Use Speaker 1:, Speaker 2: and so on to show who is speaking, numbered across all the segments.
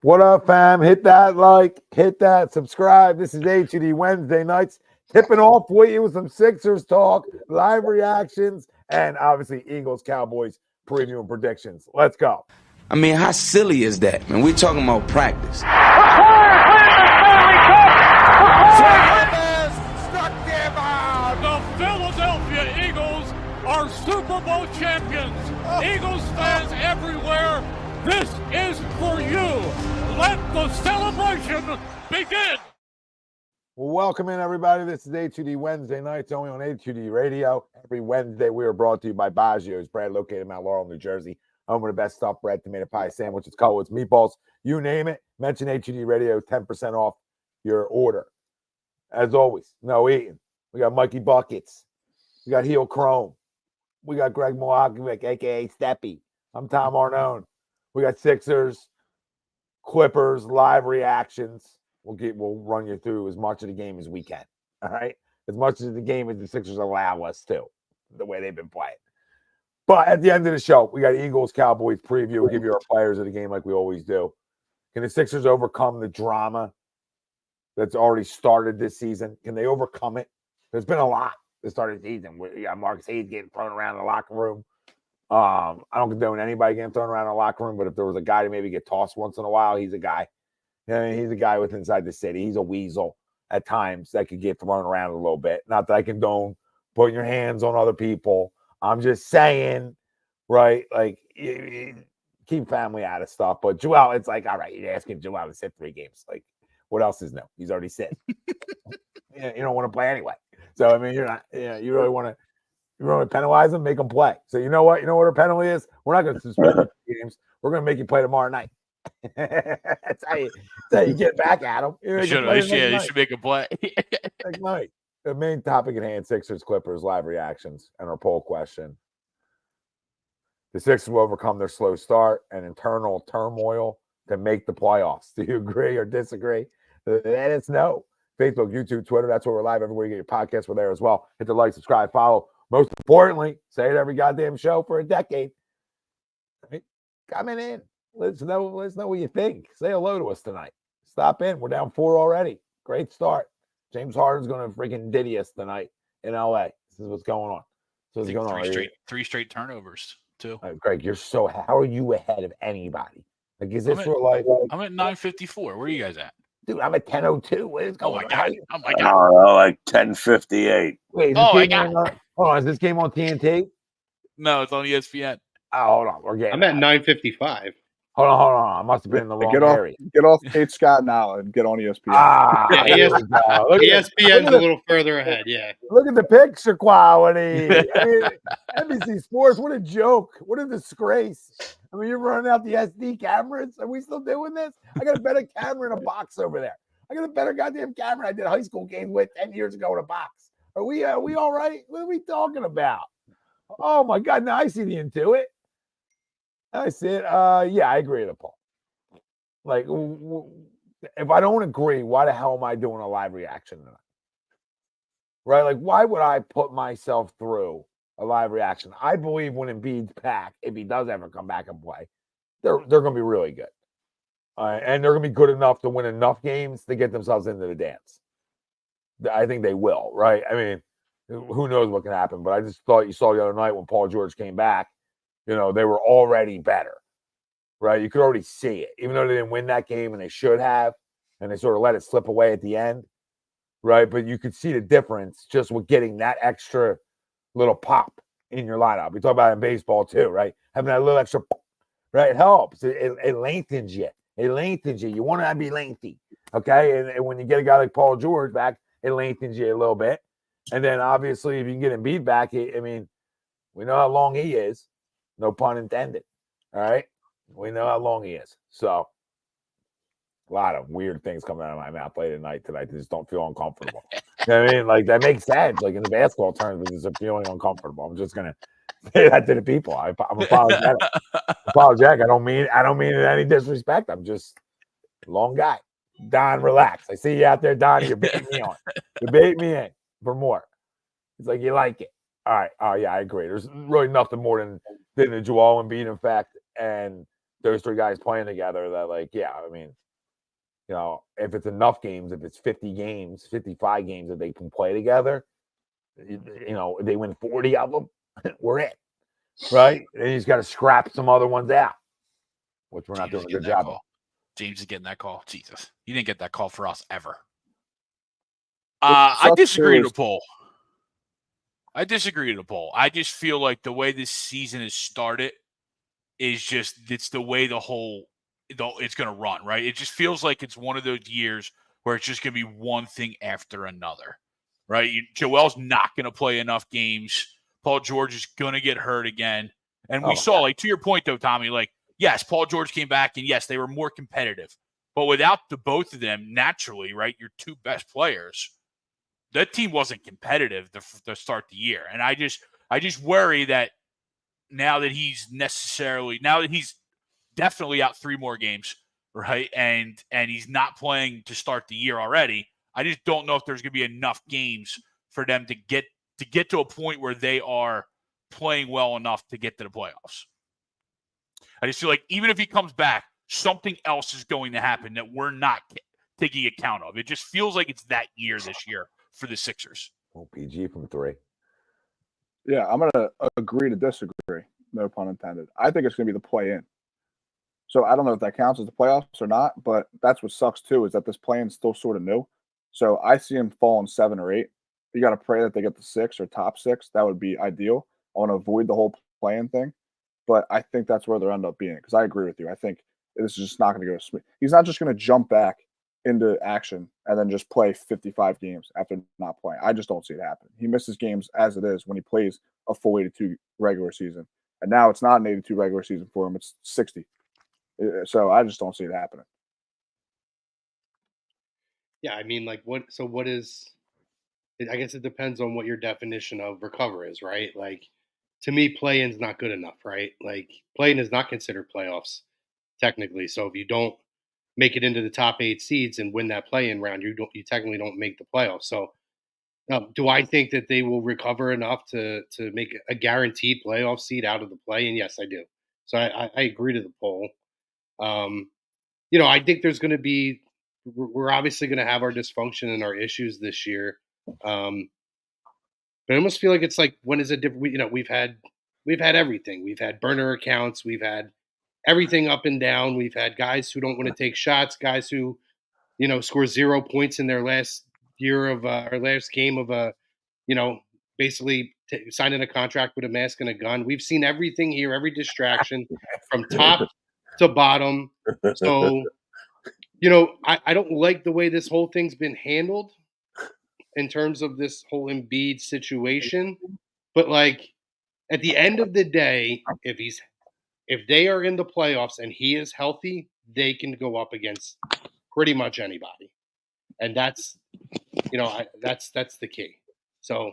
Speaker 1: What up, fam? Hit that like, hit that subscribe. This is HUD Wednesday nights. Tipping off for you with some Sixers talk, live reactions, and obviously Eagles, Cowboys preview and predictions. Let's go.
Speaker 2: I mean, how silly is that, man? We're talking about practice.
Speaker 3: The Philadelphia Eagles are Super Bowl champions. Eagles fans everywhere, this is for you. Let the celebration begin.
Speaker 1: Well, welcome in, everybody. This is HUD Wednesday nights, only on HUD Radio. Every Wednesday, we are brought to you by Baggio's Bread, located in Mount Laurel, New Jersey. Home of the best stuffed bread, tomato pie, sandwiches, collards, meatballs, you name it. Mention HUD Radio, 10% off your order. As always, no eating. We got Mikey Buckets. We got Heel Chrome. We got Greg Mohakovic, a.k.a. Steppy. I'm Tom Arnone. We got Sixers, Clippers, live reactions. We'll run you through as much of the game as we can. All right? As much of the game as the Sixers allow us to, the way they've been playing. But at the end of the show, we got Eagles, Cowboys preview. We'll give you our players of the game like we always do. Can the Sixers overcome the drama that's already started this season? Can they overcome it? There's been a lot to start the season. You got Marcus Hayes getting thrown around in the locker room. I don't condone anybody getting thrown around in the locker room, but if there was a guy to maybe get tossed once in a while, he's a guy. He's a guy with inside the city. He's a weasel at times that could get thrown around a little bit. Not that I condone putting your hands on other people. I'm just saying, right? Like, keep family out of stuff. But Joel, it's like, all right, you're asking Joel to sit 3 games. Like, what else is new? He's already sit. You don't want to play anyway. So, I mean, you're not, you really want to penalize him, make him play. So, you know what? You know what our penalty is? We're not going to suspend you games. We're going to make you play tomorrow night. That's how you get back at him.
Speaker 4: You should make a play.
Speaker 1: Next night. The main topic at hand, Sixers, Clippers, live reactions, and our poll question. The Sixers will overcome their slow start and internal turmoil to make the playoffs. Do you agree or disagree? Let us know. Facebook, YouTube, Twitter, that's where we're live. Everywhere you get your podcasts, we're there as well. Hit the like, subscribe, follow. Most importantly, say it every goddamn show for a decade. Right? Coming in. Let's know what you think. Say hello to us tonight. Stop in. We're down 4 already. Great start. James Harden's going to freaking diddy us tonight in LA. This is what's going on. So what's going on?
Speaker 4: Three straight turnovers too.
Speaker 1: Greg, how are you ahead of anybody? Like, is this
Speaker 4: I'm at 954. Where are you guys at?
Speaker 1: Dude, I'm at 10:02. What is going on?
Speaker 4: Oh my god.
Speaker 5: Like 10:58.
Speaker 1: Wait, hold on. Is this game on TNT?
Speaker 4: No, it's on ESPN.
Speaker 1: Oh, hold on. We're getting.
Speaker 6: I'm at 9:55.
Speaker 1: Hold on. I must have been in the wrong area.
Speaker 5: Get off Kate Scott now and get on ESPN.
Speaker 6: ESPN's a little further ahead, yeah.
Speaker 1: Look at the picture quality. I mean, NBC Sports, what a joke. What a disgrace. I mean, you're running out the SD cameras. Are we still doing this? I got a better camera in a box over there. I got a better goddamn camera I did a high school game with 10 years ago in a box. Are we all right? What are we talking about? Oh, my God. Now I see the intuit. I said, yeah, I agree with the poll. Like, if I don't agree, why the hell am I doing a live reaction tonight? Right? Like, why would I put myself through a live reaction? I believe when Embiid's back, if he does ever come back and play, they're going to be really good. And they're going to be good enough to win enough games to get themselves into the dance. I think they will, right? I mean, who knows what can happen, but I just thought you saw the other night when Paul George came back, they were already better, right? You could already see it, even though they didn't win that game and they should have, and they sort of let it slip away at the end, right? But you could see the difference just with getting that extra little pop in your lineup. We talk about it in baseball too, right? Having that little extra, right? It helps. It lengthens you. It lengthens you. You want to be lengthy, okay? And when you get a guy like Paul George back, it lengthens you a little bit. And then obviously, if you can get Embiid back, we know how long he is. No pun intended. All right. We know how long he is. So a lot of weird things coming out of my mouth late at night tonight. I just don't feel uncomfortable. You know what I mean? Like, that makes sense. Like, in the basketball terms, it's just feeling uncomfortable. I'm just gonna say that to the people. I'm apologetic. I don't mean it in any disrespect. I'm just a long guy. Don, relax. I see you out there, Don. You're baiting me on. You bait me in for more. It's like you like it. All right. Oh, yeah, I agree. There's really nothing more than the Joel Embiid, in fact, and those three guys playing together, that like, yeah, I mean, you know, if it's enough games, if it's 50 games, 55 games that they can play together, you know, they win 40 of them, we're in, right? And he's got to scrap some other ones out, which we're not doing a good job of.
Speaker 4: James is getting that call. Jesus, you didn't get that call for us ever. I disagree with the poll. I just feel like the way this season has started is just, it's the way it's going to run, right? It just feels like it's one of those years where it's just going to be one thing after another, right? Joel's not going to play enough games. Paul George is going to get hurt again. And we saw, like, to your point, though, Tommy, like, yes, Paul George came back, and yes, they were more competitive. But without the both of them, naturally, right, your two best players, that team wasn't competitive to start the year. And I just worry that now that he's definitely out 3 more games, right, and he's not playing to start the year already, I just don't know if there's going to be enough games for them to get to a point where they are playing well enough to get to the playoffs. I just feel like even if he comes back, something else is going to happen that we're not taking account of. It just feels like it's that year this year for the Sixers.
Speaker 1: Oh, PG from 3.
Speaker 5: Yeah, I'm going to agree to disagree. No pun intended. I think it's going to be the play-in. So I don't know if that counts as the playoffs or not, but that's what sucks too, is that this play-in is still sort of new. So I see him falling 7 or 8. You got to pray that they get the 6 or top 6. That would be ideal. I want to avoid the whole play-in thing. But I think that's where they'll end up being, because I agree with you. I think this is just not going to go smooth. He's not just going to jump back into action and then just play 55 games after not playing. I just don't see it happening. He misses games as it is when he plays a full 82 regular season. And now it's not an 82 regular season for him. It's 60. So I just don't see it happening.
Speaker 6: Yeah, I mean, like, what is, I guess it depends on what your definition of recover is, right? Like, to me, play-in's not good enough, right? Like, play-in is not considered playoffs, technically. So if you don't make it into the top 8 seeds and win that play-in round, you technically don't make the playoffs. So do I think that they will recover enough to make a guaranteed playoff seed out of the play-in? Yes, I do. So I agree to the poll. You know, I think there's going to be, we're obviously going to have our dysfunction and our issues this year. But I almost feel like it's like, when is it different? You know, we've had everything. We've had burner accounts. We've had everything up and down. We've had guys who don't want to take shots, guys who, you know, score 0 points in their last year of our last game of you know, basically signing a contract with a mask and a gun. We've seen everything here, every distraction from top to bottom. So, you know, I don't like the way this whole thing's been handled in terms of this whole Embiid situation. But, like, at the end of the day, if they are in the playoffs and he is healthy, they can go up against pretty much anybody. And that's, you know, that's the key. So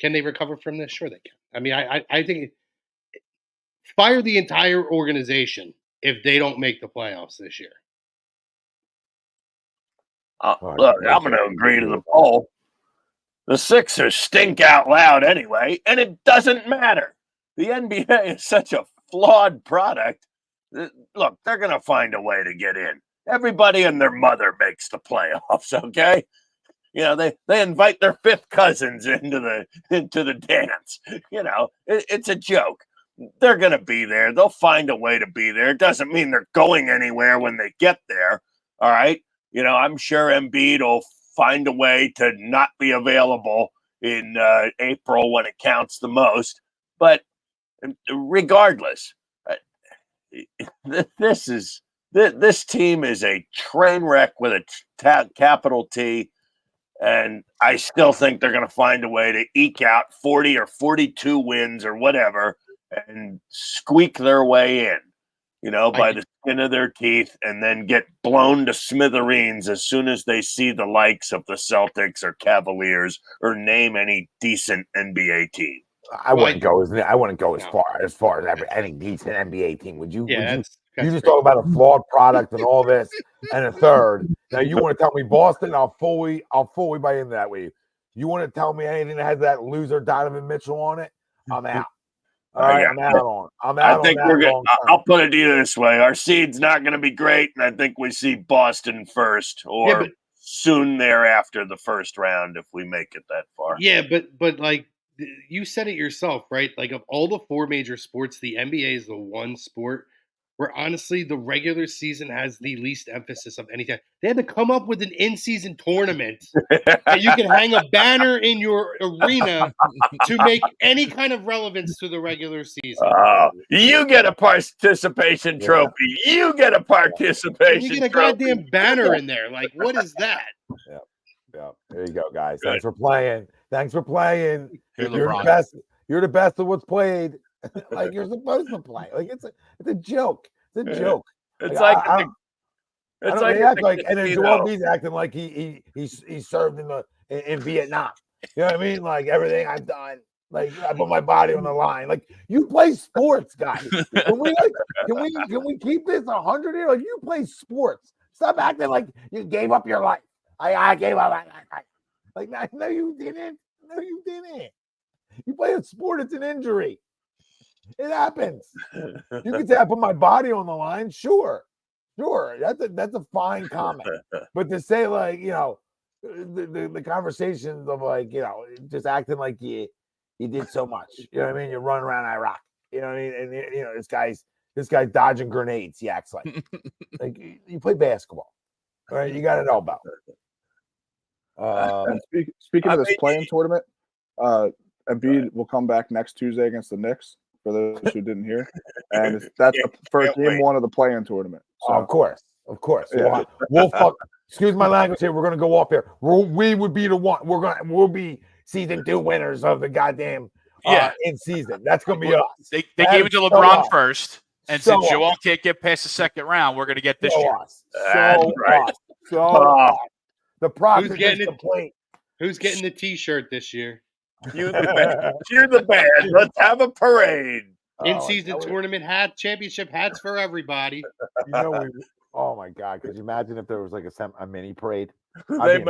Speaker 6: can they recover from this? Sure they can. I mean, I think fire the entire organization if they don't make the playoffs this year.
Speaker 5: Look, I'm going to agree to the poll. The Sixers stink out loud anyway, and it doesn't matter. The NBA is such a flawed product. Look, they're going to find a way to get in. Everybody and their mother makes the playoffs, okay? You know, they invite their 5th cousins into the dance. You know, it's a joke. They're going to be there. They'll find a way to be there. It doesn't mean they're going anywhere when they get there, all right? You know, I'm sure Embiid will find a way to not be available in April when it counts the most. But regardless, this team is a train wreck with a capital T, and I still think they're going to find a way to eke out 40 or 42 wins or whatever and squeak their way in, you know, by the skin of their teeth, and then get blown to smithereens as soon as they see the likes of the Celtics or Cavaliers or name any decent NBA team.
Speaker 1: I wouldn't go as far as any decent NBA team. Would you?
Speaker 6: Yeah,
Speaker 1: you just talk about a flawed product and all this, and a third. Now you want to tell me Boston? I'll fully buy into that with you. You want to tell me anything that has that loser Donovan Mitchell on it? I'm out. All right, I'm out on. I'm
Speaker 5: I
Speaker 1: out
Speaker 5: think
Speaker 1: on
Speaker 5: we're
Speaker 1: that
Speaker 5: going.
Speaker 1: long
Speaker 5: I'll
Speaker 1: term.
Speaker 5: put it to you this way: our seed's not going to be great, and I think we see Boston first, or soon thereafter, the first round if we make it that far.
Speaker 6: Yeah, but like you said it yourself, right? Like of all the four major sports, the NBA is the one sport where honestly the regular season has the least emphasis of anything. They had to come up with an in-season tournament that you can hang a banner in your arena to make any kind of relevance to the regular season.
Speaker 5: You get a participation trophy. You get a
Speaker 6: And
Speaker 5: participation
Speaker 6: you get a
Speaker 5: trophy.
Speaker 6: goddamn banner in there. Like, what is that?
Speaker 1: Yeah. There you go, guys. Thanks for playing.
Speaker 4: Here,
Speaker 1: You're
Speaker 4: LeBron.
Speaker 1: the best. You're the best of what's played. Like you're supposed to play. Like it's a joke. It's a joke.
Speaker 5: It's
Speaker 1: like
Speaker 5: like
Speaker 1: I don't
Speaker 5: like
Speaker 1: they act like, and then Joel
Speaker 5: casino.
Speaker 1: Embiid's acting like he served in Vietnam. You know what I mean? Like everything I've done, like I put my body on the line. Like you play sports, guys. Can we keep this 100 here? Like you play sports. Stop acting like you gave up your life. I gave up. Like no, you didn't. No, you didn't. You play a sport. It's an injury. It happens. You can say I put my body on the line. Sure. That's a fine comment. But to say like, the conversations of like, just acting like you did so much. You know what I mean? You run around Iraq. You know what I mean? And this guy's dodging grenades. He acts like you play basketball. All right, you got an elbow.
Speaker 7: Speaking of this playing tournament, Embiid will come back next Tuesday against the Knicks. For those who didn't hear, and that's for game one of the play-in tournament. So.
Speaker 1: Of course.
Speaker 7: Yeah.
Speaker 1: We'll fuck. Excuse my language here. We're gonna go off here. We would be the one. We'll be season 2 winners of the goddamn in season. That's gonna be us.
Speaker 4: They gave it to LeBron first, and since Joel can't get past the second round, we're gonna get this year.
Speaker 1: The process is complete.
Speaker 6: Who's getting the T-shirt this year?
Speaker 5: You're the band. Let's have a parade.
Speaker 6: In-season tournament hat, championship hats for everybody.
Speaker 1: Oh my God! Could you imagine if there was like a mini parade?
Speaker 5: They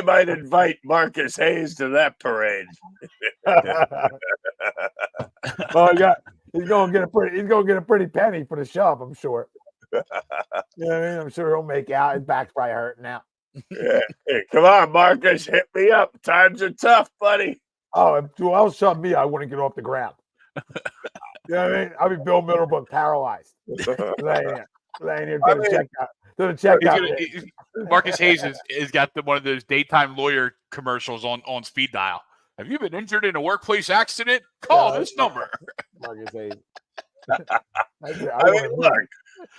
Speaker 5: might invite Marcus Hayes to that parade.
Speaker 1: Oh yeah, he's gonna get a pretty penny for the shove, I'm sure. You know what I mean? I'm sure he'll make out. His back's probably hurting now.
Speaker 5: Yeah. Hey, come on, Marcus, hit me up. Times are tough, buddy.
Speaker 1: Oh, if Joel shoved me, I wouldn't get off the ground. You know what I mean? I'd be Bill Middlebrook paralyzed. Laying here to check out.
Speaker 4: Marcus Hayes has got one of those daytime lawyer commercials on speed dial. Have you been injured in a workplace accident? Call this number.
Speaker 1: Marcus Hayes.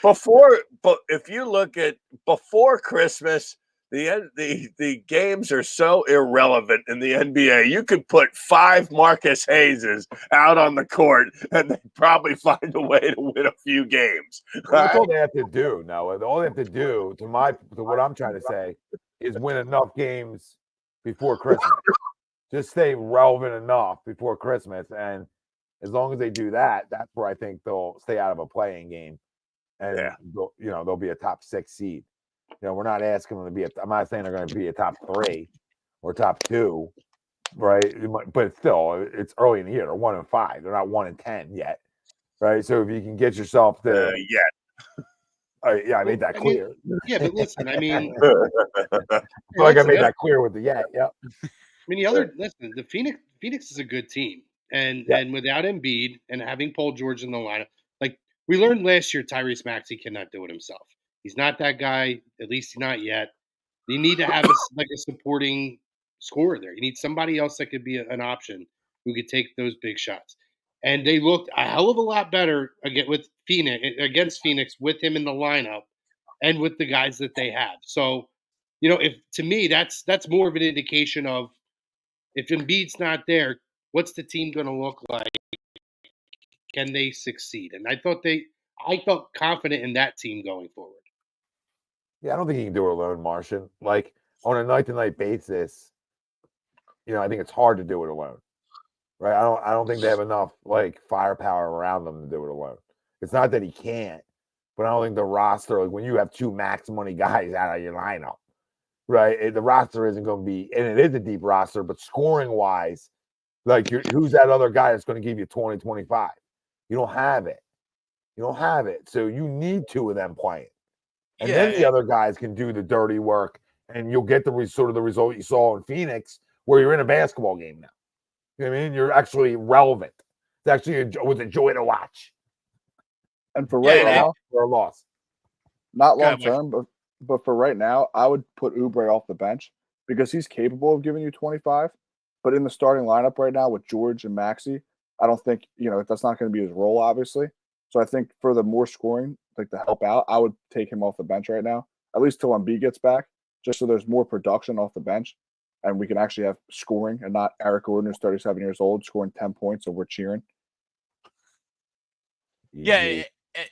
Speaker 5: Look, if you look at before Christmas, the games are so irrelevant in the NBA. You could put 5 Marcus Hayeses out on the court, and they'd probably find a way to win a few games.
Speaker 1: That's all they have to do. Now, all they have to do, to what I'm trying to say, is win enough games before Christmas. Just stay relevant enough before Christmas, and as long as they do that, that's where I think they'll stay out of a playing game, and they'll be a top 6 seed. We're not asking them to be. I'm not saying they're going to be a top 3 or top 2, right? But still, it's early in the year. They're 1-5. They're not 1-10 yet, right? So if you can get yourself to I made that clear.
Speaker 6: But listen, I mean,
Speaker 1: I made that clear with the yet. Yep.
Speaker 6: I mean, the Phoenix is a good team, and without Embiid and having Paul George in the lineup, like we learned last year, Tyrese Maxey cannot do it himself. He's not that guy, at least not yet. You need to have a supporting scorer there. You need somebody else that could be an option who could take those big shots. And they looked a hell of a lot better against Phoenix with him in the lineup and with the guys that they have. So, if to me that's more of an indication of if Embiid's not there, what's the team going to look like? Can they succeed? And I felt confident in that team going forward.
Speaker 1: Yeah, I don't think he can do it alone, Martian. Like on a night-to-night basis, I think it's hard to do it alone, right? I don't think they have enough like firepower around them to do it alone. It's not that he can't, but I don't think the roster, like when you have 2 max money guys out of your lineup, right? The roster isn't going to be, and it is a deep roster, but scoring wise,
Speaker 8: Like, who's that other guy that's going to give you 20, 25? You don't have it. You don't have it. So you need two of them playing. And then the other guys can do the dirty work, and you'll get the sort of the result you saw in Phoenix, where you're in a basketball game now. You know what I mean? You're actually relevant. It's actually was a joy to watch.
Speaker 7: And for right now,
Speaker 8: for a loss.
Speaker 7: Not long term, but for right now, I would put Oubre off the bench because he's capable of giving you 25. But in the starting lineup right now with George and Maxey, I don't think, that's not going to be his role, obviously. So I think for the more scoring, like to help out, I would take him off the bench right now, at least till Embiid gets back, just so there's more production off the bench and we can actually have scoring and not Eric Gordon, who's 37 years old, scoring 10 points, so we're cheering.
Speaker 4: Yeah,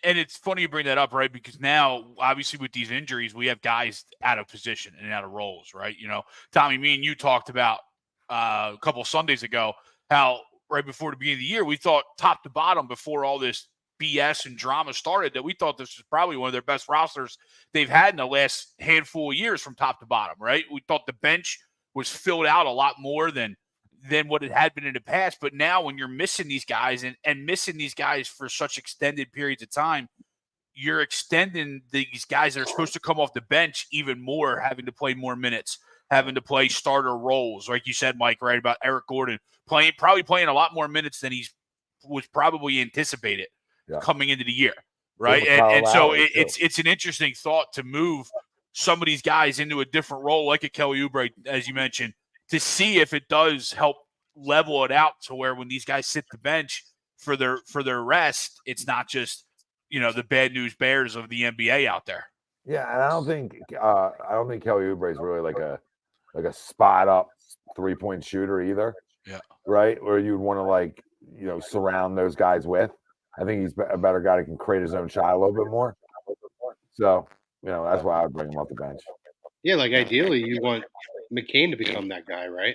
Speaker 4: and it's funny you bring that up, right? Because now, obviously, with these injuries, we have guys out of position and out of roles, right? Tommy, me and you talked about a couple of Sundays ago how right before the beginning of the year, we thought top to bottom before all this BS and drama started that we thought this was probably one of their best rosters they've had in the last handful of years from top to bottom, right? We thought the bench was filled out a lot more than what it had been in the past. But now when you're missing these guys and missing these guys for such extended periods of time, you're extending these guys that are supposed to come off the bench even more, having to play more minutes, having to play starter roles. Like you said, Mike, right, about Eric Gordon probably playing a lot more minutes than was probably anticipated coming into the year, right? And so it's an interesting thought to move some of these guys into a different role, like a Kelly Oubre, as you mentioned, to see if it does help level it out to where when these guys sit the bench for their rest, it's not just the bad news bears of the NBA out there.
Speaker 8: Yeah, and I don't think Kelly Oubre is really like a spot up 3-point shooter either.
Speaker 4: Yeah.
Speaker 8: Right? Or you'd want to surround those guys with. I think he's a better guy that can create his own shot a little bit more. So, that's why I would bring him off the bench.
Speaker 6: Yeah, like ideally you want McCain to become that guy, right?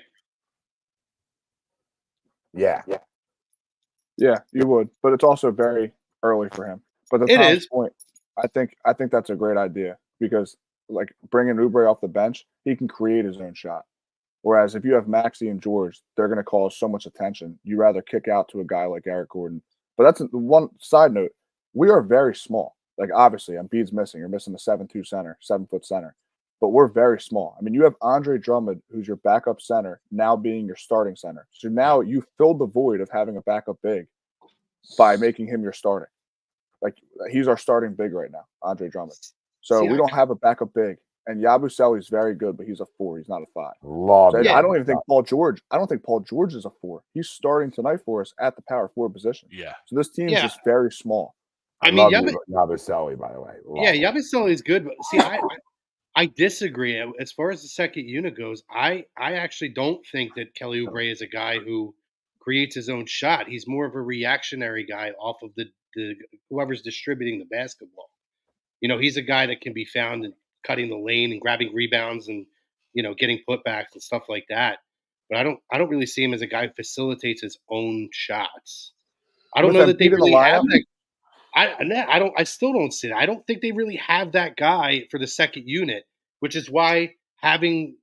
Speaker 8: Yeah,
Speaker 7: you would, but it's also very early for him. But to Tom's point, I think that's a great idea because bringing Oubre off the bench, he can create his own shot. Whereas if you have Maxey and George, they're going to cause so much attention. You rather kick out to a guy like Eric Gordon. But that's one side note. We are very small. Obviously, Embiid's missing. You're missing the 7'2" center, 7-foot center. But we're very small. I mean, you have Andre Drummond, who's your backup center, now being your starting center. So now you filled the void of having a backup big by making him your starting. He's our starting big right now, Andre Drummond. So we don't have a backup big. And Yabusele is very good, but he's a 4. He's not a 5. I don't even think Paul George. I don't think Paul George is a 4. He's starting tonight for us at the power forward position.
Speaker 4: Yeah.
Speaker 7: So this team is just very small.
Speaker 8: I mean, Yabusele, by the way.
Speaker 6: Yabusele is good, but see, I disagree. As far as the second unit goes, I actually don't think that Kelly Oubre is a guy who creates his own shot. He's more of a reactionary guy off of the whoever's distributing the basketball. He's a guy that can be found in cutting the lane and grabbing rebounds and getting putbacks and stuff like that. But I don't really see him as a guy who facilitates his own shots. I don't know that they really have that. I still don't see that. I don't think they really have that guy for the second unit, which is why having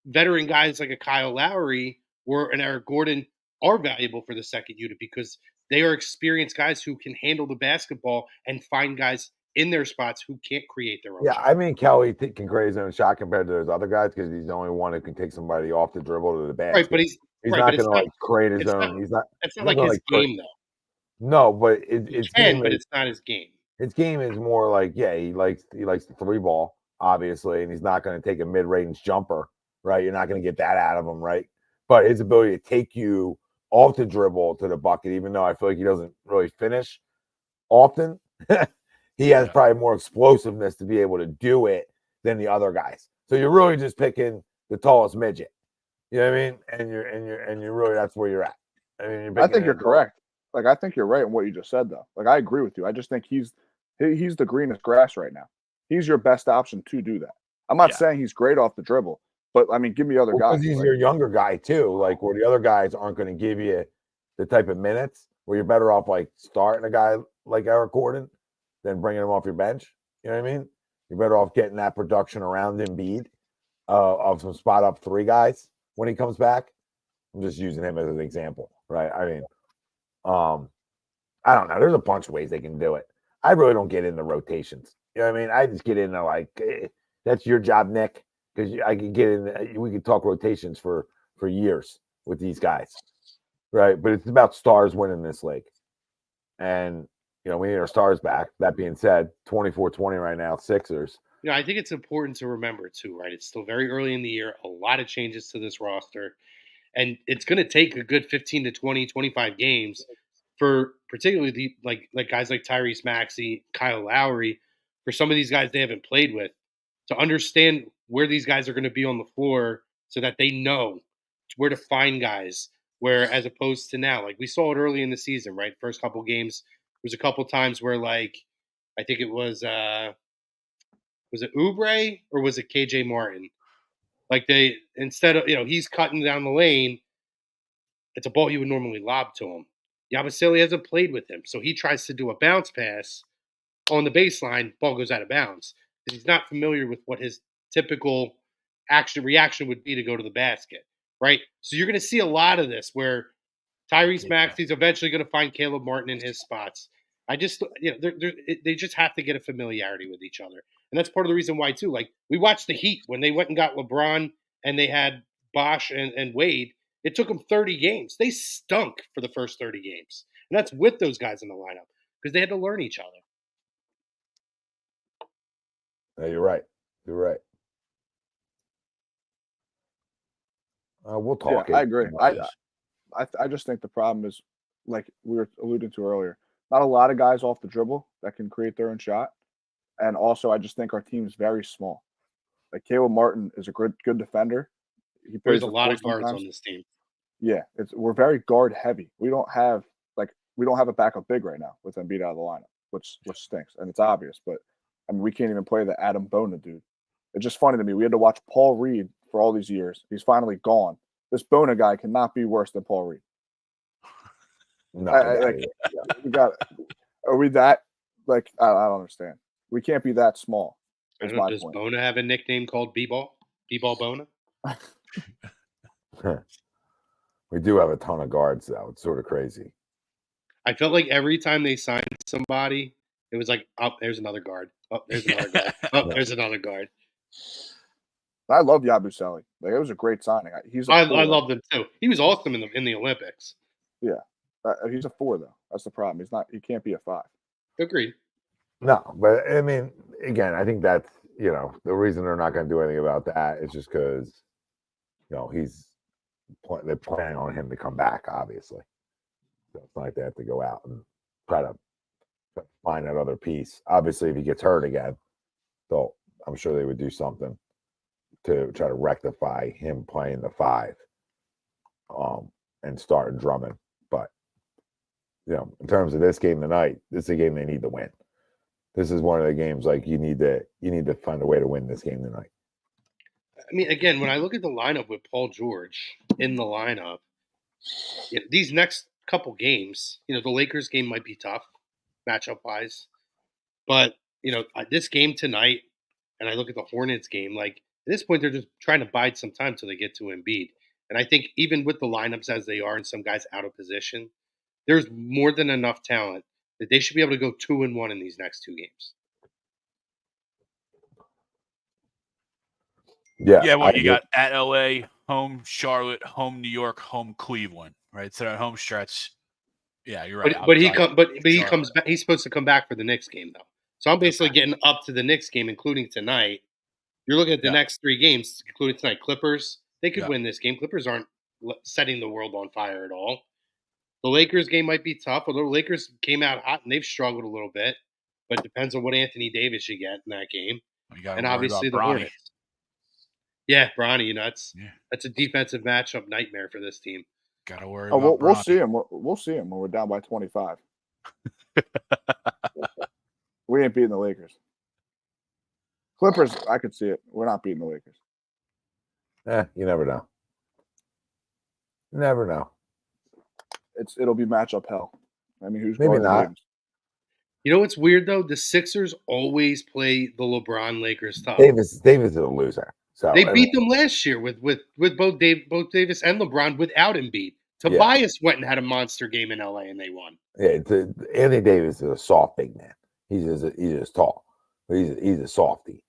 Speaker 6: veteran guys like a Kyle Lowry or an Eric Gordon are valuable for the second unit because they are experienced guys who can handle the basketball and find guys in their spots who can't create their own shot.
Speaker 8: I mean, Kelly can create his own shot compared to those other guys because he's the only one who can take somebody off the dribble to the basket.
Speaker 6: Right, but he's
Speaker 8: not going to create his own.
Speaker 6: It's not like his game, though.
Speaker 8: No, but it's
Speaker 6: not his game.
Speaker 8: His game is more like, he likes the 3-ball, obviously, and he's not going to take a mid-range jumper, right? You're not going to get that out of him, right? But his ability to take you off the dribble to the bucket, even though I feel like he doesn't really finish often, he has probably more explosiveness to be able to do it than the other guys. So you're really just picking the tallest midget. You know what I mean? And you're really, that's where you're at. I mean,
Speaker 7: I think you're correct. I think you're right in what you just said, though. I agree with you. I just think he's the greenest grass right now. He's your best option to do that. I'm not saying he's great off the dribble, but I mean, give me other guys.
Speaker 8: Because he's your younger guy too. Where the other guys aren't going to give you the type of minutes. Where you're better off starting a guy like Eric Gordon than bringing him off your bench. You know what I mean? You're better off getting that production around Embiid of some spot up 3 guys when he comes back. I'm just using him as an example, right? I mean, I don't know. There's a bunch of ways they can do it. I really don't get into rotations. You know what I mean? I just get into like, that's your job, Nick, because I can get in. We could talk rotations for years with these guys, right? But it's about stars winning this league. And, we need our stars back. That being said, 24-20 right now, Sixers.
Speaker 6: I think it's important to remember, too, right? It's still very early in the year, a lot of changes to this roster. And it's going to take a good 15 to 20, 25 games for particularly like guys like Tyrese Maxey, Kyle Lowry, for some of these guys they haven't played with, to understand where these guys are going to be on the floor so that they know where to find guys. Where as opposed to now, like we saw it early in the season, right? First couple games, there was a couple times where I think it was it Oubre or was it KJ Martin? Like they, instead of, he's cutting down the lane, it's a ball you would normally lob to him. Yabusele hasn't played with him, so he tries to do a bounce pass on the baseline, ball goes out of bounds. He's not familiar with what his typical reaction would be to go to the basket, right? So you're going to see a lot of this where Tyrese Maxey's eventually going to find Caleb Martin in his spots. They just have to get a familiarity with each other. And that's part of the reason why, too. Like, we watched the Heat when they went and got LeBron and they had Bosh and Wade. It took them 30 games. They stunk for the first 30 games. And that's with those guys in the lineup because they had to learn each other.
Speaker 8: No, you're right. You're right. We'll talk.
Speaker 7: Yeah, I agree. I just think the problem is, like we were alluding to earlier, not a lot of guys off the dribble that can create their own shot. And also, I just think our team's very small. Like Caleb Martin is a good defender.
Speaker 6: There's a lot of guards on this team.
Speaker 7: Yeah, we're very guard heavy. We don't have a backup big right now with Embiid out of the lineup, which stinks, and it's obvious. But I mean, we can't even play the Adam Bona dude. It's just funny to me. We had to watch Paul Reed for all these years. He's finally gone. This Bona guy cannot be worse than Paul Reed.
Speaker 8: No,
Speaker 7: are we that like? I don't understand. We can't be that small.
Speaker 6: Does Bona have a nickname called B-Ball? B-Ball Bona?
Speaker 8: We do have a ton of guards, though. It's sort of crazy.
Speaker 6: I felt like every time they signed somebody, it was like, oh, there's another guard. Oh, there's another guard. Oh, there's another guard.
Speaker 7: I love Yabusele. Like, it was a great signing.
Speaker 6: I love him too. He was awesome in the Olympics.
Speaker 7: Yeah, he's a 4 though. That's the problem. He can't be a 5.
Speaker 6: Agreed.
Speaker 8: No, but I mean, again, I think that's the reason they're not going to do anything about that is just because they're planning on him to come back, obviously. So it's not like they have to go out and try to find that other piece. Obviously, if he gets hurt again, so I'm sure they would do something to try to rectify him playing the 5 and start Drummond. But, in terms of this game tonight, this is a game they need to win. This is one of the games like you need to find a way to win this game tonight.
Speaker 6: I mean, again, when I look at the lineup with Paul George in the lineup, these next couple games, the Lakers game might be tough matchup-wise. But, this game tonight, and I look at the Hornets game, like, at this point, they're just trying to bide some time till they get to Embiid. And I think even with the lineups as they are and some guys out of position, there's more than enough talent that they should be able to go 2-1 in these next 2 games.
Speaker 8: Yeah.
Speaker 4: Yeah, you got at LA, home Charlotte, home New York, home Cleveland, right? So that home stretch. Yeah, you're right.
Speaker 6: But he comes back. He's supposed to come back for the Knicks game though. So I'm basically getting up to the Knicks game, including tonight. You're looking at the next 3 games, including tonight. Clippers, they could win this game. Clippers aren't setting the world on fire at all. The Lakers game might be tough, although the Lakers came out hot and they've struggled a little bit. But it depends on what Anthony Davis you get in that game.
Speaker 4: And obviously the Hornets.
Speaker 6: Yeah, Bronny, that's a defensive matchup nightmare for this team.
Speaker 4: Got to worry about
Speaker 7: we'll see him. We'll see him when we're down by 25. We ain't beating the Lakers. Clippers, I could see it. We're not beating the Lakers.
Speaker 8: You never know. Never know.
Speaker 7: It'll be matchup hell. I mean, who's
Speaker 8: maybe not?
Speaker 7: Games?
Speaker 6: You know what's weird though? The Sixers always play the LeBron Lakers tough.
Speaker 8: Davis is a loser. So
Speaker 6: they beat them last year with both Davis and LeBron without Embiid. Tobias went and had a monster game in LA and they won.
Speaker 8: Yeah, Anthony Davis is a soft big man. He's just tall. He's a softy.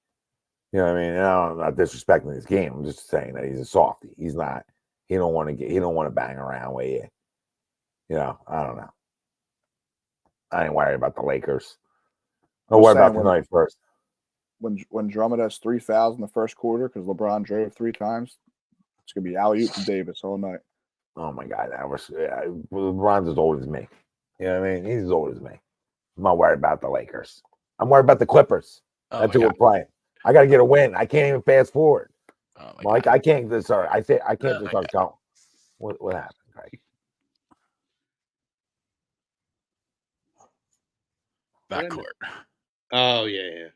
Speaker 8: You know what I mean? And I'm not disrespecting his game. I'm just saying that he's a softy. He don't want to bang around with you. You know, I don't know. I ain't worried about the Lakers. I'm worried about tonight first.
Speaker 7: When Drummond has 3 fouls in the first quarter because LeBron drove 3 times, it's gonna be alley-oop to Davis all night.
Speaker 8: Oh my God, LeBron's as old as me. You know what I mean? He's as old as me. I'm not worried about the Lakers. I'm worried about the Clippers. That's who we're playing. I got to get a win. I can't even fast forward. Mike, God. I can't just start. I can't just start going. What happened, Craig?
Speaker 4: Backcourt.
Speaker 6: Oh yeah.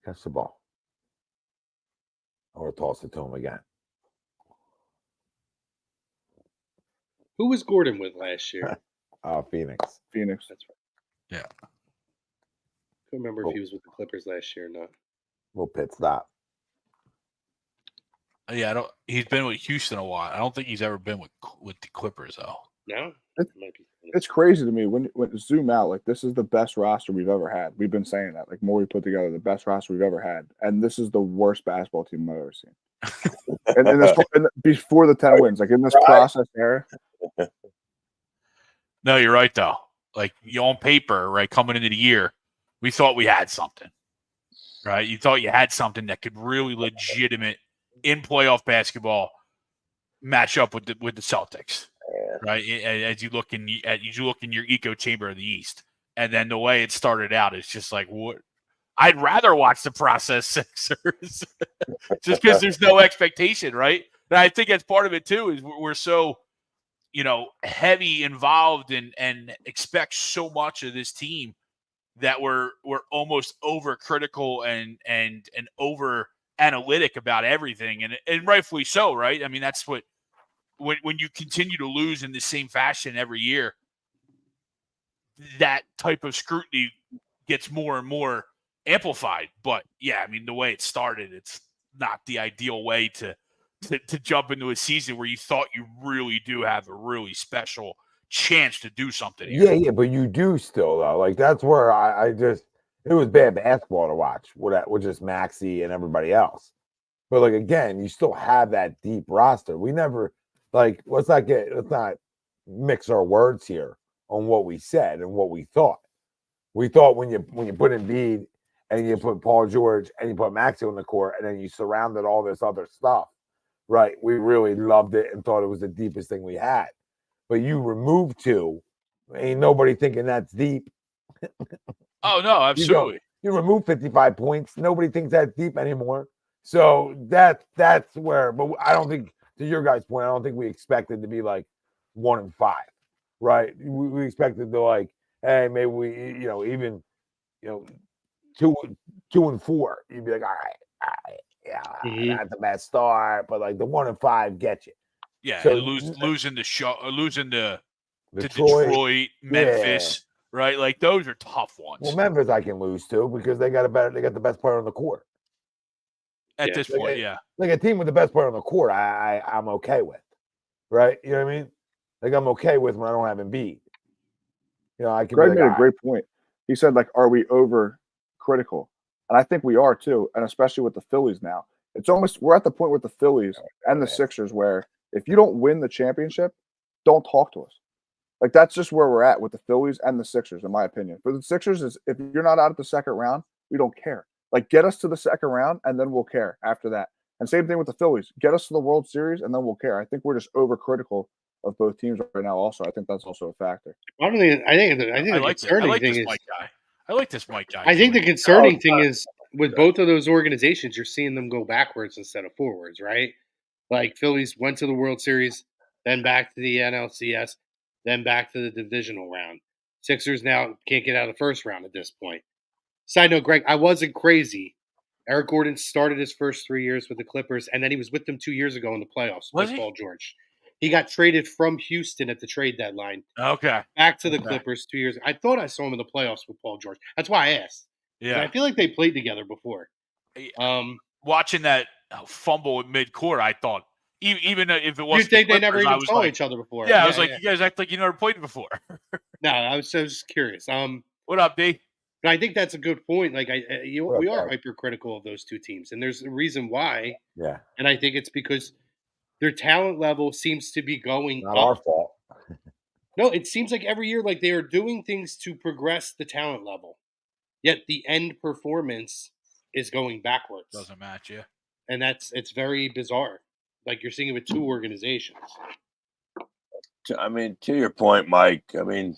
Speaker 8: Catch the ball. Or toss it to him again.
Speaker 6: Who was Gordon with last year?
Speaker 8: Phoenix.
Speaker 6: That's right.
Speaker 4: Yeah.
Speaker 6: I can't remember if he was with the Clippers last year or not.
Speaker 8: Little pit stop.
Speaker 4: Yeah, he's been with Houston a while. I don't think he's ever been with the Clippers though.
Speaker 6: No,
Speaker 7: it's crazy to me when zoom out. Like, this is the best roster we've ever had. We've been saying that. Like, more we put together, the best roster we've ever had, and this is the worst basketball team I've ever seen. and before the 10 wins, like in this process era.
Speaker 4: No, you're right though. Like, on paper, right, coming into the year, we thought we had something, right? You thought you had something that could really legitimate in playoff basketball match up with the Celtics, right? As you look in your echo chamber of the East, and then the way it started out is just like, what? I'd rather watch the process Sixers just because there's no expectation, right? And I think that's part of it too. Is we're so, heavy involved and expect so much of this team that we're almost overcritical and over analytic about everything, and rightfully so, right? I mean, that's what when you continue to lose in the same fashion every year, that type of scrutiny gets more and more amplified. But yeah, I mean, the way it started, it's not the ideal way to jump into a season where you thought you really do have a really special chance to do something here.
Speaker 8: Yeah, but you do still though. Like, that's where I just, it was bad basketball to watch with just Maxey and everybody else. But like, again, you still have that deep roster. We never, like, let's not mix our words here on what we said and what we thought. We thought when you put Embiid and you put Paul George and you put Maxey on the court and then you surrounded all this other stuff, right? We really loved it and thought it was the deepest thing we had. But you remove 2, ain't nobody thinking that's deep.
Speaker 4: Oh no, absolutely.
Speaker 8: You remove 55 points, nobody thinks that's deep anymore. So that's where. But I don't think, to your guys' point, I don't think we expected to be like 1-5, right? We expected to, like, hey, maybe we, even 2-4. You'd be like, all right, yeah, not the best start, but like the 1-5 get you.
Speaker 4: Yeah, so, losing to Detroit, Memphis, right? Like, those are tough ones.
Speaker 8: Well, Memphis I can lose to because they got the best player on the court.
Speaker 4: At this point,
Speaker 8: like a team with the best player on the court, I'm okay with, right? You know what I mean? Like, I'm okay with when I don't have Embiid. I can.
Speaker 7: Greg made a great point. He said, like, are we over critical? And I think we are too, and especially with the Phillies now. It's almost, we're at the point with the Phillies and the Sixers where if you don't win the championship, don't talk to us. Like, that's just where we're at with the Phillies and the Sixers, in my opinion. For the Sixers, is if you're not out of the second round, we don't care. Like, get us to the second round, and then we'll care after that. And same thing with the Phillies. Get us to the World Series, and then we'll care. I think we're just overcritical of both teams right now. Also, I think that's also a factor.
Speaker 6: I think the concerning thing is,
Speaker 4: I like this Mike guy.
Speaker 6: I think the concerning thing is with both of those organizations, you're seeing them go backwards instead of forwards, right? Like, Phillies went to the World Series, then back to the NLCS, then back to the divisional round. Sixers now can't get out of the first round at this point. Side note, Greg, I wasn't crazy. Eric Gordon started his first 3 years with the Clippers, and then he was with them 2 years ago in the playoffs with Paul George. He got traded from Houston at the trade deadline.
Speaker 4: Okay.
Speaker 6: Back to the Clippers 2 years. I thought I saw him in the playoffs with Paul George. That's why I asked.
Speaker 4: Yeah.
Speaker 6: And I feel like they played together before.
Speaker 4: Watching that fumble at midcourt, I thought, even if it wasn't,
Speaker 6: you think
Speaker 4: the
Speaker 6: they never
Speaker 4: Clippers,
Speaker 6: even saw each other before?
Speaker 4: Yeah, I was like, you guys act like you never played before.
Speaker 6: No, I was just curious.
Speaker 4: What up, D?
Speaker 6: But I think that's a good point. Like, we are
Speaker 8: Okay.
Speaker 6: hypercritical of those two teams, and there's a reason why.
Speaker 8: Yeah.
Speaker 6: And I think it's because their talent level seems to be going
Speaker 8: Not
Speaker 6: up.
Speaker 8: our fault.
Speaker 6: No, it seems like every year, like they are doing things to progress the talent level, yet the end performance is going backwards.
Speaker 4: Doesn't match, yeah.
Speaker 6: And it's very bizarre. Like you're seeing it with two organizations.
Speaker 5: I mean, to your point, Mike, I mean,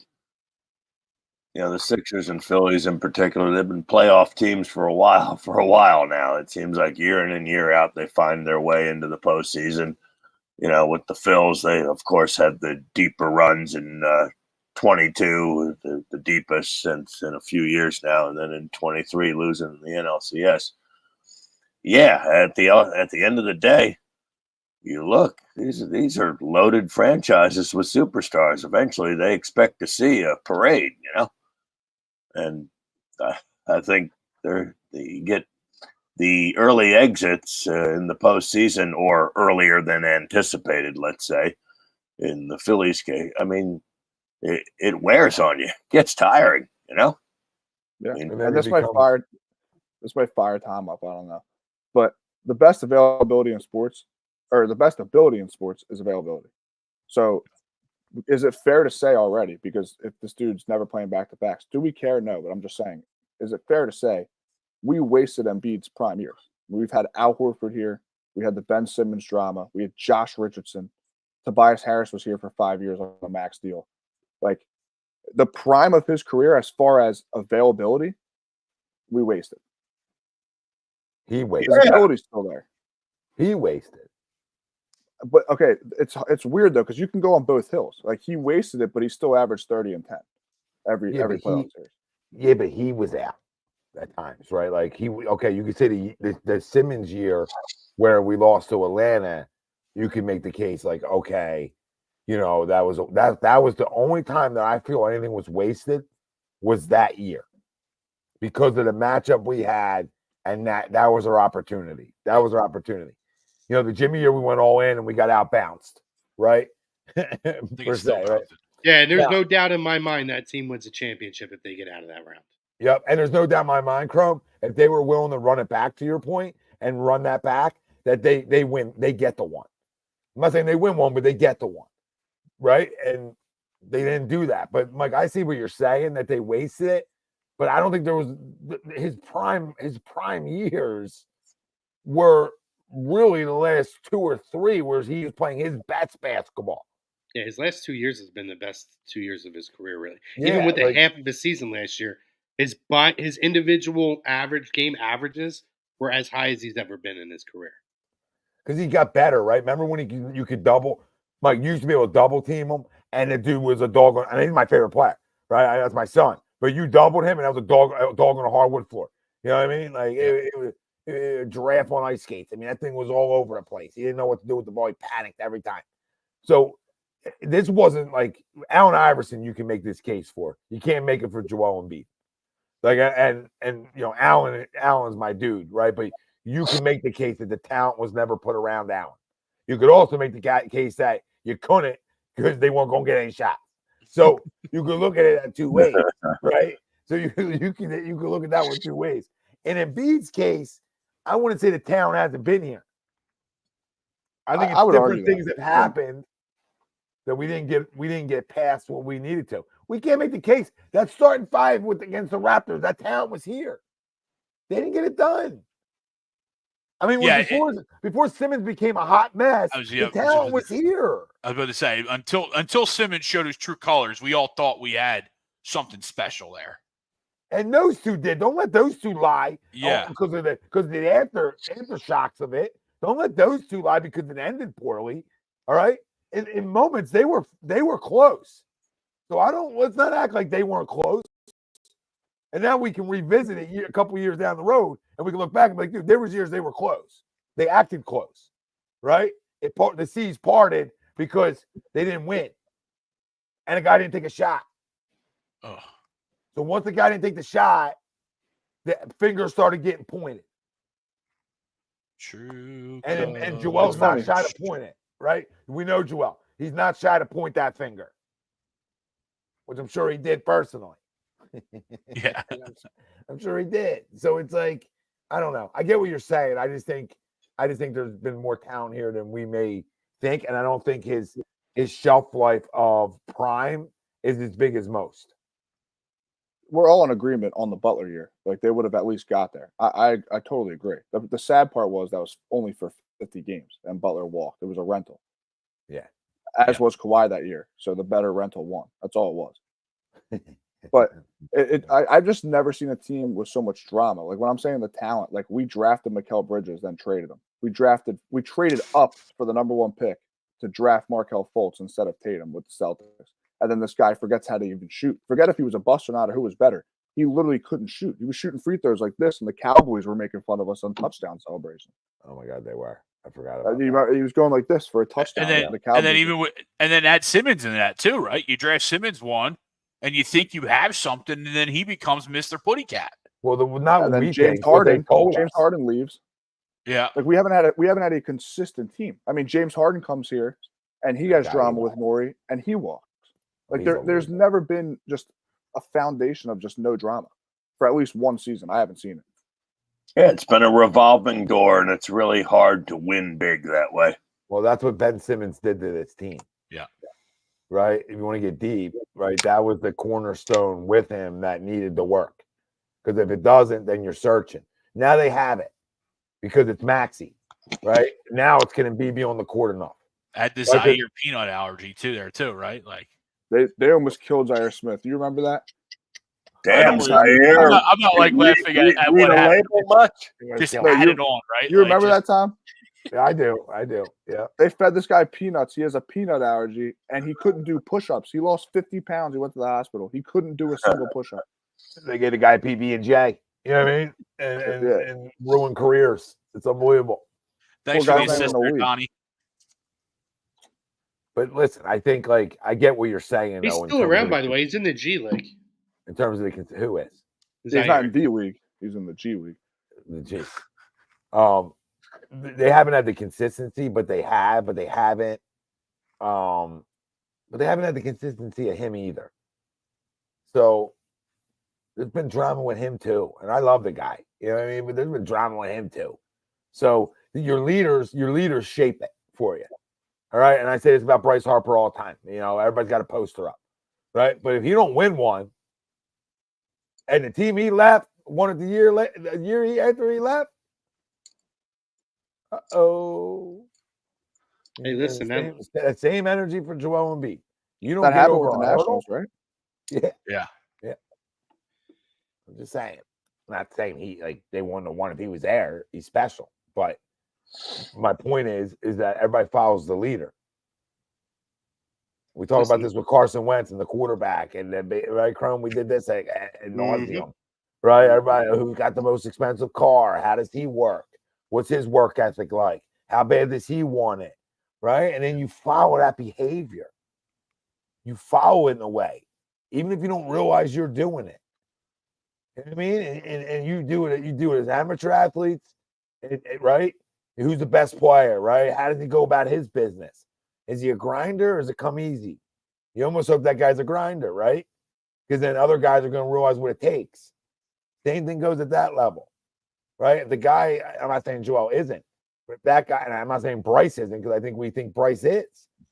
Speaker 5: the Sixers and Phillies in particular, they've been playoff teams for a while now. It seems like year in and year out, they find their way into the postseason. With the Phils, they, of course, had the deeper runs in 22, the deepest since in a few years now, and then in 23, losing the NLCS. Yeah, at the end of the day, you look, these are loaded franchises with superstars. Eventually, they expect to see a parade, and I think you get the early exits in the postseason, or earlier than anticipated, let's say, in the Phillies case. I mean, it wears on you, gets tiring,
Speaker 7: Yeah,
Speaker 8: And then
Speaker 7: and
Speaker 8: it
Speaker 7: this might
Speaker 8: becomes-
Speaker 7: fire Tom up. I don't know, but the best availability in sports, or the best ability in sports, is availability. So, is it fair to say already? Because if this dude's never playing back to backs, do we care? No, but I'm just saying, is it fair to say we wasted Embiid's prime years? We've had Al Horford here. We had the Ben Simmons drama. We had Josh Richardson. Tobias Harris was here for 5 years on a max deal. Like, the prime of his career, as far as availability, we wasted.
Speaker 8: He
Speaker 7: His
Speaker 8: wasted.
Speaker 7: ability's still there.
Speaker 8: He wasted.
Speaker 7: But okay, it's weird though, because you can go on both hills. Like, he wasted it, but he still averaged 30 and 10 every playoff series.
Speaker 8: Yeah, but he was out at times, right? Like you could say the Simmons year where we lost to Atlanta, you can make the case like, okay, that was the only time that I feel anything was wasted was that year, because of the matchup we had, and that was our opportunity. That was our opportunity. The Jimmy year we went all in and we got out bounced, right? Per se, right?
Speaker 6: Yeah, and there's no doubt in my mind that team wins a championship if they get out of that round.
Speaker 8: Yep, and there's no doubt in my mind, Chrome, if they were willing to run it back, to your point, and run that back, that they win, they get the one. I'm not saying they win one, but they get the one, right? And they didn't do that. But Mike, I see what you're saying, that they wasted it, but I don't think there was his prime years were really the last 2 or 3 where he was playing his best basketball.
Speaker 6: Yeah, his last 2 years has been the best 2 years of his career, really.
Speaker 8: Yeah,
Speaker 6: even with the half of the season last year, his individual game averages were as high as he's ever been in his career.
Speaker 8: Because he got better, right? Remember when you could double? Mike, you used to be able to double team him, and the dude was a dog. And he's my favorite player, right? That's my son. But you doubled him, and that was a dog on a hardwood floor. You know what I mean? Like it was a giraffe on ice skates. I mean, that thing was all over the place. He didn't know what to do with the ball. He panicked every time. So this wasn't like Allen Iverson. You can make this case for. You can't make it for Joel Embiid. Like, and Allen's my dude, right? But you can make the case that the talent was never put around Allen. You could also make the case that you couldn't, because they weren't going to get any shots. So you could look at it in 2 ways, right? So you can look at that one 2 ways. In Embiid's case, I wouldn't say the talent hasn't been here. I think it's different things that happened that we didn't get past what we needed to. We can't make the case that starting 5 against the Raptors, that talent was here. They didn't get it done. I mean, before Simmons became a hot mess, the talent was here.
Speaker 4: I was about to say, until Simmons showed his true colors, we all thought we had something special there.
Speaker 8: And those two did. Don't let those two lie.
Speaker 4: Yeah,
Speaker 8: because of the aftershocks of it. Don't let those two lie because it ended poorly. All right. In moments they were close. So let's not act like they weren't close. And now we can revisit it a couple years down the road, and we can look back and be like, dude, there was years they were close. They acted close, right? The seas parted because they didn't win, and the guy didn't take a shot.
Speaker 4: Oh.
Speaker 8: So once the guy didn't take the shot, the fingers started getting pointed.
Speaker 4: True.
Speaker 8: And Joel's not shy to point it, right? We know Joel. He's not shy to point that finger, which I'm sure he did personally.
Speaker 4: Yeah.
Speaker 8: I'm sure he did. So it's like, I don't know. I get what you're saying. I just think there's been more talent here than we may think, and I don't think his shelf life of prime is as big as most.
Speaker 7: We're all in agreement on the Butler year. Like they would have at least got there. I totally agree. The sad part was that was only for 50 games, and Butler walked. It was a rental.
Speaker 8: Yeah.
Speaker 7: As was Kawhi that year. So the better rental won. That's all it was. But I've just never seen a team with so much drama. Like when I'm saying the talent, like we drafted Mikal Bridges, then traded him. We traded up for the number 1 pick to draft Markelle Fultz instead of Tatum with the Celtics. And then this guy forgets how to even shoot. Forget if he was a bust or not or who was better. He literally couldn't shoot. He was shooting free throws like this, and the Cowboys were making fun of us on touchdown celebration.
Speaker 8: Oh my God, they were. I forgot about
Speaker 7: that. He was going like this for a touchdown.
Speaker 4: And then add Simmons in that too, right? You draft Simmons 1, and you think you have something, and then he becomes Mr. Putty Cat.
Speaker 8: Well, not
Speaker 7: then James Harden. James Harden leaves.
Speaker 4: Yeah,
Speaker 7: like we haven't had a consistent team. I mean, James Harden comes here, and he has drama with Morey, and he walks. Like there's never been just a foundation of just no drama for at least one season. I haven't seen it.
Speaker 5: Yeah, it's been a revolving door, and it's really hard to win big that way.
Speaker 8: Well, that's what Ben Simmons did to this team.
Speaker 4: Yeah.
Speaker 8: Right? If you want to get deep, right, that was the cornerstone with him that needed to work. Because if it doesn't, then you're searching. Now they have it because it's Maxey, right? Now it's going to be on the court enough.
Speaker 4: Had this Zaire peanut allergy too, right? Like
Speaker 7: they almost killed Zaire Smith. Do you remember that?
Speaker 5: Damn, Zaire.
Speaker 4: I'm not like laughing at what happened.
Speaker 5: Much.
Speaker 4: Just added on, right?
Speaker 7: You remember that, Tom?
Speaker 8: Yeah, I do. Yeah.
Speaker 7: They fed this guy peanuts. He has a peanut allergy, and he couldn't do push-ups. He lost 50 pounds. He went to the hospital. He couldn't do a single push-up.
Speaker 8: They gave the guy PB&J. You know what I mean? And ruin careers. It's unbelievable.
Speaker 4: Thanks for the assist, Donnie.
Speaker 8: But listen, I think I get what you're saying.
Speaker 6: He's still around, by the way. He's in the G League.
Speaker 8: In terms of who is?
Speaker 7: He's not in D League. He's in the G League.
Speaker 8: The G. They haven't had the consistency, but they haven't. But they haven't had the consistency of him either. So there's been drama with him too, and I love the guy. You know what I mean? But there's been drama with him too. So your leaders shape it for you. All right. And I say this about Bryce Harper all the time. You know, everybody's got a poster up. Right. But if you don't win one, and the team he left won it the year after he left.
Speaker 6: Hey, listen,
Speaker 8: that same energy for Joel Embiid. You don't
Speaker 7: that
Speaker 8: get
Speaker 7: happened
Speaker 8: over
Speaker 7: with the Nationals, right?
Speaker 8: Yeah. I'm just saying. I'm not saying they won the one if he was there. He's special. But my point is that everybody follows the leader. We talk about this with Carson Wentz and the quarterback, and then right, Chrome. We did this at nauseum, right? Everybody who's got the most expensive car. How does he work? What's his work ethic like? How bad does he want it? Right, and then you follow that behavior. You follow it in a way, even if you don't realize you're doing it. You know what I mean? And you do it. You do it as amateur athletes, right? Who's the best player? Right? How does he go about his business? Is he a grinder or does it come easy? You almost hope that guy's a grinder, right? Because then other guys are going to realize what it takes. Same thing goes at that level, right? If the guy, I'm not saying Joel isn't, but if that guy, and I'm not saying Bryce isn't, because I think we think Bryce is,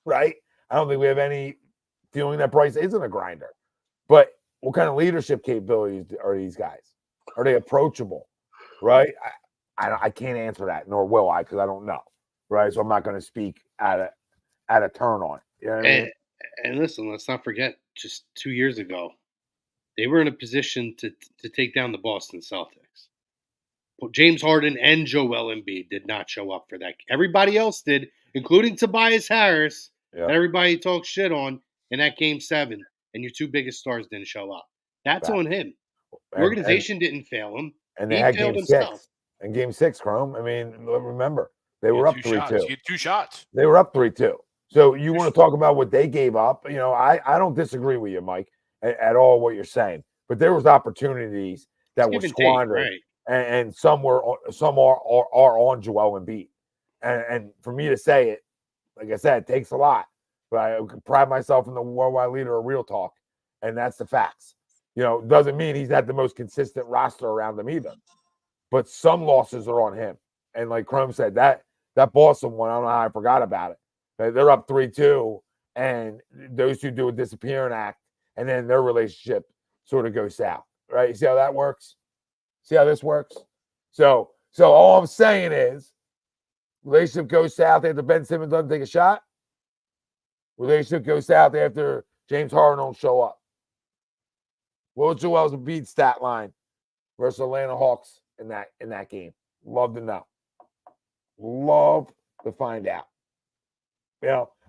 Speaker 8: right? I don't think we have any feeling that Bryce isn't a grinder. But what kind of leadership capabilities are these guys? Are they approachable, right? I can't answer that, nor will I, because I don't know, right? So I'm not going to speak at a turn on. You know what I mean?
Speaker 6: And listen, let's not forget, just 2 years ago, they were in a position to take down the Boston Celtics. James Harden and Joel Embiid did not show up for that. Everybody else did, including Tobias Harris.
Speaker 8: Yep.
Speaker 6: Everybody talks shit on in that Game 7, and your two biggest stars didn't show up. That's on him. The organization didn't fail him.
Speaker 8: And they had Game 6. And Game 6, Chrome, I mean, remember, they were up 3-2.
Speaker 4: You get 2 shots.
Speaker 8: They were up 3-2. So you want to talk about what they gave up? You know, I don't disagree with you, Mike, at all what you're saying. But there was opportunities that were squandered.
Speaker 6: Right.
Speaker 8: and some are on Joel Embiid. And for me to say it, like I said, it takes a lot. But I pride myself in the worldwide leader of real talk, and that's the facts. Doesn't mean he's had the most consistent roster around him either. But some losses are on him. And like Chrome said, that Boston one, I don't know how I forgot about it. They're up 3-2, and those two do a disappearing act, and then their relationship sort of goes south. Right? You see how that works? See how this works? So all I'm saying is, relationship goes south after Ben Simmons doesn't take a shot. Relationship goes south after James Harden don't show up. What was Joel's Embiid stat line versus Atlanta Hawks in that game? Love to know. Love to find out.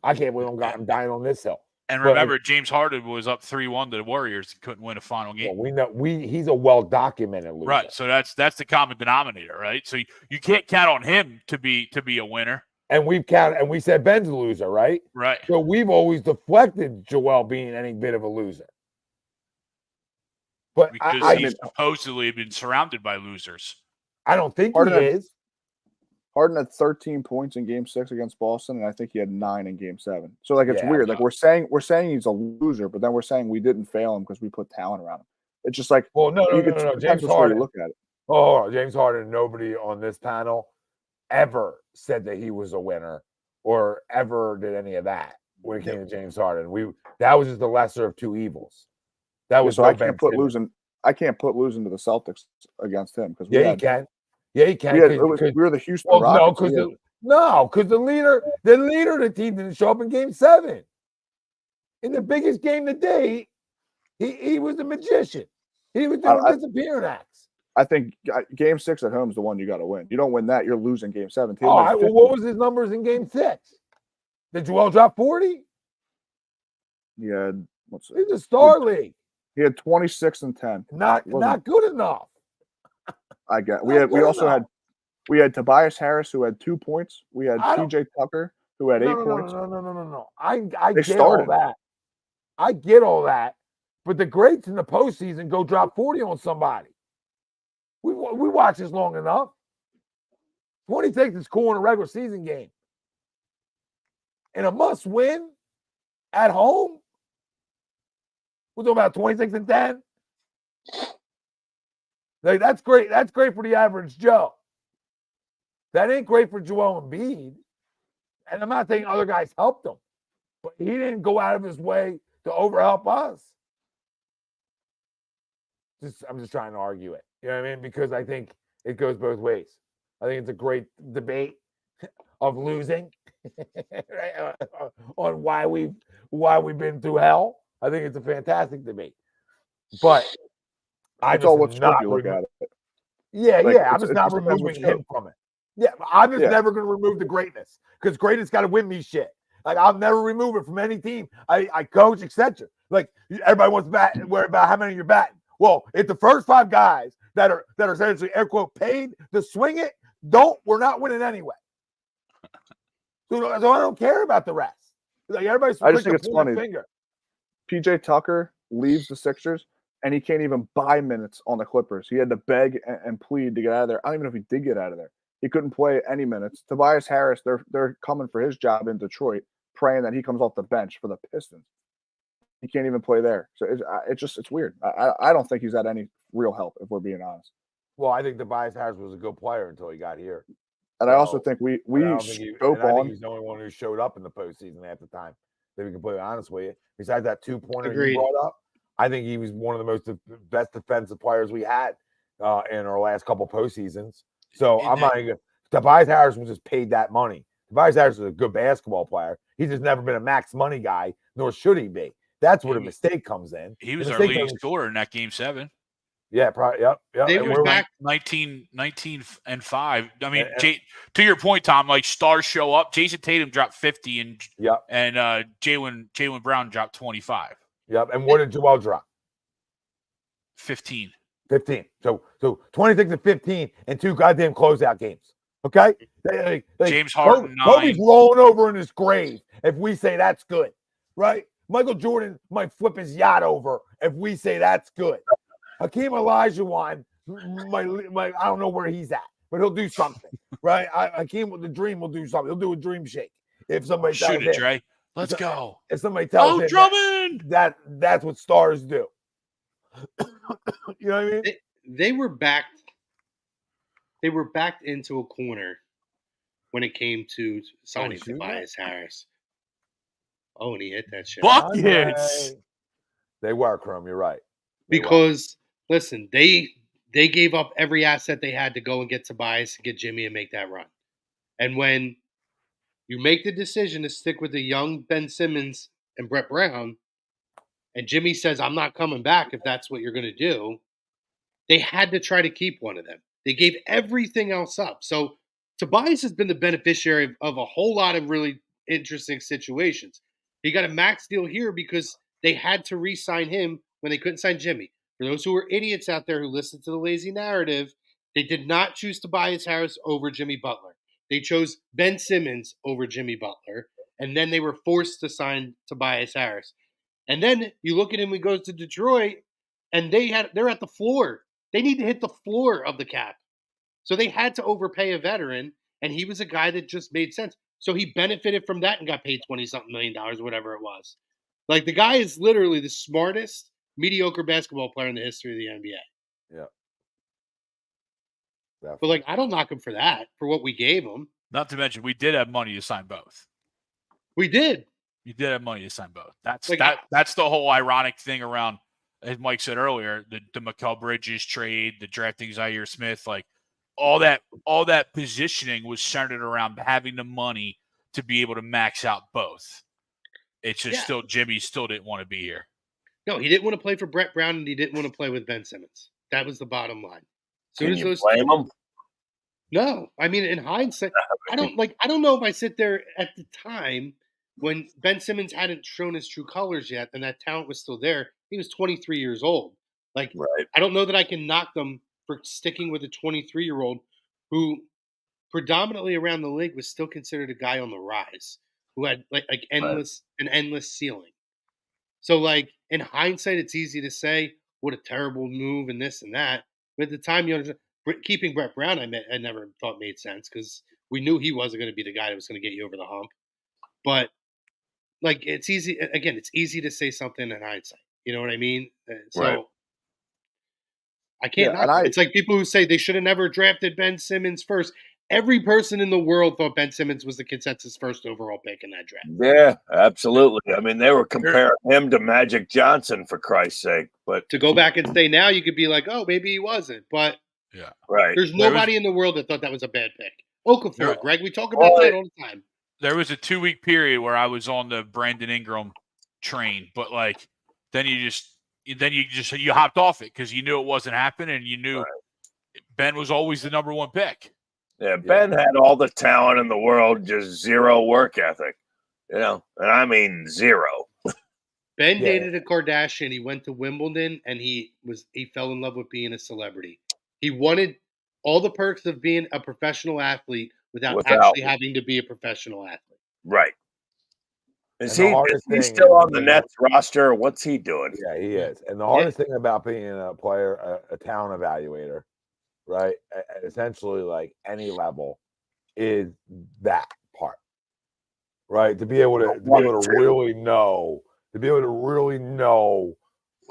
Speaker 8: I can't believe I'm dying on this hill.
Speaker 4: And remember, James Harden was up 3-1 to the Warriors and couldn't win a final game.
Speaker 8: Well, we know he's a well-documented loser.
Speaker 4: Right. So that's the common denominator, right? So you can't count on him to be a winner.
Speaker 8: And we said Ben's a loser, right?
Speaker 4: Right.
Speaker 8: So we've always deflected Joel being any bit of a loser. But
Speaker 4: because he's supposedly been surrounded by losers.
Speaker 8: I don't think he is.
Speaker 7: Harden had 13 points in Game 6 against Boston, and I think he had 9 in Game 7. So it's weird. Like we're saying he's a loser, but then we're saying we didn't fail him because we put talent around him. It's just like
Speaker 8: no. James Harden.
Speaker 7: Look at it.
Speaker 8: Oh, James Harden. Nobody on this panel ever said that he was a winner or ever did any of that when it came to James Harden. That was just the lesser of two evils. That was
Speaker 7: I can't put losing to the Celtics against him because
Speaker 8: he can. Yeah, he can.
Speaker 7: We were the Houston Rockets.
Speaker 8: Because the leader of the team didn't show up in Game 7. In the biggest game of the day, he was the magician. He was doing disappearing acts.
Speaker 7: I think Game 6 at home is the one you got to win. You don't win that, you're losing Game 7.
Speaker 8: All right, well, what was his numbers in Game 6? Did Joel drop 40?
Speaker 7: He had
Speaker 8: He's a star league.
Speaker 7: He had 26 and 10.
Speaker 8: Not good enough.
Speaker 7: I get. We had Tobias Harris who had 2 points. We had PJ Tucker who had 8 points.
Speaker 8: No. I get all that. I get all that. But the greats in the postseason go drop 40 on somebody. We watch this long enough. 26 is cool in a regular season game. In a must win at home, we're talking about 26 and 10. Like, that's great. That's great for the average Joe. That ain't great for Joel Embiid. And I'm not saying other guys helped him, but he didn't go out of his way to overhelp us. I'm just trying to argue it. You know what I mean? Because I think it goes both ways. I think it's a great debate of losing on why we've been through hell. I think it's a fantastic debate. But
Speaker 7: it's all what's not you look at it.
Speaker 8: Yeah, I'm just not removing him from it. Yeah, I'm just never going to remove the greatness because greatness got to win me shit. Like, I'll never remove it from any team I coach, etc. Like, everybody wants to worry about how many you're batting. Well, if the first 5 guys that are essentially air quote paid to swing it we're not winning anyway. So I don't care about the rest. Like, everybody's
Speaker 7: I just think it's funny.
Speaker 8: Finger.
Speaker 7: PJ Tucker leaves the Sixers and he can't even buy minutes on the Clippers. He had to beg and plead to get out of there. I don't even know if he did get out of there. He couldn't play any minutes. Tobias Harris, they're coming for his job in Detroit, praying that he comes off the bench for the Pistons. He can't even play there. So it's weird. I don't think he's had any real help, if we're being honest.
Speaker 8: Well, I think Tobias Harris was a good player until he got here.
Speaker 7: And I also think we
Speaker 8: I think he's the only one who showed up in the postseason at the time. To be completely honest with you, besides that 2-pointer you brought up, I think he was one of the best defensive players we had in our last couple postseasons. So I'm not even. Tobias Harris was just paid that money. Tobias Harris is a good basketball player. He's just never been a max money guy, nor should he be. That's where the mistake comes in.
Speaker 4: He was our leading scorer in that Game 7.
Speaker 8: Yeah, probably. Yep.
Speaker 6: They were back
Speaker 4: 19 and 5. I mean, to your point, Tom, like, stars show up. Jason Tatum dropped 50 and Jaylen Brown dropped 25.
Speaker 8: Yep. And what did Joel drop?
Speaker 4: 15.
Speaker 8: So 26 and 15 and 2 goddamn closeout games. Okay?
Speaker 4: James Harden, 9.
Speaker 8: Kobe's rolling over in his grave if we say that's good, right? Michael Jordan might flip his yacht over if we say that's good. Hakeem Olajuwon I don't know where he's at, but he'll do something, right? I came with the dream. Will do something. He'll do a dream shake if somebody tells
Speaker 4: Shoot it,
Speaker 8: him.
Speaker 4: Dre. Let's go.
Speaker 8: If somebody tells him
Speaker 4: Drummond.
Speaker 8: that's what stars do. You know what I mean?
Speaker 6: They were backed. They were backed into a corner when it came to signing Tobias Harris. Oh, and he hit that shit.
Speaker 4: Buckets.
Speaker 8: They were, Chrome. You're right.
Speaker 6: Because listen, they gave up every asset they had to go and get Tobias and get Jimmy and make that run. And when you make the decision to stick with the young Ben Simmons and Brett Brown, and Jimmy says, I'm not coming back if that's what you're going to do, they had to try to keep one of them. They gave everything else up. So Tobias has been the beneficiary of a whole lot of really interesting situations. He got a max deal here because they had to re-sign him when they couldn't sign Jimmy. For those who are idiots out there who listen to the lazy narrative, they did not choose Tobias Harris over Jimmy Butler. They chose Ben Simmons over Jimmy Butler, and then they were forced to sign Tobias Harris. And then you look at him, he goes to Detroit, and they're at the floor. They need to hit the floor of the cap. So they had to overpay a veteran, and he was a guy that just made sense. So he benefited from that and got paid $20-something million, whatever it was. Like, the guy is literally the smartest, mediocre basketball player in the history of the NBA.
Speaker 8: Yeah. Definitely.
Speaker 6: But, like, I don't knock him for that, for what we gave him.
Speaker 4: Not to mention, we did have money to sign both.
Speaker 6: We did.
Speaker 4: You did have money to sign both. That's
Speaker 6: Like,
Speaker 4: that's the whole ironic thing around, as Mike said earlier, the Mikal Bridges trade, the drafting Zaire Smith, like all that positioning was centered around having the money to be able to max out both. It's just still Jimmy still didn't want to be here.
Speaker 6: No, he didn't want to play for Brett Brown, and he didn't want to play with Ben Simmons. That was the bottom line.
Speaker 5: Can you blame him?
Speaker 6: No, I mean, in hindsight, I don't know if I sit there at the time when Ben Simmons hadn't shown his true colors yet, and that talent was still there. He was 23 years old. Like,
Speaker 5: Right.
Speaker 6: I don't know that I can knock them for sticking with a 23-year-old who predominantly around the league was still considered a guy on the rise, who had an endless ceiling. So, like, in hindsight, it's easy to say what a terrible move and this and that. But at the time, you understand, keeping Brett Brown, I never thought made sense because we knew he wasn't going to be the guy that was going to get you over the hump. But, like, it's easy. Again, it's easy to say something in hindsight. You know what I mean? So
Speaker 5: Right.
Speaker 6: I can't. It's like people who say they should have never drafted Ben Simmons first. Every person in the world thought Ben Simmons was the consensus first overall pick in that draft.
Speaker 5: Yeah, absolutely. I mean, they were comparing him to Magic Johnson, for Christ's sake. But
Speaker 6: to go back and say now, you could be like, oh, maybe he wasn't. But
Speaker 4: yeah,
Speaker 5: right.
Speaker 6: There's nobody in the world that thought that was a bad pick. Okafor, Greg, we talk about that all the time.
Speaker 4: There was a 2-week period where I was on the Brandon Ingram train, but like then you hopped off it because you knew it wasn't happening, and you knew Ben was always the number one pick.
Speaker 5: Yeah, Ben had all the talent in the world, just zero work ethic. You know, and I mean zero.
Speaker 6: Ben dated a Kardashian. He went to Wimbledon, and he fell in love with being a celebrity. He wanted all the perks of being a professional athlete without actually having to be a professional athlete.
Speaker 5: Right. Is he still on the Nets roster? What's he doing?
Speaker 8: Yeah, he is. And the hardest thing about being a player, a talent evaluator, right, essentially like any level, is that part, right? To be able to really know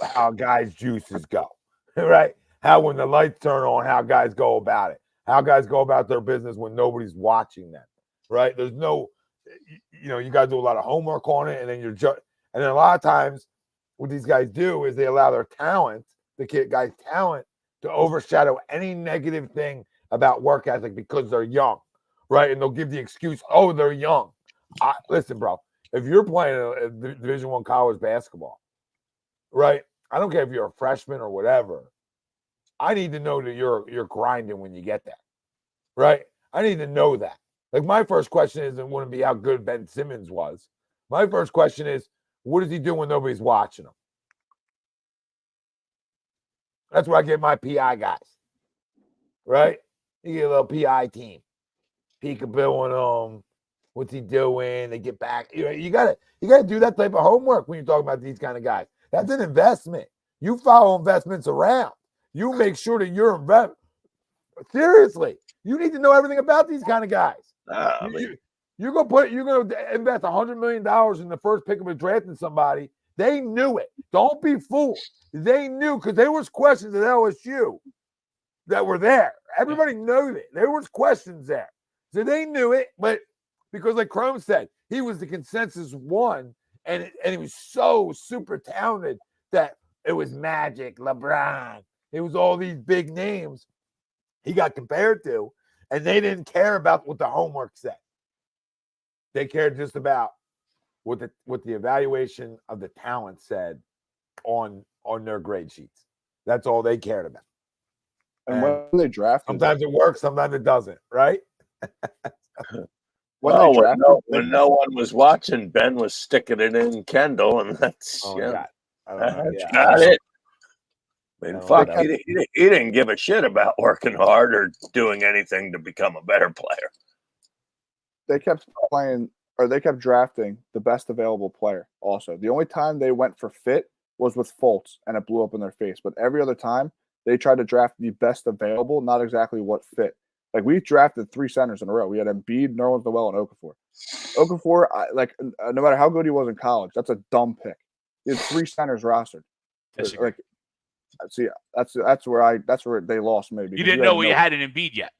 Speaker 8: how guys' juices go, right? How when the lights turn on, how guys go about it, how guys go about their business when nobody's watching them, right? There's no, you got to do a lot of homework on it, and then and then a lot of times what these guys do is they allow their talent, the guys' talent, to overshadow any negative thing about work ethic because they're young, right? And they'll give the excuse, oh, they're young. Listen, bro, if you're playing a Division I college basketball, right? I don't care if you're a freshman or whatever. I need to know that you're grinding when you get there, right? I need to know that. Like, my first question wouldn't be how good Ben Simmons was. My first question is, what does he do when nobody's watching him? That's where I get my PI guys, right? You get a little PI team, peekaboo on them. What's he doing? They get back. You gotta do that type of homework when you're talking about these kind of guys. That's an investment. You follow investments around.
Speaker 1: You make sure that you're invested. Seriously, you need to know everything about these kind of guys. You're gonna invest $100 million in the first pick of a draft in somebody. They knew it. Don't be fooled. They knew because there was questions at LSU that were there. Everybody knew it. There was questions there. So they knew it, but because like Chrome said, he was the consensus one, and he was so super talented that it was Magic, LeBron. It was all these big names he got compared to, and they didn't care about what the homework said. They cared just about what the evaluation of the talent said on their grade sheets. That's all they cared about.
Speaker 7: And when they drafted,
Speaker 1: sometimes it works, sometimes it doesn't, right?
Speaker 5: When no one was watching, Ben was sticking it in Kendall, and that's got it. I mean, fuck, he didn't give a shit about working hard or doing anything to become a better player.
Speaker 7: They kept playing, or they kept drafting the best available player also. The only time they went for fit was with Fultz, and it blew up in their face. But every other time, they tried to draft the best available, not exactly what fit. Like, we drafted 3 centers in a row. We had Embiid, Nerlens Noel, and Okafor. Okafor, no matter how good he was in college, that's a dumb pick. He had 3 centers rostered. Like, see, that's where they lost me.
Speaker 4: You didn't know you had an Embiid yet.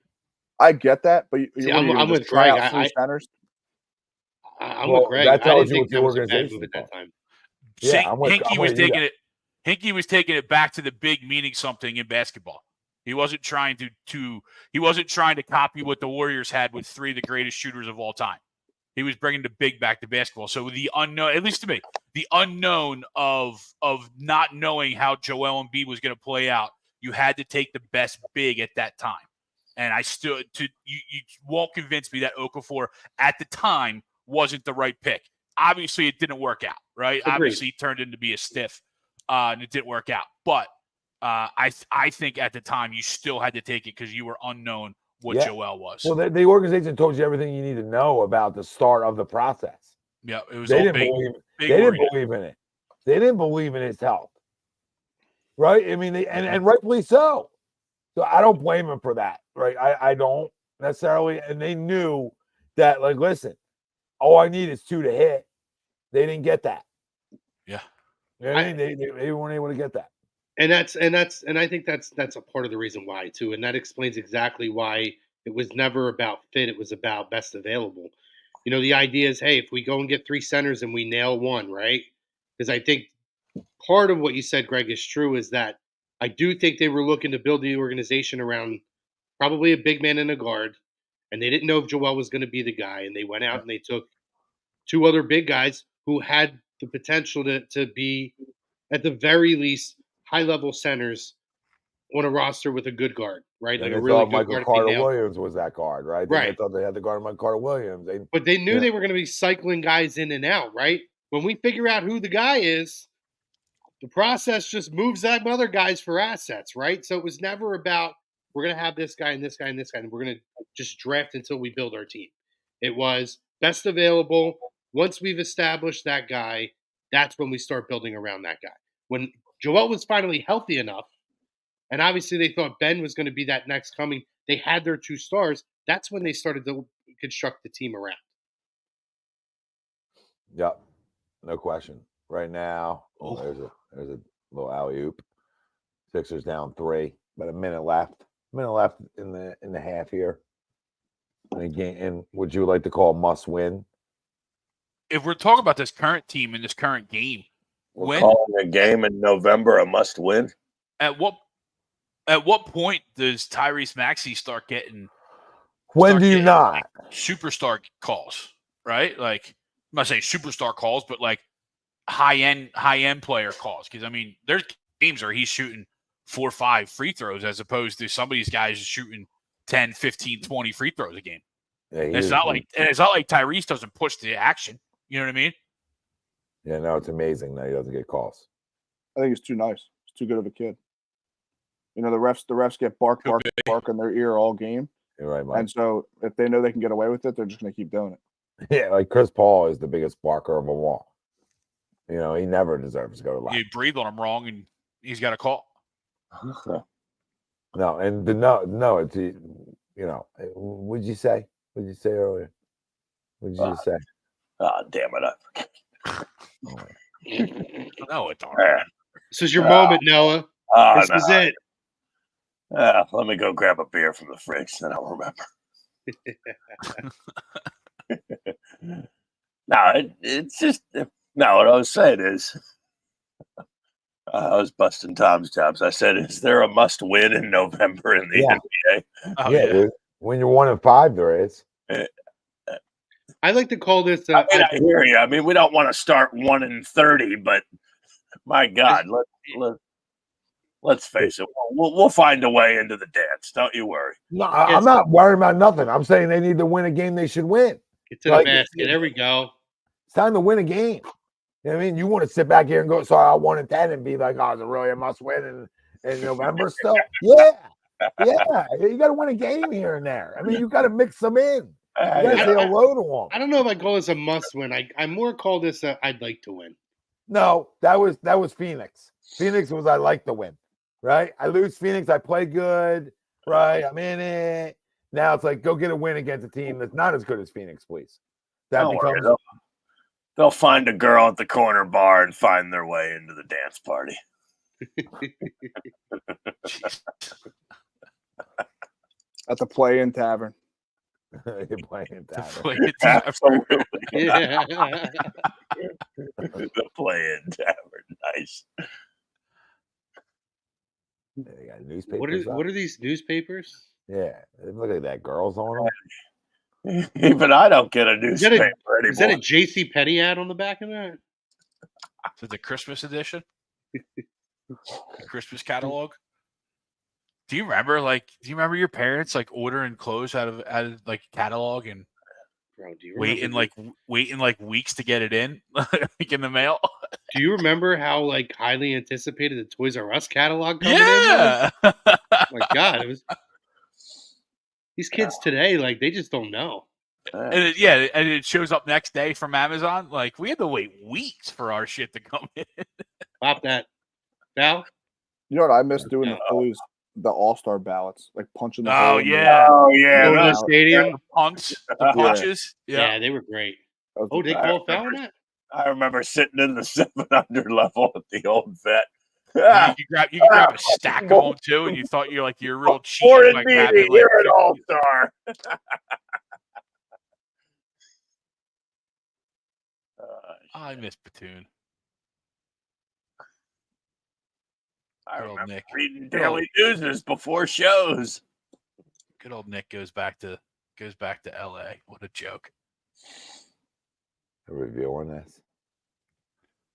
Speaker 7: I get that, but
Speaker 6: I'm with Greg.
Speaker 7: Centers.
Speaker 6: I'm with Greg.
Speaker 8: That tells
Speaker 6: I
Speaker 8: you
Speaker 6: didn't think that was a bad move at that time.
Speaker 4: Yeah, Hinkie was taking it back to the big meaning something in basketball. He wasn't trying to copy what the Warriors had with 3 of the greatest shooters of all time. He was bringing the big back to basketball. So the unknown, at least to me, the unknown of not knowing how Joel Embiid was going to play out, you had to take the best big at that time. And you won't convince me that Okafor at the time wasn't the right pick. Obviously, it didn't work out, right?
Speaker 6: Agreed.
Speaker 4: Obviously, he turned into be a stiff, and it didn't work out. But I think at the time you still had to take it because you were unknown what Joel was.
Speaker 8: Well, the organization told you everything you need to know about the start of the process.
Speaker 4: Yeah, it was.
Speaker 8: They didn't believe in it. They didn't believe in his health, right? I mean, and rightfully so. So I don't blame him for that, right? I don't necessarily. And they knew that, like, listen, all I need is 2 to hit. They didn't get that.
Speaker 4: Yeah,
Speaker 8: you know what I mean? They weren't able to get that.
Speaker 6: And I think that's a part of the reason why too. And that explains exactly why it was never about fit. It was about best available. You know, the idea is, hey, if we go and get 3 centers and we nail one, right? Because I think part of what you said, Greg, is true, is that I do think they were looking to build the organization around probably a big man and a guard, and they didn't know if Joel was going to be the guy, and they went out and they took 2 other big guys who had the potential to be, at the very least, high-level centers on a roster with a good guard, right?
Speaker 8: And
Speaker 6: like a really good
Speaker 8: Michael
Speaker 6: guard.
Speaker 8: Carter-Williams was that guard, right?
Speaker 6: Right.
Speaker 8: They thought they had the guard Michael Carter-Williams.
Speaker 6: But they knew they were going to be cycling guys in and out, right? When we figure out who the guy is, the process just moves that other guys for assets, right? So it was never about, we're going to have this guy and this guy and this guy, and we're going to just draft until we build our team. It was best available. Once we've established that guy, that's when we start building around that guy. When Joel was finally healthy enough, and obviously they thought Ben was going to be that next coming, they had their 2 stars. That's when they started to construct the team around.
Speaker 8: Yep, no question. Right now, there's a little alley-oop. Sixers down 3, about a minute left. In the half here. And would you like to call a must-win?
Speaker 4: If we're talking about this current team and this current game,
Speaker 5: we're calling a game in November a must-win.
Speaker 4: At what point does Tyrese Maxey start getting?
Speaker 8: When do you not?
Speaker 4: Like, superstar calls, right? Like, I'm not saying superstar calls, but like high end player calls. Because I mean, there's games where he's shooting 4 or 5 free throws as opposed to some of these guys shooting 10, 15, 20 free throws a game. Yeah, it's not like Tyrese doesn't push the action. You know what I mean?
Speaker 8: Yeah, no, it's amazing that he doesn't get calls.
Speaker 7: I think he's too nice. He's too good of a kid. You know, the refs get bark in their ear all game.
Speaker 8: You're right, Mike.
Speaker 7: And so if they know they can get away with it, they're just going to keep doing it.
Speaker 8: Yeah, like Chris Paul is the biggest barker of them all. You know, he never deserves to go to line.
Speaker 4: You breathe on him wrong, and he's got a call.
Speaker 8: No, and no, it's what'd you say? What'd you say earlier? What'd you just say?
Speaker 5: Oh, damn it!
Speaker 4: No, it's all right.
Speaker 6: This is your moment, Noah. This was it.
Speaker 5: Let me go grab a beer from the fridge, then I'll remember. No, it's just no. What I was saying is, I was busting Tom's chops. I said, "Is there a must-win in November in the NBA?"
Speaker 4: Oh, yeah.
Speaker 8: When you're 1-5, there is.
Speaker 6: I like to call this.
Speaker 5: I hear you. I mean, we don't want to start 1-30, but my God, let's face it. We'll find a way into the dance. Don't you worry.
Speaker 8: No, I'm not worried about nothing. I'm saying they need to win a game they should win.
Speaker 6: Get to the basket. There we go.
Speaker 8: It's time to win a game. You know what I mean? You want to sit back here and go, so I 1-10 and be like, oh, is it really a must win in November still? Yeah. You got to win a game here and there. I mean, you got to mix them in. You got to say hello to them.
Speaker 6: I don't know if I call this a must win. I more call this a I'd like to win.
Speaker 8: No, that was Phoenix. Phoenix was I like to win, right? I lose Phoenix, I play good, right? I'm in it. Now it's like go get a win against a team that's not as good as Phoenix, please. That becomes.
Speaker 5: They'll find a girl at the corner bar and find their way into the dance party.
Speaker 7: At the play-in tavern.
Speaker 8: You're playing tavern.
Speaker 5: Absolutely.
Speaker 6: Yeah.
Speaker 5: The play-in tavern. Nice.
Speaker 8: They got newspapers.
Speaker 6: What are these newspapers?
Speaker 8: Yeah, look at that. Girls on them.
Speaker 5: Even I don't get a newspaper anymore.
Speaker 6: Is that a J.C. Penney ad on the back of that?
Speaker 4: So the Christmas edition? Christmas catalog? Do you remember your parents like ordering clothes out of like a catalog and waiting like weeks to get it in, like in the mail?
Speaker 6: Do you remember how like highly anticipated the Toys R Us catalog coming in?
Speaker 4: Yeah.
Speaker 6: Oh my God, it was. These kids today, like they just don't know.
Speaker 4: And it shows up next day from Amazon. Like we had to wait weeks for our shit to come in.
Speaker 6: Pop that, Val.
Speaker 7: You know what I miss doing the Phillies, the All-Star ballots, like punching the.
Speaker 4: Oh yeah,
Speaker 6: the stadium,
Speaker 4: the punches.
Speaker 6: Yeah, they were great. Oh, they called foul on that.
Speaker 5: I remember sitting in the 700 level at the old vet.
Speaker 4: You grab a stack of them too, and you thought you're real cheap.
Speaker 5: You're an all-star.
Speaker 4: I miss Platoon.
Speaker 5: I remember Nick reading daily newses before shows.
Speaker 4: Good old Nick goes back to LA. What a joke.
Speaker 8: A review on this.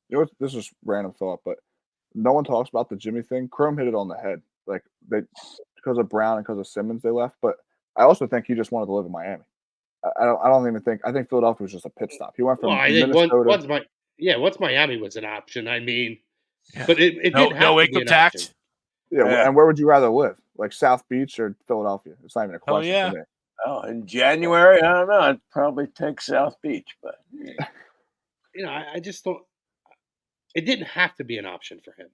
Speaker 7: You know, this is random thought, but no one talks about the Jimmy thing. Chrome hit it on the head. Like because of Brown and because of Simmons, they left. But I also think he just wanted to live in Miami. I don't even think. I think Philadelphia was just a pit stop. He went from Minnesota.
Speaker 6: Once Miami was an option. I mean, but it didn't have
Speaker 4: no
Speaker 6: to
Speaker 4: income
Speaker 6: be an
Speaker 4: tax.
Speaker 6: option.
Speaker 7: Yeah, and where would you rather live? Like South Beach or Philadelphia? It's not even a question for me.
Speaker 5: Oh, in January, I don't know. I'd probably take South Beach, but
Speaker 6: I just don't. It didn't have to be an option for him,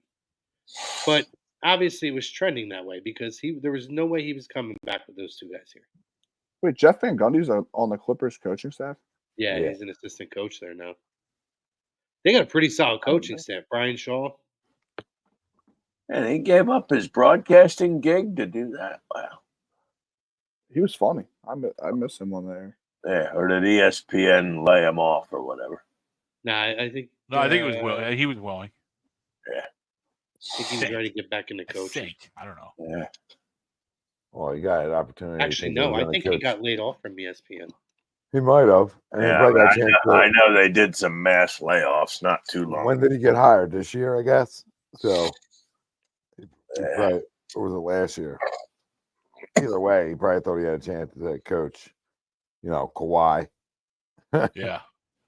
Speaker 6: but obviously it was trending that way because there was no way he was coming back with those two guys here.
Speaker 7: Wait, Jeff Van Gundy's on the Clippers coaching staff?
Speaker 6: Yeah, he's an assistant coach there now. They got a pretty solid coaching staff. Brian Shaw.
Speaker 5: And he gave up his broadcasting gig to do that. Wow.
Speaker 7: He was funny. I miss him on there.
Speaker 5: Yeah, or did ESPN lay him off or whatever?
Speaker 6: I think.
Speaker 4: No, I think it was willing. He was willing.
Speaker 5: Yeah.
Speaker 6: I think he was ready to get back into coaching.
Speaker 4: I don't know.
Speaker 5: Yeah.
Speaker 8: Well, he got an opportunity.
Speaker 6: Actually, no. I think he got laid off from ESPN.
Speaker 8: He might have.
Speaker 5: I know they did some mass layoffs not too long.
Speaker 8: When did he get hired? This year, I guess. So, right, or was it last year? Either way, he probably thought he had a chance to coach. Kawhi.
Speaker 4: Yeah.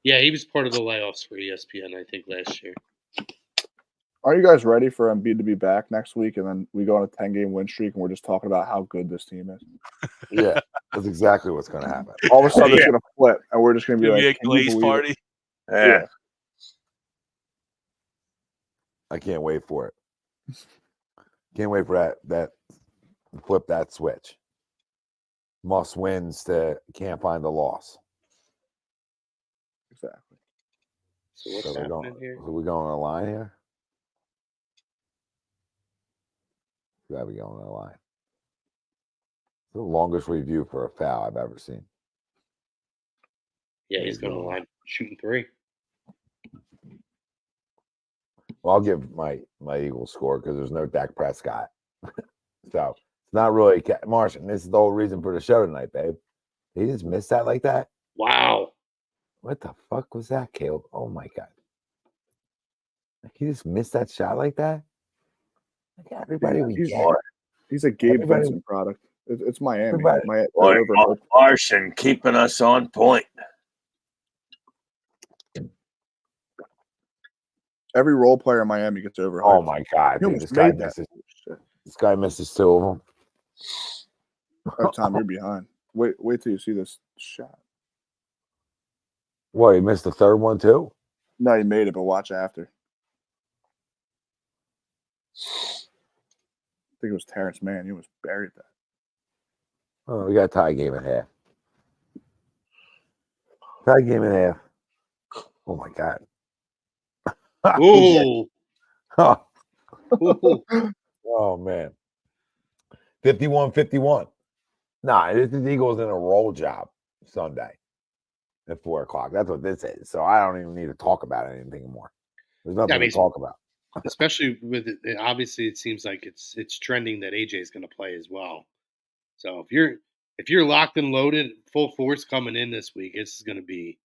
Speaker 6: Yeah, he was part of the layoffs for ESPN, I think, last year.
Speaker 7: Are you guys ready for Embiid to be back next week? And then we go on a 10-game win streak, and we're just talking about how good this team is.
Speaker 8: Yeah, that's exactly what's going to happen.
Speaker 7: All of a sudden, it's going to flip, and we're just going to be like,
Speaker 4: a glaze party.
Speaker 5: Yeah.
Speaker 8: I can't wait for it. Can't wait for that flip that switch. Must wins to can't find a loss.
Speaker 7: Exactly.
Speaker 6: So what's
Speaker 8: So
Speaker 6: happening here?
Speaker 8: Are we going on a line here? We gotta be going on a line. It's the longest review for a foul I've ever seen.
Speaker 6: Yeah, he's going to line shooting 3.
Speaker 8: Well, I'll give my Eagles score because there's no Dak Prescott. So it's not really Martian. This is the whole reason for the show tonight, babe. He just missed that like that.
Speaker 6: Wow.
Speaker 8: What the fuck was that, Caleb? Oh my god. He just missed that shot like that? Look at everybody
Speaker 7: He's a Gabe Vincent product. It's Miami.
Speaker 5: Martian keeping us on point.
Speaker 7: Every role player in Miami gets over.
Speaker 8: Oh my god. Dude, this guy misses 2 of them.
Speaker 7: By the time you're behind. Wait till you see this shot.
Speaker 8: What, he missed the 3rd one too?
Speaker 7: No, he made it, but watch after. I think it was Terrence Mann. He almost buried that.
Speaker 8: Oh, we got a tie game at half. Tie game at half. Oh my god.
Speaker 6: Ooh.
Speaker 8: Oh man. 51-51. Nah, this is Eagles in a roll job Sunday at 4:00. That's what this is. So I don't even need to talk about anything more. There's nothing to talk about.
Speaker 6: Especially with it, obviously it seems like it's trending that AJ is going to play as well. So if you're locked and loaded, full force coming in this week, it's gonna be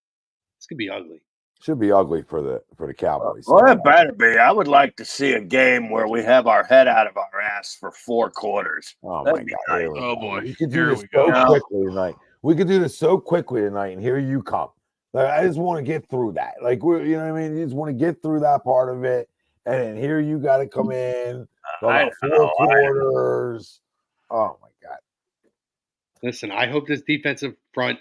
Speaker 6: ugly.
Speaker 8: Should be ugly for the Cowboys.
Speaker 5: Well, it better be. I would like to see a game where we have our head out of our ass for 4 quarters.
Speaker 8: Oh
Speaker 5: That'd
Speaker 8: my god!
Speaker 5: nice.
Speaker 4: Oh boy!
Speaker 8: We could do this so quickly tonight. We could do this so quickly tonight, and here you come. Like, I just want to get through that. Like you know what I mean? You just want to get through that part of it, and then here you got to come in. 4 quarters. Oh my god!
Speaker 6: Listen, I hope this defensive front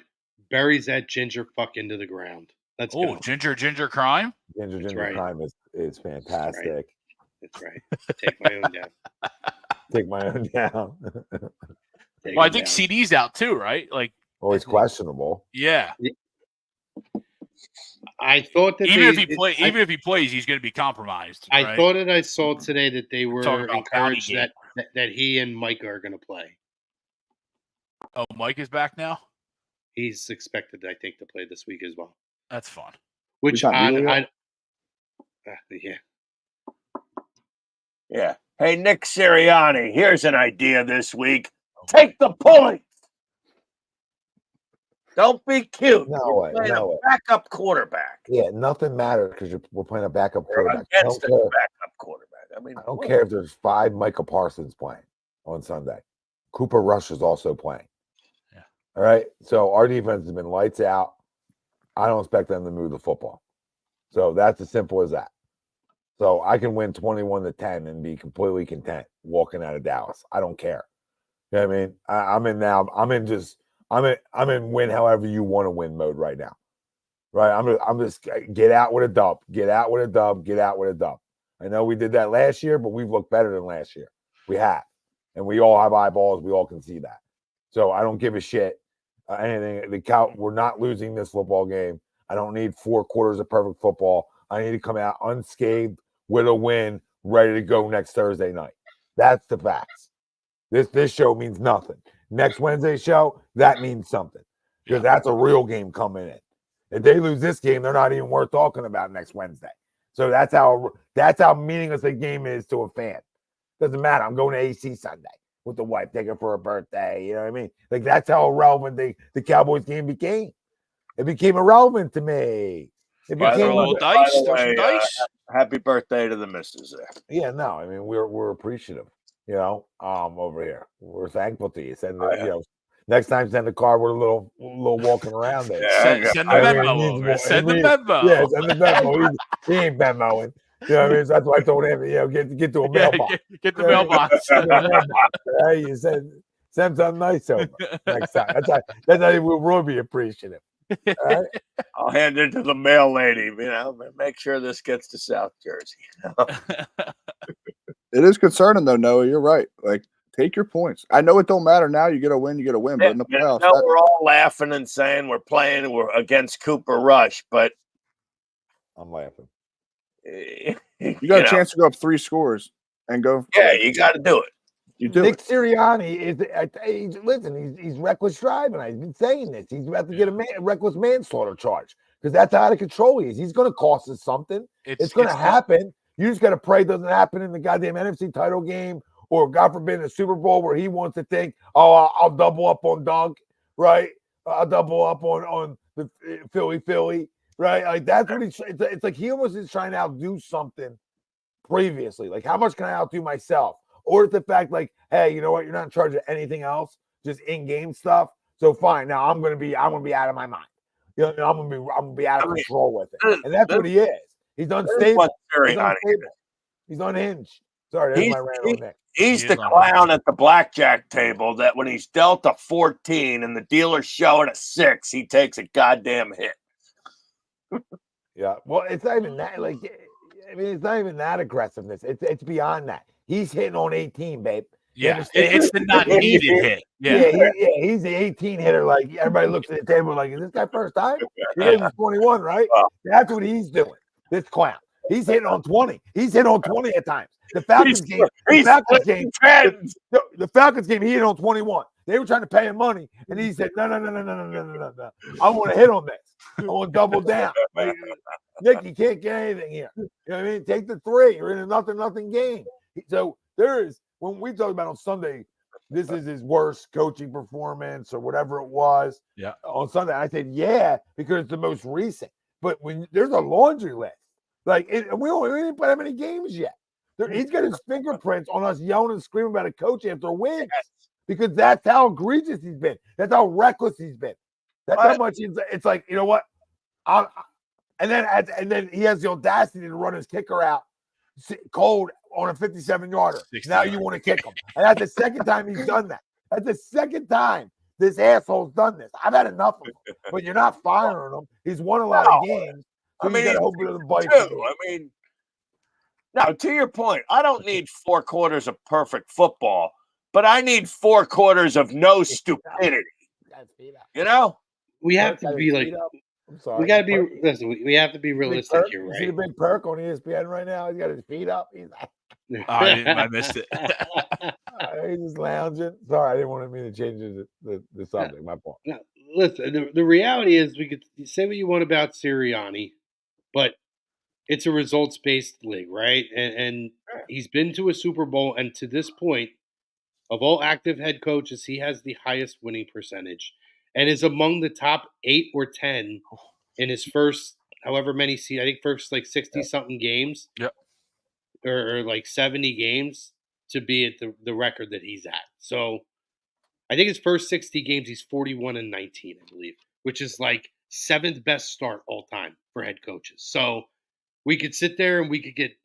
Speaker 6: buries that ginger fuck into the ground. Let's go.
Speaker 4: Ginger crime.
Speaker 8: Ginger crime is fantastic.
Speaker 6: That's right. Take my own down.
Speaker 8: Take my own down.
Speaker 4: Well, I think CD's out too, right? Like,
Speaker 8: he's questionable.
Speaker 4: Yeah.
Speaker 6: I thought that
Speaker 4: even if he plays, he's going to be compromised.
Speaker 6: I
Speaker 4: right?
Speaker 6: thought that I saw today that they were encouraged
Speaker 4: that
Speaker 6: he and Micah are going to play.
Speaker 4: Oh, Mike is back now?
Speaker 6: He's expected, I think, to play this week as well.
Speaker 4: That's fun.
Speaker 6: Which
Speaker 5: yeah. Hey, Nick Sirianni, here's an idea this week. Take the pulleys. Don't be cute.
Speaker 8: No way.
Speaker 5: Backup quarterback.
Speaker 8: Yeah, nothing matters because we're playing a backup quarterback.
Speaker 5: Against a backup quarterback. I mean,
Speaker 8: I don't care if there's 5 Micah Parsons playing on Sunday. Cooper Rush is also playing.
Speaker 4: Yeah.
Speaker 8: All right. So our defense has been lights out. I don't expect them to move the football. So that's as simple as that. So I can win 21-10 and be completely content walking out of Dallas. I don't care. You know what I mean? I'm in win however you want to win mode right now. Right? I'm just get out with a dub. Get out with a dub. Get out with a dub. I know we did that last year, but we've looked better than last year. We have. And we all have eyeballs. We all can see that. So I don't give a shit. Anything. We're not losing this football game. I don't need 4 quarters of perfect football. I need to come out unscathed with a win, ready to go next Thursday night. That's the facts. This show means nothing. Next Wednesday's show, that means something. Because that's a real game coming in. If they lose this game, they're not even worth talking about next Wednesday. So that's how meaningless a game is to a fan. Doesn't matter. I'm going to AC Sunday with the wife, taking her for her birthday. You know what I mean? Like, that's how irrelevant the Cowboys game became. It became irrelevant to me. It became
Speaker 4: dice.
Speaker 5: Happy birthday to the missus there.
Speaker 8: Yeah, no, I mean we're appreciative. You know, over here, we're thankful to you. Send next time send a card with a little walking around there.
Speaker 4: Yeah, send the memo over. Send the memo.
Speaker 8: Yeah, send the memo. He ain't memoing. You know what I mean? So that's why I told him, get to a mailbox.
Speaker 4: Get the mailbox.
Speaker 8: Hey, you send something nice over next time. That's how we'll really be appreciative. All right?
Speaker 5: I'll hand it to the mail lady. You know, make sure this gets to South Jersey.
Speaker 7: It is concerning though, Noah. You're right. Like Take your points. I know it don't matter now. You get a win, but in the playoffs,
Speaker 5: we're all laughing and saying we're against Cooper Rush, but
Speaker 8: I'm laughing.
Speaker 7: You got a chance to go up 3 scores and go.
Speaker 5: Yeah, you got to do it.
Speaker 1: You do. Nick Sirianni is he's reckless driving. I've been saying this. He's about to get a reckless manslaughter charge because that's how out of control he is. He's going to cost us something. It's going to happen. You just got to pray it doesn't happen in the goddamn NFC title game or, God forbid, in the Super Bowl where he wants to think, oh, I'll double up on Doug, right? I'll double up on the Philly, right? Like that's what it's like he almost is trying to outdo something previously. Like, how much can I outdo myself? Or it's the fact, like, hey, you know what? You're not in charge of anything else, just in-game stuff. So fine, now I'm gonna be out of my mind. You know, I'm gonna be out of control with it, and that's what he is. He's unstable. He's unhinged. Sorry, there's my rant on Nick.
Speaker 5: He's the clown at the blackjack table that when he's dealt a 14 and the dealer's showing a 6, he takes a goddamn hit.
Speaker 1: Yeah, well, it's not even that. Like, I mean, it's not even that aggressiveness. It's beyond that. He's hitting on 18, babe.
Speaker 4: Yeah, it's the not needed hit.
Speaker 1: He's the 18 hitter. Like, everybody looks at the table like, is this guy first time? He's 21, right? That's what he's doing. This clown. He's hitting on 20. He's hit on 20 at times. The Falcons game, he hit on 21. They were trying to pay him money, and he said, no. I want to hit on this. I want to double down. Like, Nick, you can't get anything here. You know what I mean? Take the 3. You're in a nothing game. So there is, when we talked about on Sunday, this is his worst coaching performance or whatever it was.
Speaker 4: Yeah.
Speaker 1: On Sunday, I said, yeah, because it's the most recent. But when there's a laundry list, like, we didn't play that many games yet. He's got his fingerprints on us yelling and screaming about a coach after wins because that's how egregious he's been. That's how reckless he's been. That's how much it's like, you know what? And then he has the audacity to run his kicker out cold on a 57-yarder. Now you want to kick him. And that's the second time he's done that. That's the second time this asshole's done this. I've had enough of him. But you're not firing him. He's won a lot of games. So you got to hope he doesn't bite you.
Speaker 5: Now, to your point, I don't need 4 quarters of perfect football, but I need 4 quarters of no stupidity. You know?
Speaker 6: We have to be like,
Speaker 1: I'm sorry.
Speaker 6: We got to be, listen, we have to be realistic here, right?
Speaker 1: You see the big perk on ESPN right now? He's got his feet up. He's like,
Speaker 4: I missed it.
Speaker 1: He's just lounging. Sorry, I didn't want me to change the subject. My fault.
Speaker 6: No, listen, the reality is we could say what you want about Sirianni, but it's a results-based league, right? And he's been to a Super Bowl, and to this point, of all active head coaches, he has the highest winning percentage and is among the top 8 or 10 in his first however many seasons. I think first like 60-something games.
Speaker 4: Yep.
Speaker 6: Or like 70 games to be at the record that he's at. So I think his first 60 games, he's 41-19, I believe, which is like 7th best start all time for head coaches. So we could sit there and we could get,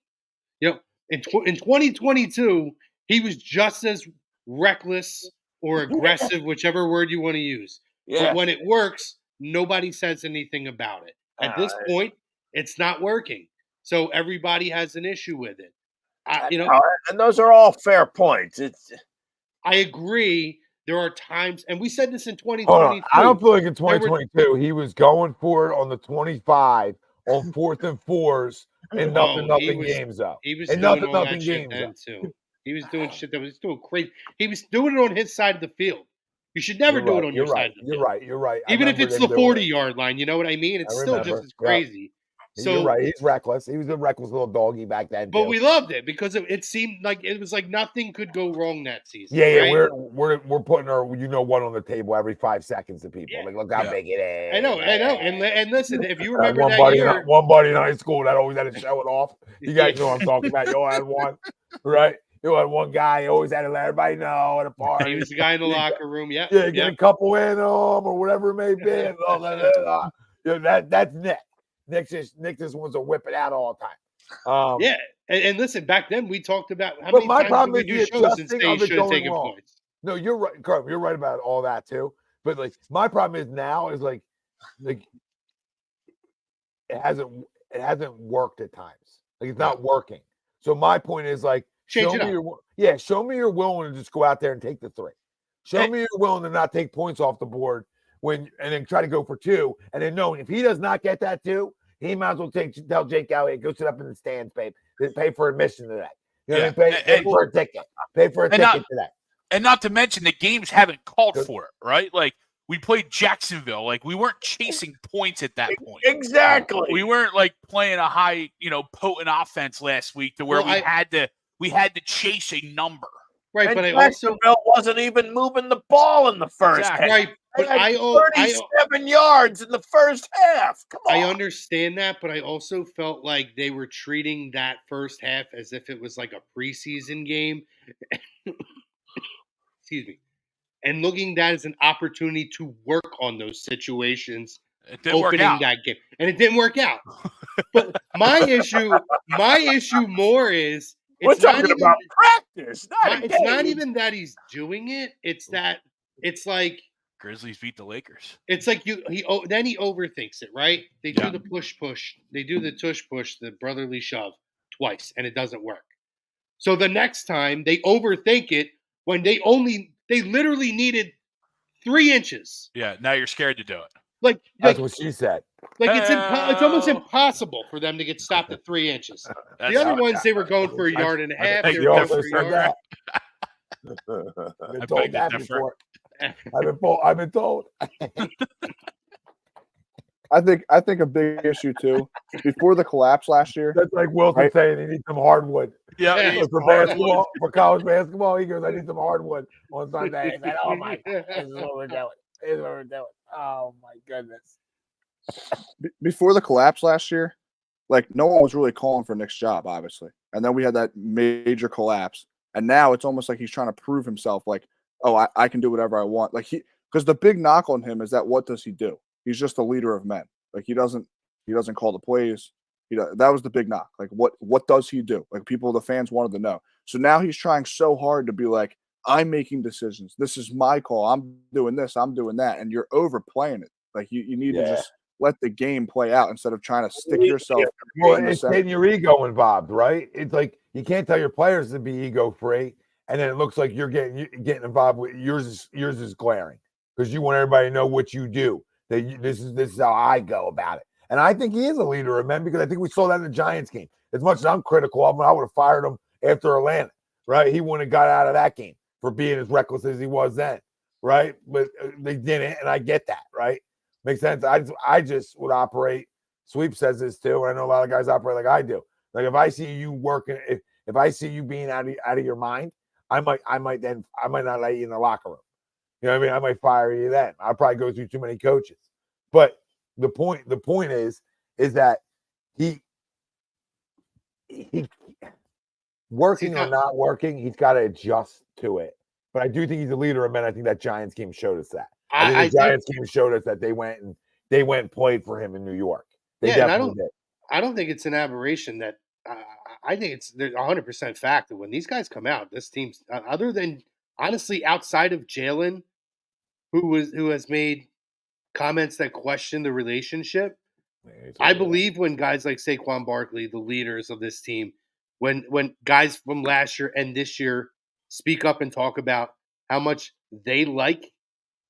Speaker 6: you know, in 2022, he was just as reckless or aggressive, whichever word you want to use.
Speaker 5: Yeah.
Speaker 6: But when it works, nobody says anything about it. At this point, it's not working. So everybody has an issue with it.
Speaker 5: And those are all fair points.
Speaker 6: I agree. There are times, and we said this in 2022.
Speaker 1: I don't feel like in 2022 he was going for it on the 25 on 4th and 4s and nothing games up.
Speaker 6: He was
Speaker 1: and
Speaker 6: doing
Speaker 1: nothing
Speaker 6: all that
Speaker 1: games
Speaker 6: shit then
Speaker 1: up.
Speaker 6: too. He was doing shit that was doing crazy. He was doing it on his side of the field. You should never do it on your side of the field.
Speaker 1: You're right.
Speaker 6: Even if it's the 40-yard line, you know what I mean? It's still just as crazy. So
Speaker 1: you're right. He's reckless. He was a reckless little doggy back then.
Speaker 6: But we loved it because it seemed like it was like nothing could go wrong that season.
Speaker 1: Yeah,
Speaker 6: right?
Speaker 1: We're putting our what on the table every 5 seconds to people. Like, look how big it is.
Speaker 6: I know. And listen, if you remember
Speaker 1: one buddy in high school that always had to show it off. You guys know what I'm talking about. You all had one, right? You had one guy. He always had to let everybody know at a party.
Speaker 6: He was the guy in the locker room. Yeah.
Speaker 1: Yeah, get a couple in them or whatever it may be. That's Nick. Nick just wants to whip it out all the time.
Speaker 6: Yeah, and listen, back then we talked about how many times we do shows and say he should have taken points.
Speaker 1: No, you're right, Carl. You're right about all that too. But like, my problem is now is like it hasn't worked at times. Like, it's not working. So my point is like
Speaker 6: Change it up.
Speaker 8: Show me you're willing to just go out there and take the 3. Show me you're willing to not take points off the board and then try to go for 2, and then knowing if he does not get that 2, he might as well tell Jake Elliott, go sit up in the stands, babe. Pay for admission today. You know what I mean? Pay for a ticket. Pay for a ticket today.
Speaker 4: And not to mention the games haven't called for it, right? Like we played Jacksonville. Like we weren't chasing points at that point.
Speaker 5: Exactly.
Speaker 4: We weren't like playing a high, potent offense last week to where we had to chase a number.
Speaker 6: Right,
Speaker 5: and
Speaker 6: but
Speaker 5: Jacksonville wasn't even moving the ball in the first half.
Speaker 6: Right, but
Speaker 5: I 37 yards in the first half. Come on.
Speaker 6: I understand that, but I also felt like they were treating that first half as if it was like a preseason game. Excuse me. And looking at that as an opportunity to work on those situations opening that game. And it didn't work out. But my issue more is
Speaker 5: we're talking about practice.
Speaker 6: It's not even that he's doing it. It's that it's like
Speaker 4: Grizzlies beat the Lakers.
Speaker 6: It's like then he overthinks it, right? They do the push. They do the tush push, the brotherly shove twice, and it doesn't work. So the next time they overthink it when they literally needed 3 inches.
Speaker 4: Yeah, now you're scared to do it.
Speaker 6: Like
Speaker 8: that's what she said.
Speaker 6: Like it's almost impossible for them to get stopped at 3 inches. The other ones they were going for a yard and a half. They were going for a yard.
Speaker 8: I've been told that before. I've been told.
Speaker 7: I think a big issue too. Before the collapse last year,
Speaker 8: that's like Wilson saying he needs some hardwood.
Speaker 4: Yeah,
Speaker 8: for basketball, for college basketball, he goes, "I need some hardwood on Sunday." He said, "Oh my, this is what we're doing. This is what we're doing." Oh my goodness.
Speaker 7: Before the collapse last year, like no one was really calling for Nick's job, obviously, and then we had that major collapse, and now it's almost like he's trying to prove himself. Like, oh, I can do whatever I want. Like because the big knock on him is that what does he do? He's just a leader of men. Like he doesn't call the plays. That was the big knock. Like what does he do? Like the fans wanted to know. So now he's trying so hard to be like, I'm making decisions. This is my call. I'm doing this. I'm doing that. And you're overplaying it. Like you need to just let the game play out instead of trying to stick yourself.
Speaker 8: Well, it's getting your ego involved, right? It's like you can't tell your players to be ego free, and then it looks like you're getting involved with yours is glaring because you want everybody to know what you do. This is how I go about it. And I think he is a leader of men because I think we saw that in the Giants game. As much as I'm critical of him, I would have fired him after Atlanta, right? He wouldn't have got out of that game for being as reckless as he was then, right? But they didn't, and I get that, right? Makes sense. I just would operate. Sweep says this too, and I know a lot of guys operate like I do. Like if I see you working, if I see you being out of your mind, I might not let you in the locker room. You know what I mean? I might fire you then. I'll probably go through too many coaches. But the point is that he working or not working, he's got to adjust to it. But I do think he's a leader of men. I think that Giants game showed us that. I think the Giants game showed us that they went and played for him in New York. They definitely did.
Speaker 6: I don't think it's an aberration that I think it's 100% fact that when these guys come out, this team's other than honestly outside of Jalen, who has made comments that question the relationship. I believe when guys like Saquon Barkley, the leaders of this team, when guys from last year and this year speak up and talk about how much they like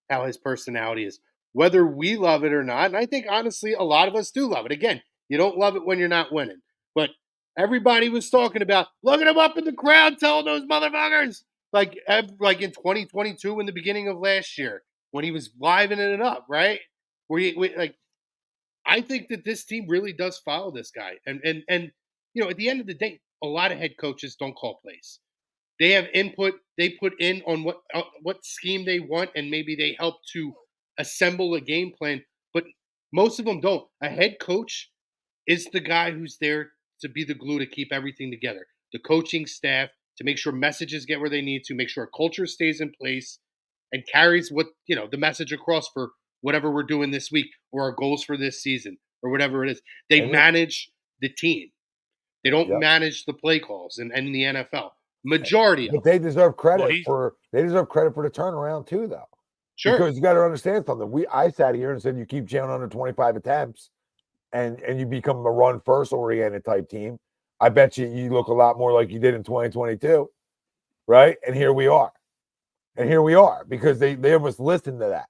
Speaker 6: how his personality is, whether we love it or not. And I think, honestly, a lot of us do love it. Again, you don't love it when you're not winning. But everybody was talking about, look at him up in the crowd telling those motherfuckers. Like in 2022 in the beginning of last year when he was livening it up, right? I think that this team really does follow this guy. And at the end of the day, a lot of head coaches don't call plays. They have input. They put in on what scheme they want, and maybe they help to assemble a game plan. But most of them don't. A head coach is the guy who's there to be the glue to keep everything together. The coaching staff to make sure messages get where they need to, make sure a culture stays in place, and carries the message across for whatever we're doing this week or our goals for this season or whatever it is. They manage the team. They don't manage the play calls in the NFL. Majority
Speaker 8: but
Speaker 6: of
Speaker 8: they deserve credit for the turnaround too, though.
Speaker 6: Sure.
Speaker 8: Because you got to understand something. I sat here and said you keep Jalen under 25 attempts and you become a run first oriented type team. I bet you look a lot more like you did in 2022, right? And here we are. Because they almost listened to that.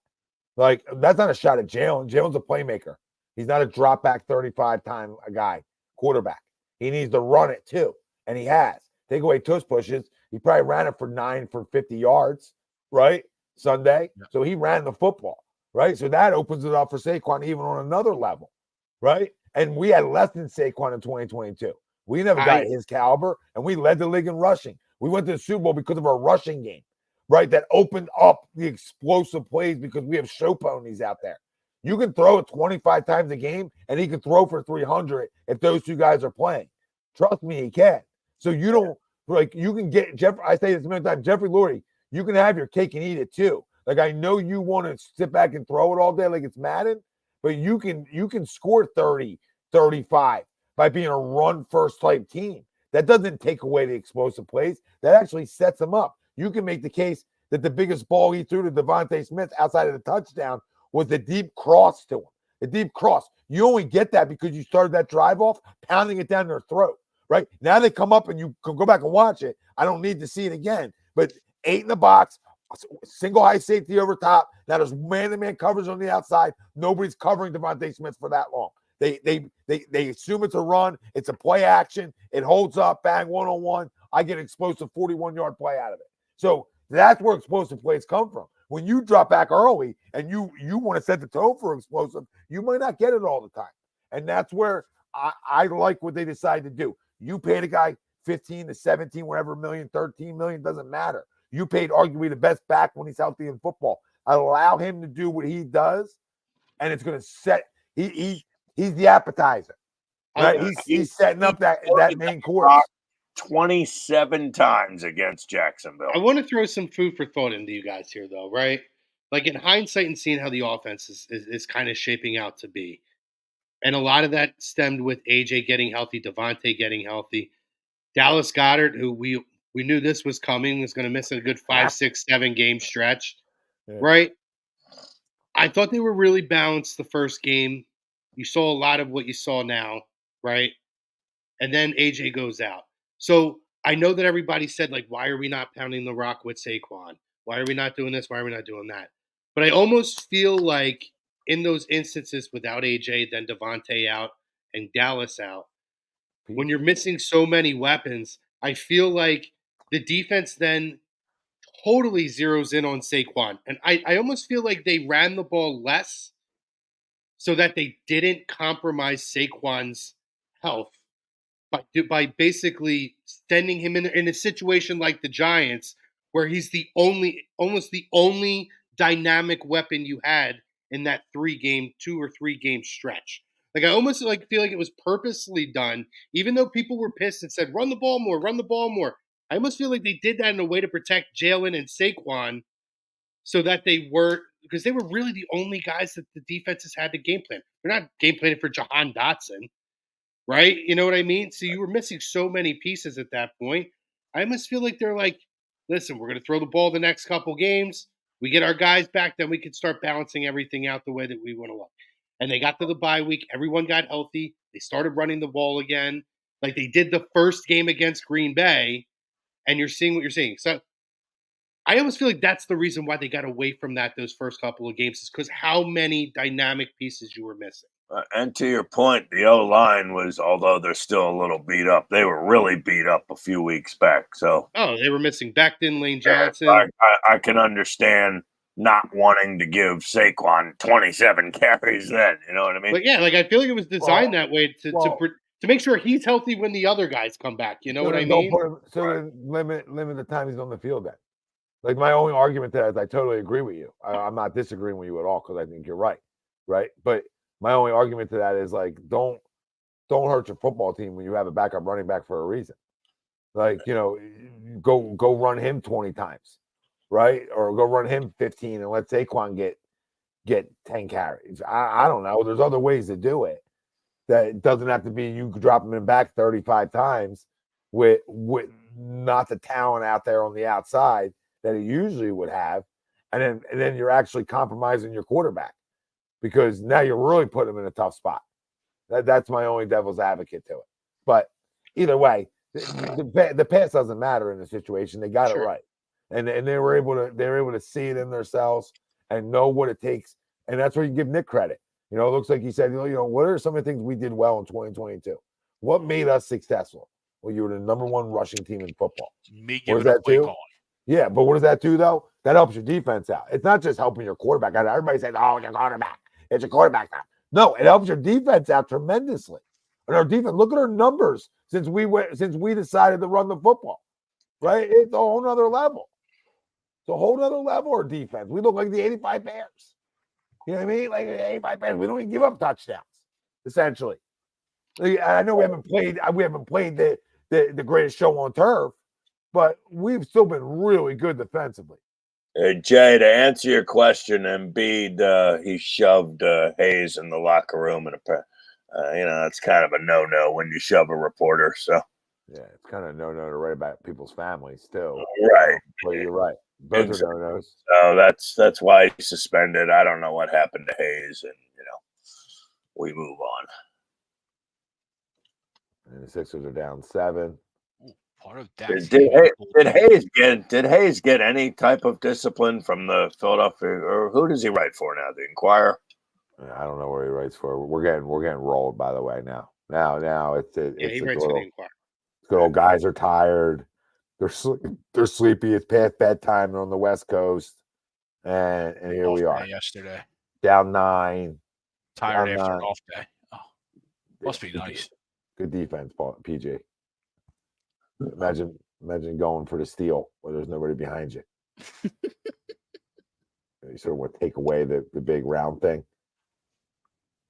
Speaker 8: Like, that's not a shot at Jalen. Jalen's a playmaker. He's not a drop back 35-time a guy, quarterback. He needs to run it too, and he has. Take away tush pushes. He probably ran it for 9 for 50 yards, right? Sunday. Yeah. So he ran the football, right? So that opens it up for Saquon even on another level, right? And we had less than Saquon in 2022. We never got his caliber, and we led the league in rushing. We went to the Super Bowl because of our rushing game, right? That opened up the explosive plays because we have show ponies out there. You can throw it 25 times a game, and he can throw for 300 if those two guys are playing. Trust me, he can. So you don't, like, you can get Jeff. I say this many times, Jeffrey Lurie, you can have your cake and eat it too. Like, I know you want to sit back and throw it all day like it's Madden, but you can score 30, 35 by being a run-first type team. That doesn't take away the explosive plays. That actually sets them up. You can make the case that the biggest ball he threw to Devontae Smith outside of the touchdown was the deep cross to him. The deep cross. You only get that because you started that drive off pounding it down their throat, right? Now they come up and you can go back and watch it. I don't need to see it again. But 8 in the box, single high safety over top. Now there's man-to-man coverage on the outside. Nobody's covering Devontae Smith for that long. They assume it's a run. It's a play action. It holds up, bang, one-on-one. I get an explosive 41-yard play out of it. So that's where explosive plays come from. When you drop back early and you want to set the tone for explosive, you might not get it all the time. And that's where I like what they decide to do. You paid a guy 15 to 17, whatever million, 13 million, doesn't matter. You paid arguably the best back when he's healthy in football. Allow him to do what he does, and it's going to set he's the appetizer. Right? He's setting up that main course.
Speaker 5: 27 times against Jacksonville.
Speaker 6: I want to throw some food for thought into you guys here, though, right? Like, in hindsight and seeing how the offense is kind of shaping out to be. And a lot of that stemmed with AJ getting healthy, Devontae getting healthy. Dallas Goedert, who we knew this was coming, was going to miss a good 5, 6, 7 game stretch, right? I thought they were really balanced the first game. You saw a lot of what you saw now, right? And then AJ goes out. So I know that everybody said, like, why are we not pounding the rock with Saquon? Why are we not doing this? Why are we not doing that? But I almost feel like in those instances without AJ, then Devontae out and Dallas out, when you're missing so many weapons, I feel like the defense then totally zeroes in on Saquon. And I almost feel like they ran the ball less so that they didn't compromise Saquon's health by basically sending him in a situation like the Giants, where he's almost the only dynamic weapon you had in that 2 or 3 game stretch. Like, I almost feel like it was purposely done, even though people were pissed and said, run the ball more, run the ball more. I almost feel like they did that in a way to protect Jalen and Saquon so that because they were really the only guys that the defenses had to game plan. They're not game planning for Jahan Dotson. Right? You know what I mean? So you were missing so many pieces at that point. I almost feel like they're like, listen, we're going to throw the ball the next couple games. We get our guys back, then we can start balancing everything out the way that we want to look. And they got to the bye week. Everyone got healthy. They started running the ball again, like they did the first game against Green Bay. And you're seeing what you're seeing. So I almost feel like that's the reason why they got away from those first couple of games, is because how many dynamic pieces you were missing.
Speaker 5: And to your point, the O-line was, although they're still a little beat up, they were really beat up a few weeks back. So
Speaker 6: they were missing Becton, Lane Johnson.
Speaker 5: I can understand not wanting to give Saquon 27 carries then. You know what I mean?
Speaker 6: But yeah, like, I feel like it was designed that way to make sure he's healthy when the other guys come back. You know what I mean?
Speaker 8: Limit the time he's on the field then. Like, my only argument to that is I totally agree with you. I'm not disagreeing with you at all, because I think you're right. But my only argument to that is, like, don't hurt your football team when you have a backup running back for a reason. Like, go run him 20 times, right? Or go run him 15 and let Saquon get 10 carries. I don't know. There's other ways to do it. That it doesn't have to be you drop him back 35 times with not the talent out there on the outside that he usually would have, and then you're actually compromising your quarterback, because now you're really putting him in a tough spot. That's my only devil's advocate to it. But either way, the pass doesn't matter in the situation. They got it right, and they were able to see it in themselves and know what it takes, and that's where you give Nick credit. It looks like he said, what are some of the things we did well in 2022? What made us successful? Well, you were the number one rushing team in football.
Speaker 4: Me
Speaker 8: What does
Speaker 4: giving
Speaker 8: that
Speaker 4: up play
Speaker 8: do?
Speaker 4: calling.
Speaker 8: Yeah, but what does that do, though? That helps your defense out. It's not just helping your quarterback out. Everybody says, oh, it's your quarterback. It's your quarterback now. No, it helps your defense out tremendously. And our defense, look at our numbers since we decided to run the football, right? It's a whole nother level. It's a whole nother level of defense. We look like the 85 Bears. You know what I mean? Like the 85 Bears. We don't even give up touchdowns, essentially. I know we haven't played the greatest show on turf, but we've still been really good defensively.
Speaker 5: Jay, to answer your question, Embiid, he shoved Hayes in the locker room, and that's kind of a no-no when you shove a reporter. So
Speaker 8: yeah, it's kind of no-no to write about people's families too.
Speaker 5: Right,
Speaker 8: but you're right. Both are no-nos.
Speaker 5: So that's why he's suspended. I don't know what happened to Hayes, and we move on.
Speaker 8: And the Sixers are down 7.
Speaker 4: Part of that.
Speaker 5: Did Hayes get any type of discipline from the Philadelphia, or who does he write for now? The Inquirer?
Speaker 8: I don't know where he writes for. We're getting rolled, by the way. Now it's
Speaker 6: he writes for the Inquirer.
Speaker 8: Good old guys are tired. They're sleepy. It's past bedtime. They're on the West Coast, and here we are.
Speaker 4: Yesterday,
Speaker 8: down 9.
Speaker 4: Tired after an off day. Oh, must be nice.
Speaker 8: Good defense, PG. Imagine going for the steal where there's nobody behind you. You sort of want to take away the big round thing.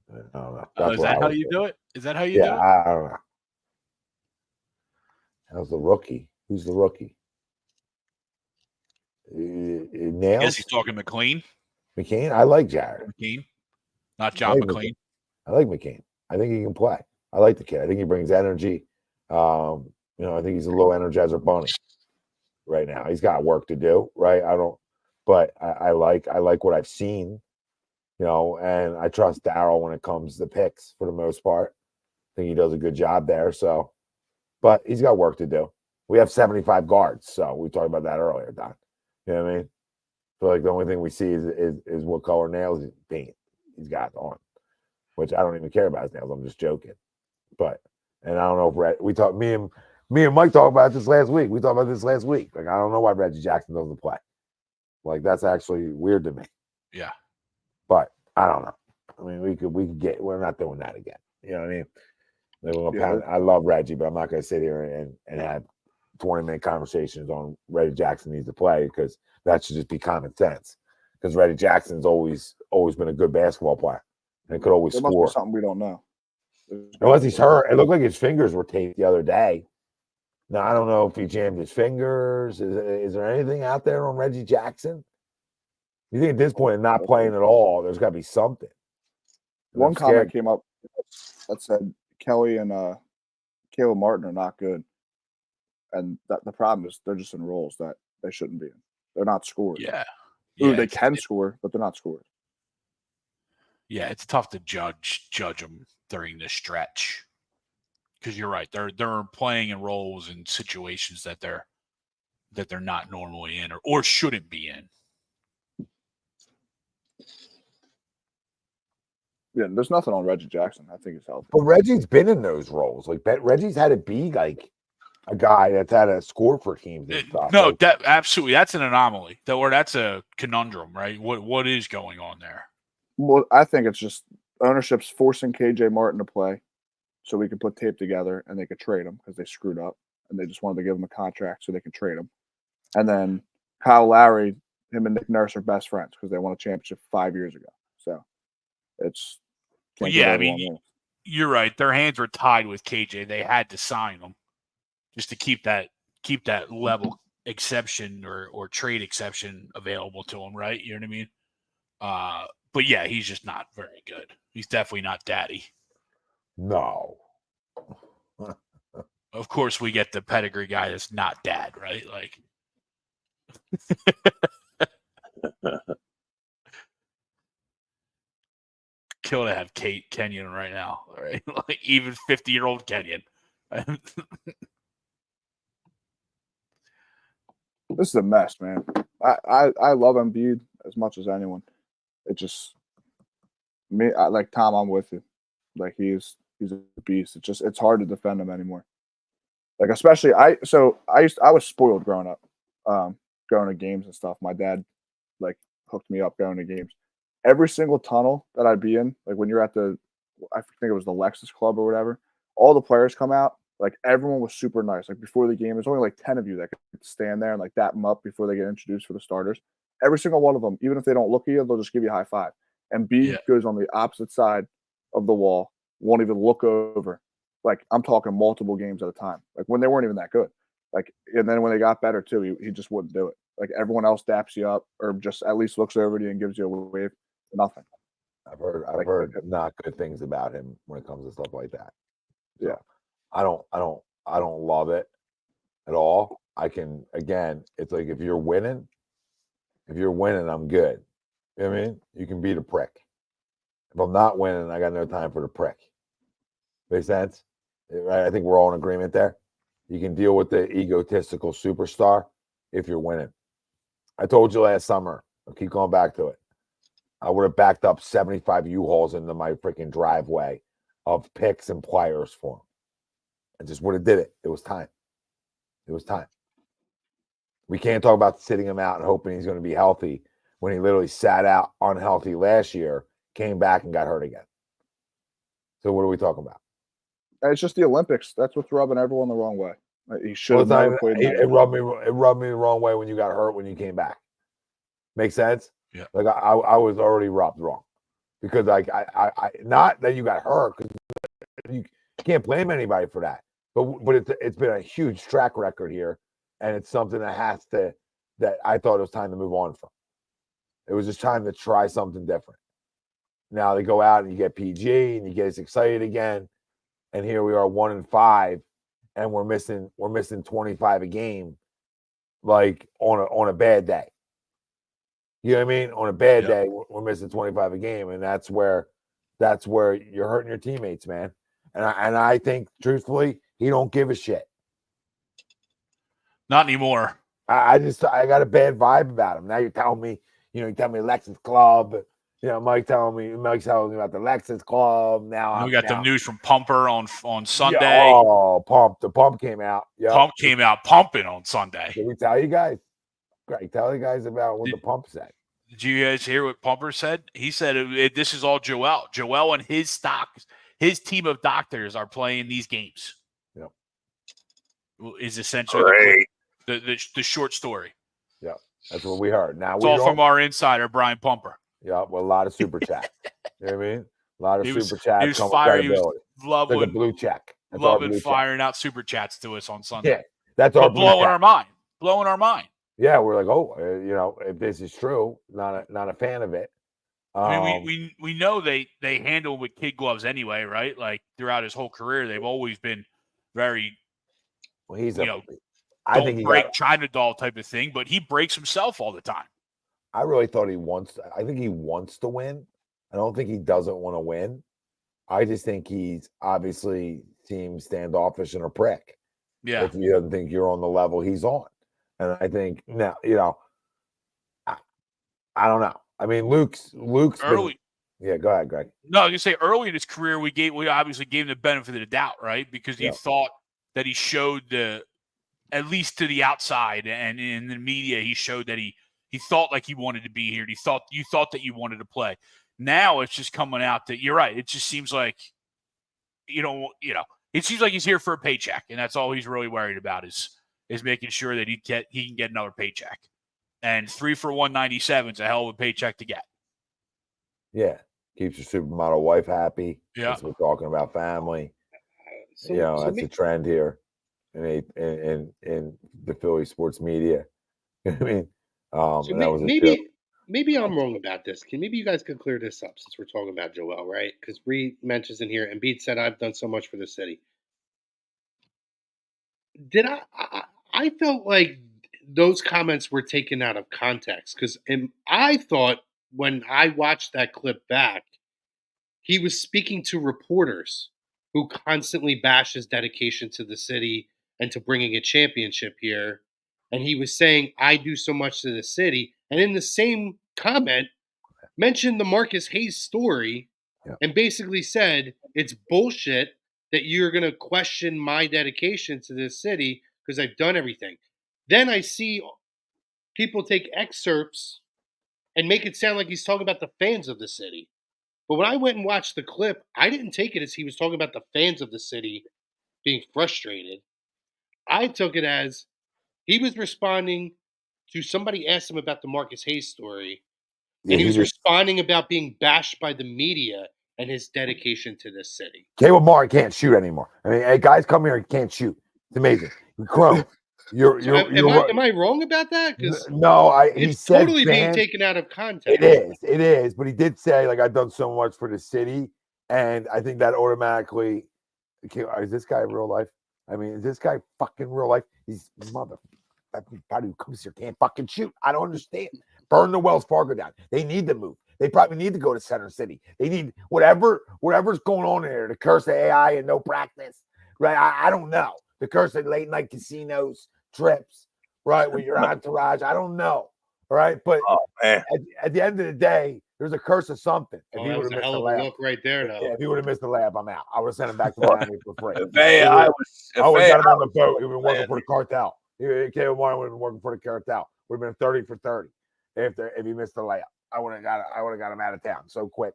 Speaker 8: I don't know.
Speaker 4: Is that how you do it? Is that how you do it?
Speaker 8: I don't know. How's the rookie? Who's the rookie? Nails?
Speaker 4: I guess he's talking McLean.
Speaker 8: McCain? I like Jared.
Speaker 4: McCain. Not John McLean.
Speaker 8: I like McCain. I think he can play. I like the kid. I think he brings energy. I think he's a low energizer bunny right now. He's got work to do, right? But I like what I've seen, and I trust Darryl when it comes to picks for the most part. I think he does a good job there. So, but he's got work to do. We have 75 guards, so we talked about that earlier, Don. You know what I mean? I feel like the only thing we see is what color nails he's got on, which I don't even care about his nails. I'm just joking. But and I don't know if me and Mike talked about this last week. We talked about this last week. Like, I don't know why Reggie Jackson doesn't play. Like, that's actually weird to me.
Speaker 4: Yeah.
Speaker 8: But I don't know. I mean, we're not doing that again. You know what I mean? I love Reggie, but I'm not going to sit here and have 20-minute conversations on Reggie Jackson needs to play, because that should just be common sense. Because Reggie Jackson's always been a good basketball player and could always score.
Speaker 7: Must be something we don't know.
Speaker 8: Unless he's hurt. It looked like his fingers were taped the other day. Now, I don't know if he jammed his fingers. Is there anything out there on Reggie Jackson? You think at this point, not playing at all, there's got to be something.
Speaker 7: One comment came up that said Kelly and Caleb Martin are not good. And the problem is they're just in roles that they shouldn't be in. They're not scorers.
Speaker 4: Yeah.
Speaker 7: They can score, but they're not scorers.
Speaker 4: Yeah, it's tough to judge them during this stretch, because you're right. They're playing in roles and situations that they're not normally in or shouldn't be in.
Speaker 7: Yeah, there's nothing on Reggie Jackson. I think he's healthy.
Speaker 8: But Reggie's been in those roles. Like, Reggie's had to be like a guy that's had to score for teams and stuff.
Speaker 4: No, that absolutely, that's an anomaly. That's a conundrum, right? What is going on there?
Speaker 7: Well, I think it's just ownership's forcing KJ Martin to play so we can put tape together and they could trade him because they screwed up and they just wanted to give him a contract so they can trade him. And then Kyle Lowry, him and Nick Nurse are best friends because they won a championship 5 years ago. So it's
Speaker 4: you're right. Their hands were tied with KJ. They had to sign him just to keep that level exception or trade exception available to him, right? You know what I mean? But yeah, he's just not very good. He's definitely not daddy.
Speaker 8: No.
Speaker 4: Of course, we get the pedigree guy that's not dad, right? Like, kill to have Kenyon right now, right? Like, even 50-year-old Kenyon.
Speaker 7: This is a mess, man. I love Embiid as much as anyone. It just me like Tom. I'm with you. Like he's a beast. It's hard to defend him anymore. Like especially I was spoiled growing up, going to games and stuff. My dad like hooked me up going to games. Every single tunnel that I'd be in, like when you're at I think it was the Lexus Club or whatever, all the players come out. Like everyone was super nice. Like before the game, there's only like 10 of you that could stand there and like dap them up before they get introduced for the starters. Every single one of them, even if they don't look at you, they'll just give you a high five. And B goes on the opposite side of the wall, won't even look over. Like I'm talking multiple games at a time. Like when they weren't even that good. Like and then when they got better too, he just wouldn't do it. Like everyone else daps you up or just at least looks over to you and gives you a wave. Nothing.
Speaker 8: I've heard not good things about him when it comes to stuff like that. So,
Speaker 7: yeah.
Speaker 8: I don't love it at all. It's like if you're winning, I'm good. You know what I mean? You can beat a prick. If I'm not winning, I got no time for the prick. Make sense? Right? I think we're all in agreement there. You can deal with the egotistical superstar if you're winning. I told you last summer, I'll keep going back to it. I would have backed up 75 U-Hauls into my freaking driveway of picks and players for him. I just would have did it. It was time. We can't talk about sitting him out and hoping he's going to be healthy when he literally sat out unhealthy last year, came back and got hurt again. So what are we talking about?
Speaker 7: It's just the Olympics. That's what's rubbing everyone the wrong way. He should have never played.
Speaker 8: It rubbed me the wrong way when you got hurt when you came back. Make sense?
Speaker 4: Yeah.
Speaker 8: Like I was already rubbed wrong because I not that you got hurt because you can't blame anybody for that. But it's been a huge track record here, and it's something that I thought it was time to move on from. It was just time to try something different. Now they go out and you get PG and you get us excited again, and here we are 1-5, and we're missing 25 a game, like on a bad day. You know what I mean? On a bad day, we're missing 25 a game, and that's where you're hurting your teammates, man. And I think truthfully, he don't give a shit.
Speaker 4: Not anymore.
Speaker 8: I got a bad vibe about him. Now you're telling me, you tell me Lexus Club. Mike's telling me about the Lexus Club. Now
Speaker 4: we got the news from Pumper on Sunday.
Speaker 8: Yeah, the Pump came out. Yep.
Speaker 4: Pump came out pumping on Sunday.
Speaker 8: Did we tell you guys? Great, tell you guys about what the Pump said.
Speaker 4: Did you guys hear what Pumper said? He said this is all Joel. Joel and his team of doctors are playing these games.
Speaker 8: Yep.
Speaker 4: Is essentially the short story.
Speaker 8: Yeah, that's what we heard. Now
Speaker 4: it's all from our insider, Brian Pumper.
Speaker 8: Yeah, well, a lot of super chats. You know what I mean? A lot of super chats.
Speaker 4: He was firing. He was loving
Speaker 8: like a blue check.
Speaker 4: That's loving firing out super chats to us on Sunday.
Speaker 8: Yeah, that's our
Speaker 4: blowing our mind. Blowing our mind.
Speaker 8: Yeah, we're like, if this is true, not a fan of it.
Speaker 4: I mean, we know they handle with kid gloves anyway, right? Like throughout his whole career, they've always been very.
Speaker 8: Well, he's
Speaker 4: I think break China doll type of thing, but he breaks himself all the time.
Speaker 8: I really thought I think he wants to win. I don't think he doesn't want to win. I just think he's obviously seems standoffish and a prick.
Speaker 4: Yeah.
Speaker 8: If he doesn't think you're on the level he's on. And I think now, I don't know. I mean, Luke's
Speaker 4: early.
Speaker 8: Yeah, go ahead, Greg.
Speaker 4: No, I was gonna say early in his career, we obviously gave him the benefit of the doubt, right? Because he thought that he showed at least to the outside and in the media, he showed that he thought like he wanted to be here. You thought that you wanted to play. Now it's just coming out that you're right. It just seems like, it seems like he's here for a paycheck, and that's all he's really worried about is making sure that he can get another paycheck. And 3 for $197 is a hell of a paycheck to get.
Speaker 8: Yeah, keeps your supermodel wife happy.
Speaker 4: Yeah,
Speaker 8: we're talking about family. That's a trend here in the Philly sports media. You know what I mean?
Speaker 6: Maybe I'm wrong about this. Maybe you guys could clear this up since we're talking about Joel, right? Because Reed mentions in here, Embiid said, "I've done so much for the city." Did I felt like those comments were taken out of context because I thought when I watched that clip back, he was speaking to reporters who constantly bashes dedication to the city and to bringing a championship here. And he was saying, I do so much to the city. And in the same comment, mentioned the Marcus Hayes story and basically said, it's bullshit that you're going to question my dedication to this city because I've done everything. Then I see people take excerpts and make it sound like he's talking about the fans of the city. But when I went and watched the clip, I didn't take it as he was talking about the fans of the city being frustrated. I took it as he was responding to somebody asked him about the Marcus Hayes story, and he was responding about being bashed by the media and his dedication to this city.
Speaker 8: Caleb Martin can't shoot anymore. I mean, hey, guys come here and can't shoot. It's amazing. Crow,
Speaker 6: am I wrong about that? Because
Speaker 8: no, he
Speaker 6: it's
Speaker 8: said
Speaker 6: totally being taken out of context.
Speaker 8: It is. But he did say, like, I've done so much for the city, and I think that automatically. Is this guy real life? I mean, is this guy fucking real life? He's mother. Everybody who comes here can't fucking shoot. I don't understand. Burn the Wells Fargo down. They need to move. They probably need to go to Center City. They need whatever's going on in there. The curse of AI and no practice, right? I don't know. The curse of late night casinos, trips, right? With your entourage. I don't know, all right? But at the end of the day, there's a curse of something.
Speaker 6: That was a hell of a look right there, though.
Speaker 8: Yeah, if he would have missed the lab, I'm out. I would have sent him back to Miami for free.
Speaker 5: I
Speaker 8: would have got him on the boat. He would have been working for the cartel. Caleb Martin would have been working for the cartel. Would have been 30 for 30 if he missed the layup. I would have got him out of town so quick.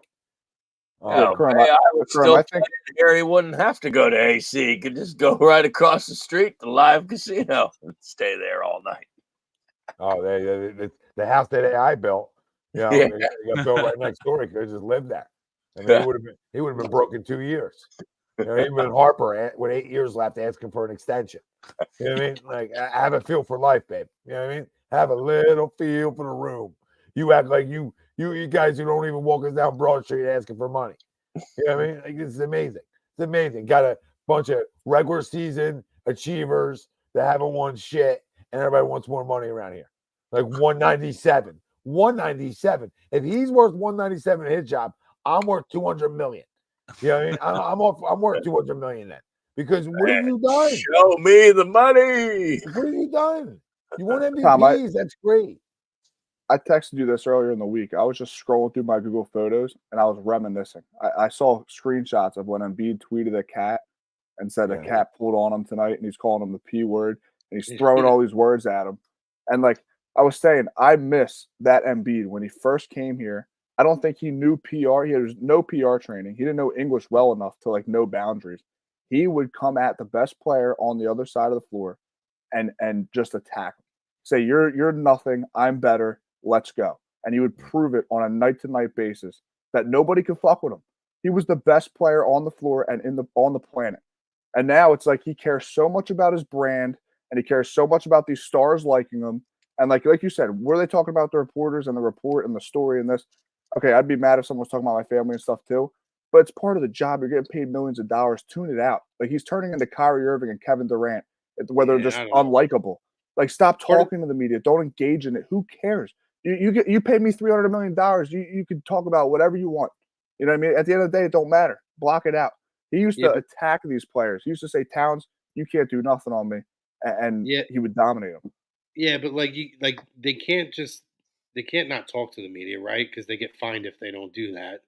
Speaker 5: I think Gary wouldn't have to go to AC. He could just go right across the street to Live Casino and stay there all night.
Speaker 8: Oh, the house that AI built, you know, it got built right next door. He could have just lived there. I mean, he would have been broke in 2 years. You know, even Harper with 8 years left asking for an extension. You know what I mean? Like, I have a feel for life, babe. You know what I mean? Have a little feel for the room. You act like you guys who don't even walk us down Broad Street asking for money. You know what I mean? Like, it's amazing. It's amazing. Got a bunch of regular season achievers that haven't won shit, and everybody wants more money around here. Like 197. 197. If he's worth 197 at his job, I'm worth 200 million. You know what I mean? I'm worth 200 million then. Because what have you done?
Speaker 5: Show me the money.
Speaker 8: What have you done? You won MVPs. That's great.
Speaker 7: I texted you this earlier in the week. I was just scrolling through my Google Photos and I was reminiscing. I saw screenshots of when Embiid tweeted a cat and said a cat pulled on him tonight and he's calling him the P word and he's throwing all these words at him. And like I was saying, I miss that Embiid when he first came here. I don't think he knew PR. He had no PR training. He didn't know English well enough to like know boundaries. He would come at the best player on the other side of the floor and just attack him. Say, you're nothing. I'm better. Let's go. And he would prove it on a night-to-night basis that nobody could fuck with him. He was the best player on the floor and on the planet. And now it's like he cares so much about his brand and he cares so much about these stars liking him. And like you said, were they talking about the reporters and the report and the story and this? Okay, I'd be mad if someone was talking about my family and stuff too. But it's part of the job. You're getting paid millions of dollars. Tune it out. Like he's turning into Kyrie Irving and Kevin Durant, where they're just unlikable. Like stop talking to the media. Don't engage in it. Who cares? You pay me $300 million. You can talk about whatever you want. You know what I mean? At the end of the day, it don't matter. Block it out. He used to attack these players. He used to say, "Towns, you can't do nothing on me," and he would dominate them.
Speaker 6: Yeah, but they can't not talk to the media, right? Because they get fined if they don't do that.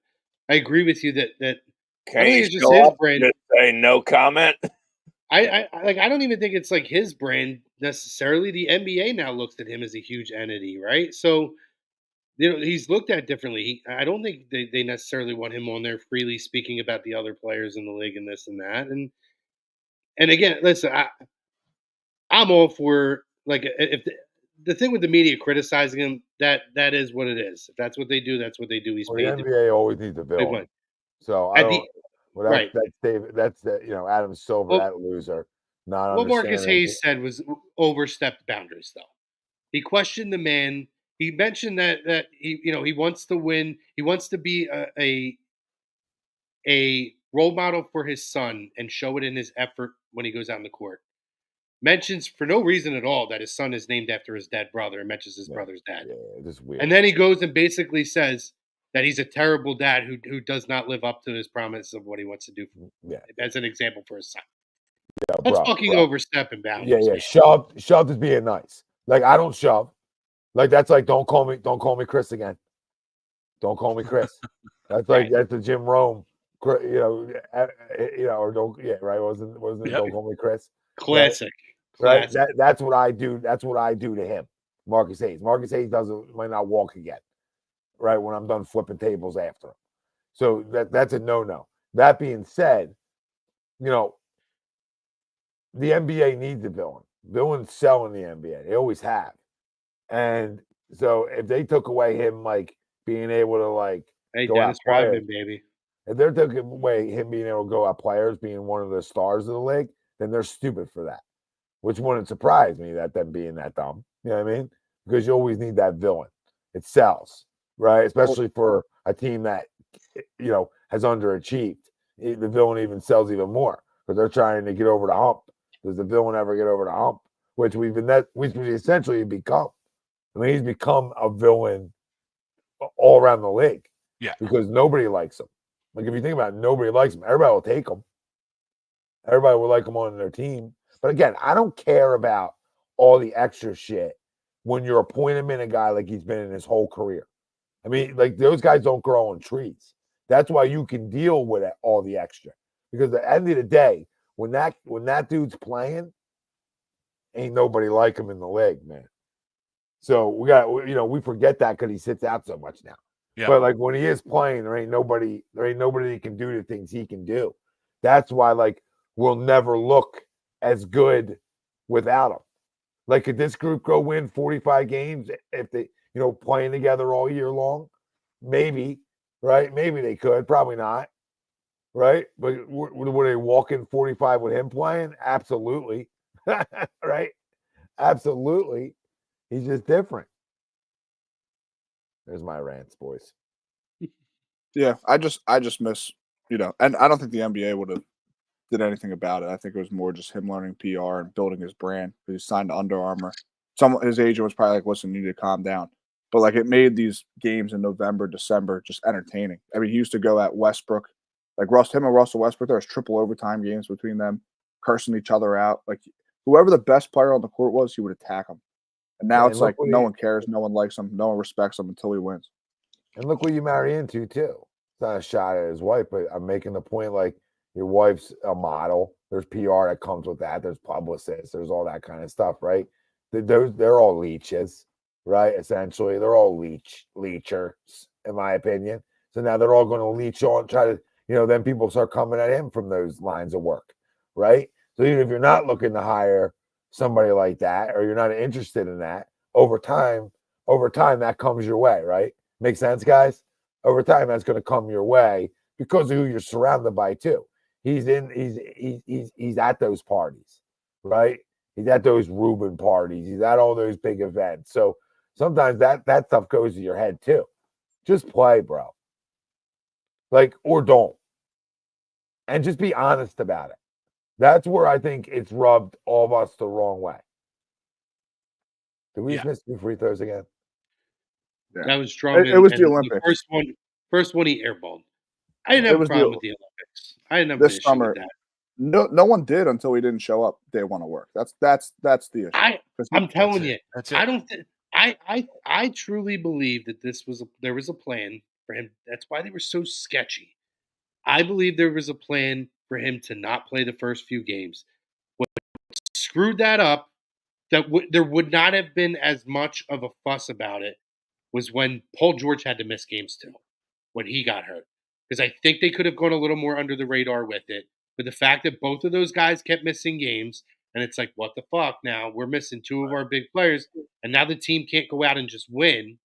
Speaker 6: I agree with you that
Speaker 5: can he just his brand. Just say no comment?
Speaker 6: I don't even think it's like his brand necessarily. The NBA now looks at him as a huge entity, right? So, you know, he's looked at differently. I don't think they necessarily want him on there freely speaking about the other players in the league and this and that. And again, listen, I'm all for like if the thing with the media criticizing him, that is what it is. If that's what they do, that's what they do. He's
Speaker 8: paid. The NBA always needs a villain. So I don't. That's David. That's Adam Silver, that loser.
Speaker 6: What Marcus Hayes said was overstepped boundaries, though. He questioned the man. He mentioned that he wants to win. He wants to be a role model for his son and show it in his effort when he goes out in the court. Mentions for no reason at all that his son is named after his dead brother and mentions his brother's dad.
Speaker 8: Yeah, this is weird.
Speaker 6: And then he goes and basically says, that he's a terrible dad who does not live up to his promise of what he wants to do. As an example for his son.
Speaker 8: Yeah,
Speaker 6: That's
Speaker 8: bro,
Speaker 6: fucking overstepping boundaries.
Speaker 8: Yeah.
Speaker 6: Man.
Speaker 8: Shoved is being nice. Like, I don't shove. Like, that's like, don't call me Chris again. Don't call me Chris. That's like that's the Jim Rome, or don't right? Wasn't don't call me Chris.
Speaker 6: Classic.
Speaker 8: Right. That's what I do. That's what I do to him. Marcus Hayes. Marcus Hayes might not walk again. Right, when I'm done flipping tables after him. So that's a no-no. That being said, the NBA needs a villain. Villains sell in the NBA. They always have. And so if they took away him like being able to go
Speaker 6: Dennis
Speaker 8: out players,
Speaker 6: Rodman, baby.
Speaker 8: If they're taking away him being able to go out players, being one of the stars of the league, then they're stupid for that. Which wouldn't surprise me that them being that dumb. You know what I mean? Because you always need that villain. It sells, right? Especially for a team that has underachieved. The villain even sells even more because they're trying to get over the hump. Does the villain ever get over the hump? Which we've essentially become. I mean, he's become a villain all around the league.
Speaker 4: Yeah.
Speaker 8: Because nobody likes him. Like, if you think about it, nobody likes him. Everybody will take him. Everybody will like him on their team. But again, I don't care about all the extra shit when you're a point-a-minute guy like he's been in his whole career. I mean, like, those guys don't grow on trees. That's why you can deal with all the extra. Because at the end of the day, when that dude's playing, ain't nobody like him in the league, man. So we forget that because he sits out so much now.
Speaker 4: Yeah.
Speaker 8: But like when he is playing, there ain't nobody that can do the things he can do. That's why we'll never look as good without him. Like, could this group go win 45 games if they playing together all year long? Maybe, right? Maybe they could. Probably not, right? But were they walking 45 with him playing? Absolutely, right? Absolutely. He's just different. There's my rants, boys.
Speaker 7: Yeah, I just miss, and I don't think the NBA would have did anything about it. I think it was more just him learning PR and building his brand. He signed to Under Armour. His agent was probably like, listen, you need to calm down. But it made these games in November, December just entertaining. I mean, he used to go at Westbrook, him and Russell Westbrook. There was triple overtime games between them, cursing each other out. Like, whoever the best player on the court was, he would attack him. And now it's like no one cares, no one likes him, no one respects him until he wins.
Speaker 8: And look what you marry into too. It's not a shot at his wife, but I'm making the point your wife's a model. There's PR that comes with that. There's publicists. There's all that kind of stuff, right? They're all leeches, right? Essentially, they're all leechers, in my opinion. So now they're all going to leech on, try to, then people start coming at him from those lines of work, right? So even if you're not looking to hire somebody like that, or you're not interested in that, over time, that comes your way, right? Make sense, guys? Over time, that's going to come your way because of who you're surrounded by too. He's at those parties, right? He's at those Reuben parties. He's at all those big events. So sometimes that stuff goes to your head too. Just play, bro. Or don't. And just be honest about it. That's where I think it's rubbed all of us the wrong way. Did we just miss 2 free throws again?
Speaker 7: Yeah.
Speaker 6: That was Drummond.
Speaker 7: It was the Olympics.
Speaker 6: The first one he airballed. I didn't have a problem with the Olympics. I didn't have
Speaker 7: this
Speaker 6: an issue
Speaker 7: summer.
Speaker 6: with that.
Speaker 7: No one did until he didn't show up day one of work. That's the issue.
Speaker 6: I'm telling you,
Speaker 4: That's it.
Speaker 6: I don't. I truly believe that there was a plan for him. That's why they were so sketchy. I believe there was a plan for him to not play the first few games. What screwed that up, there would not have been as much of a fuss about it, was when Paul George had to miss games too, when he got hurt. Because I think they could have gone a little more under the radar with it. But the fact that both of those guys kept missing games, and it's like, what the fuck now? We're missing 2 of our big players, and now the team can't go out and just win.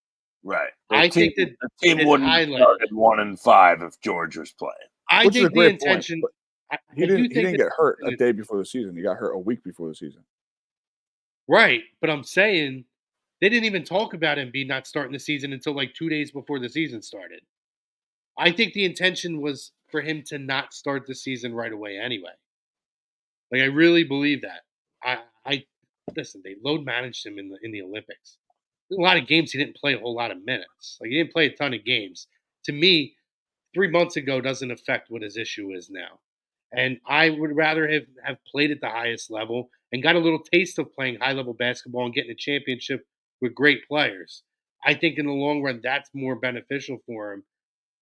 Speaker 5: Right.
Speaker 6: I think that
Speaker 5: the team wouldn't have started 1-5 if George was playing.
Speaker 6: I think the intention.
Speaker 7: He didn't get hurt a day before the season. He got hurt a week before the season.
Speaker 6: Right, but I'm saying they didn't even talk about Embiid not starting the season until 2 days before the season started. I think the intention was for him to not start the season right away anyway. I really believe that. I listen, they load managed him in the Olympics. There's a lot of games he didn't play a whole lot of minutes. He didn't play a ton of games. to me, 3 months ago doesn't affect what his issue is now. And I would rather have played at the highest level and got a little taste of playing high-level basketball and getting a championship with great players. I think in the long run, that's more beneficial for him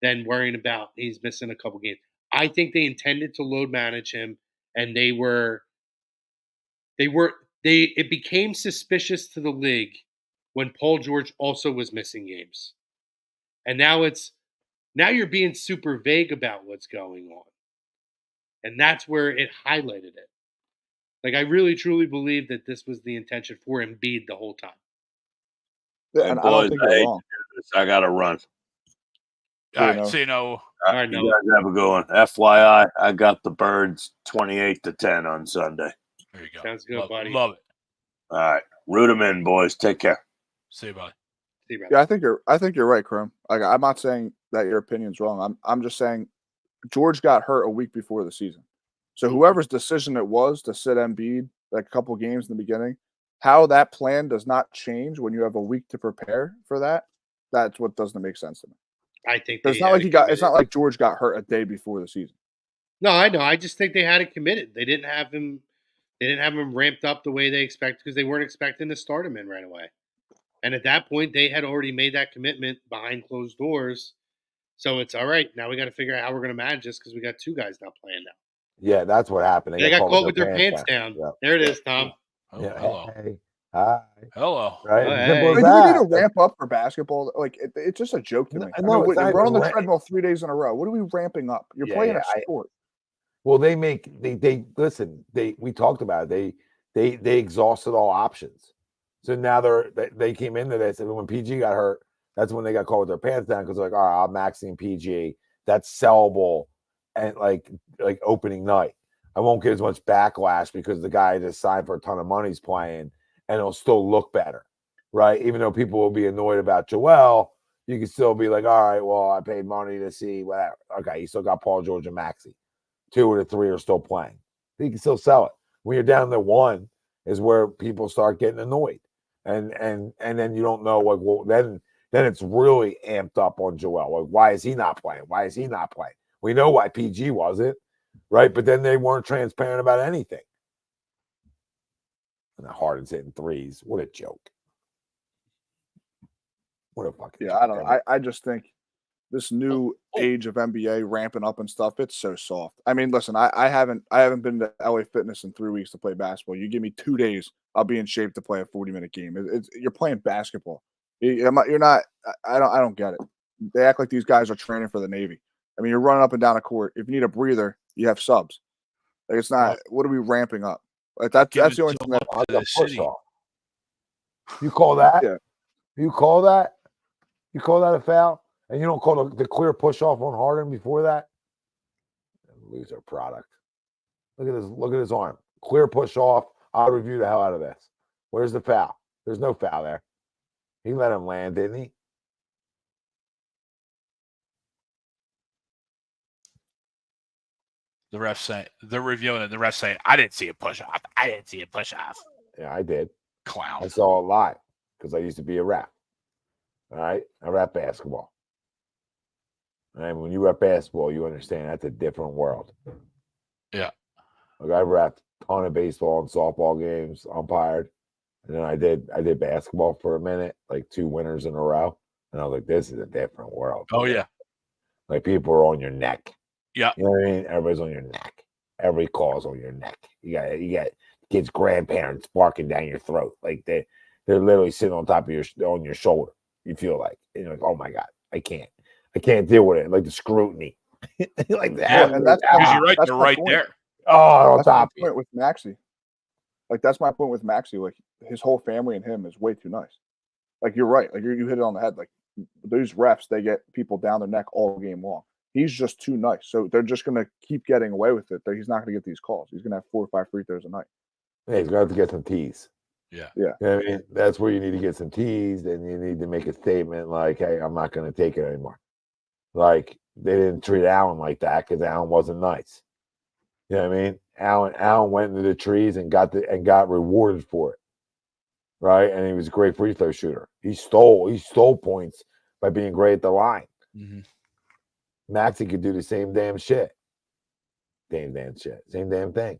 Speaker 6: than worrying about he's missing a couple games. I think they intended to load manage him, and it became suspicious to the league when Paul George also was missing games. And now you're being super vague about what's going on. And that's where it highlighted it. Like, I really, truly believe that this was the intention for Embiid the whole time.
Speaker 7: Yeah,
Speaker 5: Hey,
Speaker 7: and
Speaker 5: boys,
Speaker 7: I don't think
Speaker 5: I hate
Speaker 7: you're
Speaker 5: to
Speaker 7: wrong.
Speaker 5: do this. I got to run.
Speaker 4: All right, so
Speaker 5: All
Speaker 6: right,
Speaker 5: you
Speaker 6: Noah.
Speaker 5: guys have a good one. FYI, I got the Birds 28-10 on Sunday.
Speaker 4: there you go.
Speaker 6: Sounds good, buddy.
Speaker 4: Love it.
Speaker 5: All right, root them in, boys. Take care.
Speaker 4: See you, buddy.
Speaker 6: See you, brother.
Speaker 7: Yeah, I think you're right, Chrome. Like, I'm not saying that your opinion's wrong. I'm just saying George got hurt a week before the season. So whoever's decision it was to sit Embiid like a couple games in the beginning, how that plan does not change when you have a week to prepare for that, that's what doesn't make sense to me.
Speaker 6: I think
Speaker 7: It's not like it's not like George got hurt a day before the season.
Speaker 6: No, I know. I just think they had it committed. They didn't have him ramped up the way they expected because they weren't expecting to start him in right away. And at that point, they had already made that commitment behind closed doors. So it's all right. Now we got to figure out how we're going to manage this because we got two guys not playing now.
Speaker 8: Yeah, that's what happened.
Speaker 6: They got caught with their pants down.
Speaker 8: Yep.
Speaker 6: There it is, Tom.
Speaker 4: Oh,
Speaker 8: Yeah.
Speaker 4: hello.
Speaker 8: Hey, hi.
Speaker 4: Hello.
Speaker 8: Right?
Speaker 6: Oh,
Speaker 8: Simple
Speaker 6: hey.
Speaker 8: as
Speaker 7: Like, do we
Speaker 8: that.
Speaker 7: need to ramp up for basketball? Like, it's just a joke to me. I
Speaker 8: No,
Speaker 7: mean,
Speaker 8: it's not
Speaker 7: we're on the
Speaker 8: even
Speaker 7: treadmill 3 days in a row. What are we ramping up? You're
Speaker 8: Yeah,
Speaker 7: playing
Speaker 8: yeah,
Speaker 7: a sport.
Speaker 8: Well, they listen. We talked about it. They exhausted all options. So now they came into this, and when PG got hurt, that's when they got caught with their pants down because they're like, all right, I'm maxing PG. That's sellable, and like opening night. I won't get as much backlash because the guy just signed for a ton of money is playing, and it'll still look better, right? Even though people will be annoyed about Joel, you can still be like, all right, well, I paid money to see whatever. Okay, you still got Paul George and Maxey. 2 of the 3 are still playing. You can still sell it. When you're down to 1 is where people start getting annoyed. And then you don't know, like, well, then it's really amped up on Joel. Like, why is he not playing? Why is he not playing? We know why PG wasn't, right? But then they weren't transparent about anything. And the Harden's hitting threes. What a joke. What a fucking
Speaker 7: Yeah, I don't know. I just think this new age of NBA ramping up and stuff, it's so soft. I mean, listen, I haven't been to LA Fitness in 3 weeks to play basketball. You give me 2 days, I'll be in shape to play a 40-minute game. You're playing basketball. You're not. I don't get it. They act like these guys are training for the Navy. I mean, you're running up and down a court. If you need a breather, you have subs. Like, it's not. What are we ramping up? Like, that's the only thing that
Speaker 4: the city.
Speaker 8: You call that?
Speaker 7: Yeah.
Speaker 8: You call that? You call that a foul? And you don't call the clear push off on Harden before that? Loser product. Look at his arm. Clear push off. I'll review the hell out of this. Where's the foul? There's no foul there. He let him land, didn't he?
Speaker 4: The ref saying they're reviewing it. The ref saying, I didn't see a push off. I didn't see a push off.
Speaker 8: Yeah, I did.
Speaker 4: Clown.
Speaker 8: I saw a lot because I used to be a ref. All right? I ref basketball. And when you rep basketball, you understand that's a different world.
Speaker 4: Yeah.
Speaker 8: Like, I repped a ton of baseball and softball games, umpired. And then I did basketball for a minute, like 2 winters in a row. And I was like, this is a different world.
Speaker 4: Oh, yeah.
Speaker 8: Like, people are on your neck.
Speaker 4: Yeah.
Speaker 8: You know what I mean? Everybody's on your neck. Every call's on your neck. You got kids' grandparents barking down your throat. Like, they're literally sitting on top of your shoulder. You feel like, and you're like, oh my God, I can't deal with it. Like the scrutiny. Like that.
Speaker 7: Yeah, and that's
Speaker 4: You're right. They're right there.
Speaker 8: Oh,
Speaker 7: that's my point with Maxey. Like, that's my point with Maxey. Like, his whole family and him is way too nice. Like, you're right. Like, you hit it on the head. Like, those refs, they get people down their neck all game long. He's just too nice. So they're just going to keep getting away with it. He's not going to get these calls. He's going to have 4 or 5 free throws a night.
Speaker 8: Yeah, he's going to have to get some tees.
Speaker 4: Yeah.
Speaker 8: You know what I mean? That's where you need to get some tees, and you need to make a statement like, hey, I'm not going to take it anymore. Like, they didn't treat Allen like that because Allen wasn't nice. You know what I mean? Allen went into the trees and got rewarded for it. Right? And he was a great free throw shooter. He stole points by being great at the line.
Speaker 4: Mm-hmm.
Speaker 8: Maxey could do the same damn shit. Same damn thing.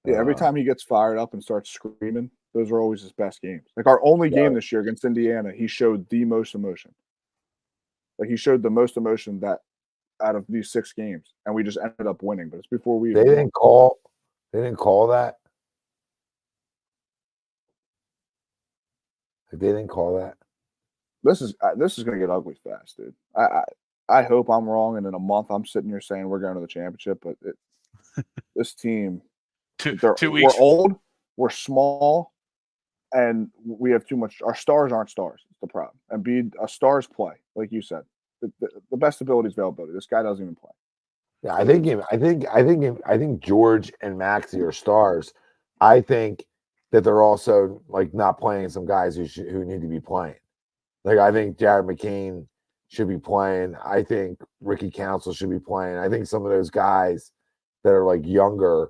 Speaker 7: Yeah, every time he gets fired up and starts screaming, those are always his best games. Like our only game this year against Indiana, he showed the most emotion. Like he showed the most emotion that out of these 6 games, and we just ended up winning. But it's before we.
Speaker 8: They didn't call that. They didn't call that.
Speaker 7: This is going to get ugly fast, dude. I hope I'm wrong, and in a month I'm sitting here saying we're going to the championship. But this team,
Speaker 4: 2 weeks.
Speaker 7: We're old, we're small, and we have too much. Our stars aren't stars. It's the problem. And a stars play, like you said. The best ability is availability. This guy doesn't even play.
Speaker 8: Yeah, I think George and Maxey are stars. I think that they're also like not playing some guys who need to be playing. Like I think Jared McCain should be playing. I think Ricky Council should be playing. I think some of those guys that are like younger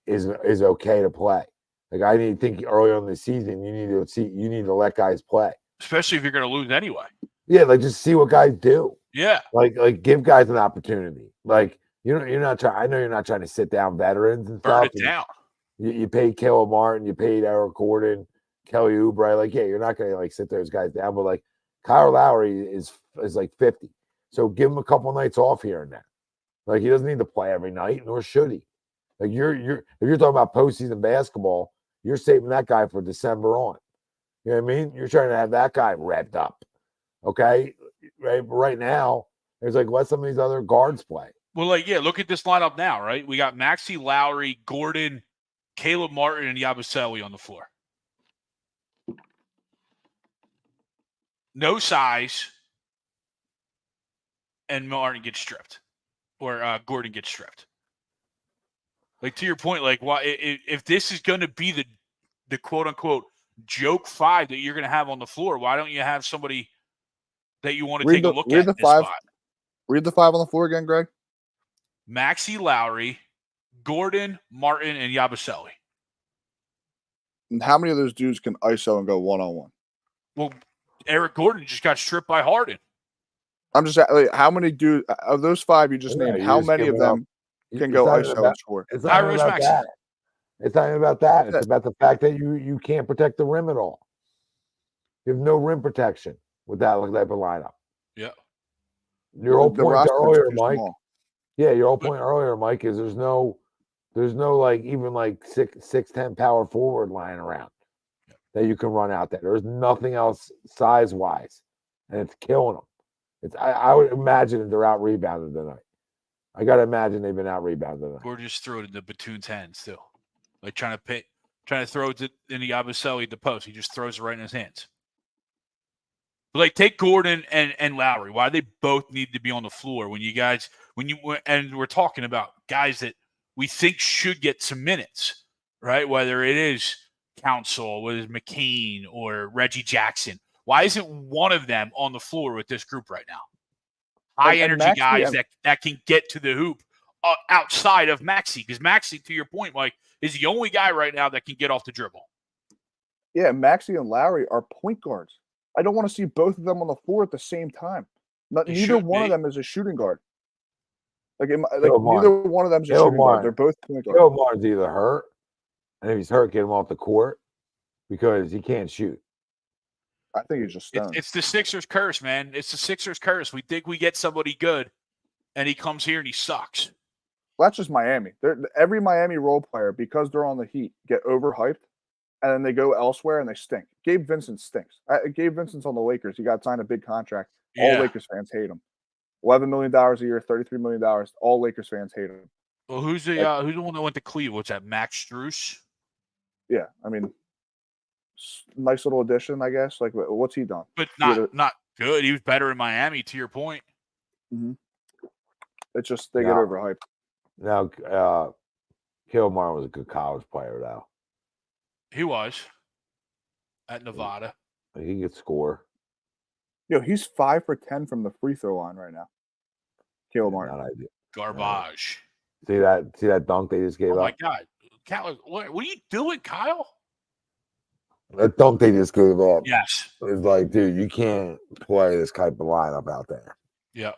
Speaker 8: is okay to play. Like I think early on in the season you need to let guys play,
Speaker 4: especially if you're going to lose anyway.
Speaker 8: Yeah, like just see what guys do.
Speaker 4: Yeah,
Speaker 8: like give guys an opportunity. Like you're not trying. I know you're not trying to sit down veterans and
Speaker 4: burn
Speaker 8: stuff.
Speaker 4: It down.
Speaker 8: You paid Caleb Martin, you paid Eric Gordon, Kelly Oubre. Like yeah, you're not going to like sit those guys down. But like Kyle Lowry is like 50, so give him a couple nights off here and there. Like he doesn't need to play every night, nor should he. Like if you're talking about postseason basketball, you're saving that guy for December on. You know what I mean? You're trying to have that guy revved up. Okay, right. But right now, there's like let some of these other guards play.
Speaker 4: Well, like yeah, look at this lineup now, right? We got Maxey, Lowry, Gordon, Caleb Martin, and Yabusele on the floor. No size, and Martin gets stripped, or Gordon gets stripped. Like to your point, like why if this is going to be the quote unquote joke 5 that you're going to have on the floor, why don't you have somebody that you want to take a look at?
Speaker 7: Read the 5 on the floor again, Greg.
Speaker 4: Maxey, Lowry, Gordon, Martin, and Yabusele.
Speaker 7: And how many of those dudes can ISO and go 1-on-1?
Speaker 4: Well, Eric Gordon just got stripped by Harden.
Speaker 7: I'm just like, how many dudes of those 5 you just named? How many of them can go ISO and score?
Speaker 8: It's not even about that. It's not even about that. It's about the fact that you can't protect the rim at all. You have no rim protection with that type of lineup.
Speaker 4: Yeah.
Speaker 8: Your whole point earlier, Mike. Yeah, your whole point earlier, Mike, is there's no like even like 6'10" power forward lying around that you can run out there. There's nothing else size wise, and it's killing them. I would imagine that they're out rebounded tonight. I gotta imagine they've been out rebounded tonight.
Speaker 4: Or just throw it in the Batum's hands too, like trying to throw it in the Yabusele at the post. He just throws it right in his hands. But like take Gordon and Lowry. Why do they both need to be on the floor when we're talking about guys that we think should get some minutes, right? Whether it is Council, whether it's McCain or Reggie Jackson. Why isn't one of them on the floor with this group right now? High energy guys that can get to the hoop outside of Maxey, because Maxey, to your point, Mike, is the only guy right now that can get off the dribble.
Speaker 7: Yeah, Maxey and Lowry are point guards. I don't want to see both of them on the floor at the same time. Neither one of them is a shooting guard. Neither one of them is a shooting guard. They're both point guards.
Speaker 8: Caleb Martin's either hurt, and if he's hurt, get him off the court because he can't shoot.
Speaker 7: I think he's just stoned.
Speaker 4: It's the Sixers curse, man. It's the Sixers curse. We think we get somebody good, and he comes here and he sucks.
Speaker 7: Well, that's just Miami. Every Miami role player, because they're on the Heat, get overhyped, and then they go elsewhere and they stink. Gabe Vincent stinks. Gabe Vincent's on the Lakers. He got signed a big contract. All Lakers fans hate him. $11 million a year, $33 million. All Lakers fans hate him.
Speaker 4: Well, who's the one that went to Cleveland? What's that, Max Strus?
Speaker 7: Yeah, I mean, nice little addition, I guess. Like, what's he done?
Speaker 4: But not good. He was better in Miami, to your point.
Speaker 7: Mm-hmm. It's just they get overhyped.
Speaker 8: Now, Caleb Martin was a good college player, though.
Speaker 4: He was at Nevada.
Speaker 8: He could score.
Speaker 7: Yo, he's 5 for 10 from the free throw line right now. Caleb Martin.
Speaker 4: Garbage.
Speaker 8: See that dunk they just gave up?
Speaker 4: Oh my God, Kyle, what are you doing, Kyle?
Speaker 8: Don't they just go up?
Speaker 4: Yes.
Speaker 8: It's like, dude, you can't play this type of lineup out there.
Speaker 4: Yeah.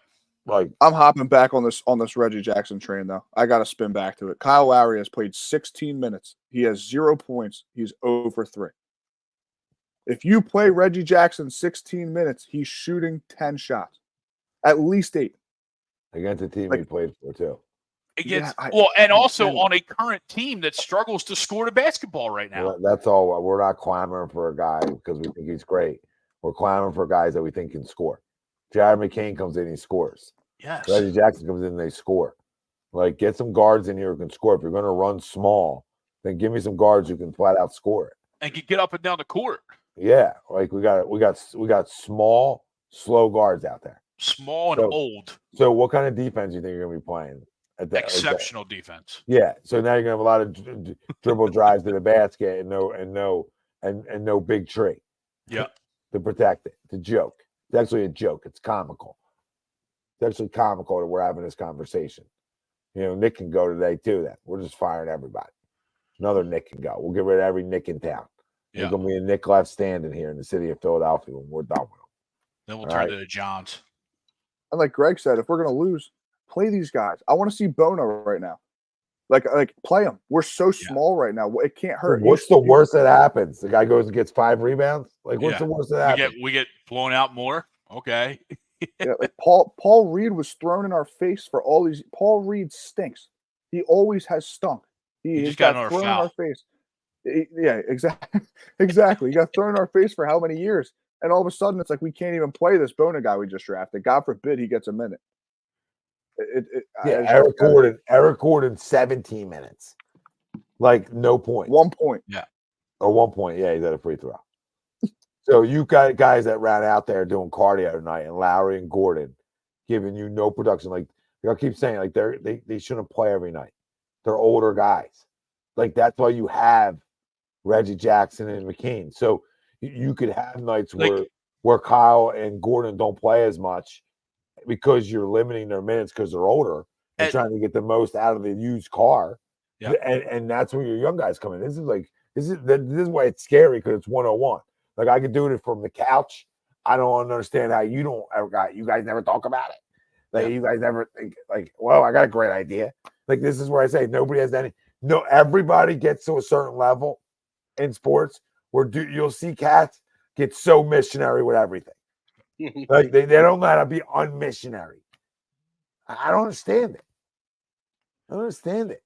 Speaker 8: Like,
Speaker 7: I'm hopping back on this Reggie Jackson train though. I got to spin back to it. Kyle Lowry has played 16 minutes. He has 0 points. He's 0 for 3. If you play Reggie Jackson 16 minutes, he's shooting 10 shots, at least 8
Speaker 8: against the team
Speaker 7: Like-
Speaker 8: he played for too.
Speaker 4: Against
Speaker 7: Yeah,
Speaker 4: and also on a current team that struggles to score the basketball right now.
Speaker 8: Well, that's all. We're not clamoring for a guy because we think he's great. We're clamoring for guys that we think can score. Jared McCain comes in, he scores.
Speaker 4: Yes.
Speaker 8: Reggie Jackson comes in, and they score. Like, get some guards in here who can score. If you're going to run small, then give me some guards who can flat out score it.
Speaker 4: And can get up and down the court.
Speaker 8: Yeah, like we got small, slow guards out there.
Speaker 4: Small and old.
Speaker 8: So, what kind of defense do you think you're going to be playing?
Speaker 4: Exceptional defense.
Speaker 8: Yeah. So now you're gonna have a lot of dribble drives to the basket and no big tree.
Speaker 4: Yeah.
Speaker 8: To protect it. It's a joke. It's actually a joke. It's comical. It's actually comical that we're having this conversation. You know, Nick can go today too. Then we're just firing everybody. Another Nick can go. We'll get rid of every Nick in town. There's gonna be a Nick left standing here in the city of Philadelphia when we're done with them.
Speaker 4: Then we'll turn to the Johns.
Speaker 7: And like Greg said, if we're gonna lose, play these guys. I want to see Bono right now. Like play him. We're so small right now. It can't hurt.
Speaker 8: What's the worst that happens? The guy goes and gets 5 rebounds. Like, what's the worst that happens?
Speaker 4: We get blown out more. Okay.
Speaker 7: Yeah, like Paul Reed was thrown in our face for all these. Paul Reed stinks. He always has stunk. He just got thrown in our face. Yeah, exactly. Exactly. He got thrown in our face for how many years? And all of a sudden, it's like we can't even play this Bono guy we just drafted. God forbid he gets a minute.
Speaker 8: Eric Gordon, 17 minutes. Like, no point.
Speaker 7: 1 point.
Speaker 4: Yeah.
Speaker 8: Or 1 point. Yeah, he's at a free throw. So you got guys that ran out there doing cardio tonight, and Lowry and Gordon giving you no production. Like, I keep saying, like, they shouldn't play every night. They're older guys. Like, that's why you have Reggie Jackson and McCain. So you could have nights where Kyle and Gordon don't play as much because you're limiting their minutes because they're older and trying to get the most out of the used car.
Speaker 4: Yeah.
Speaker 8: And that's where your young guys come in. This is why it's scary, because it's 101. Like, I could do it from the couch. I don't understand how you guys never talk about it. Like, you guys never think, like, well, I got a great idea. Like, this is where I say nobody has any. No, everybody gets to a certain level in sports where you'll see cats get so missionary with everything. Like, they don't know how to be unmissionary. I don't understand it. I don't understand it.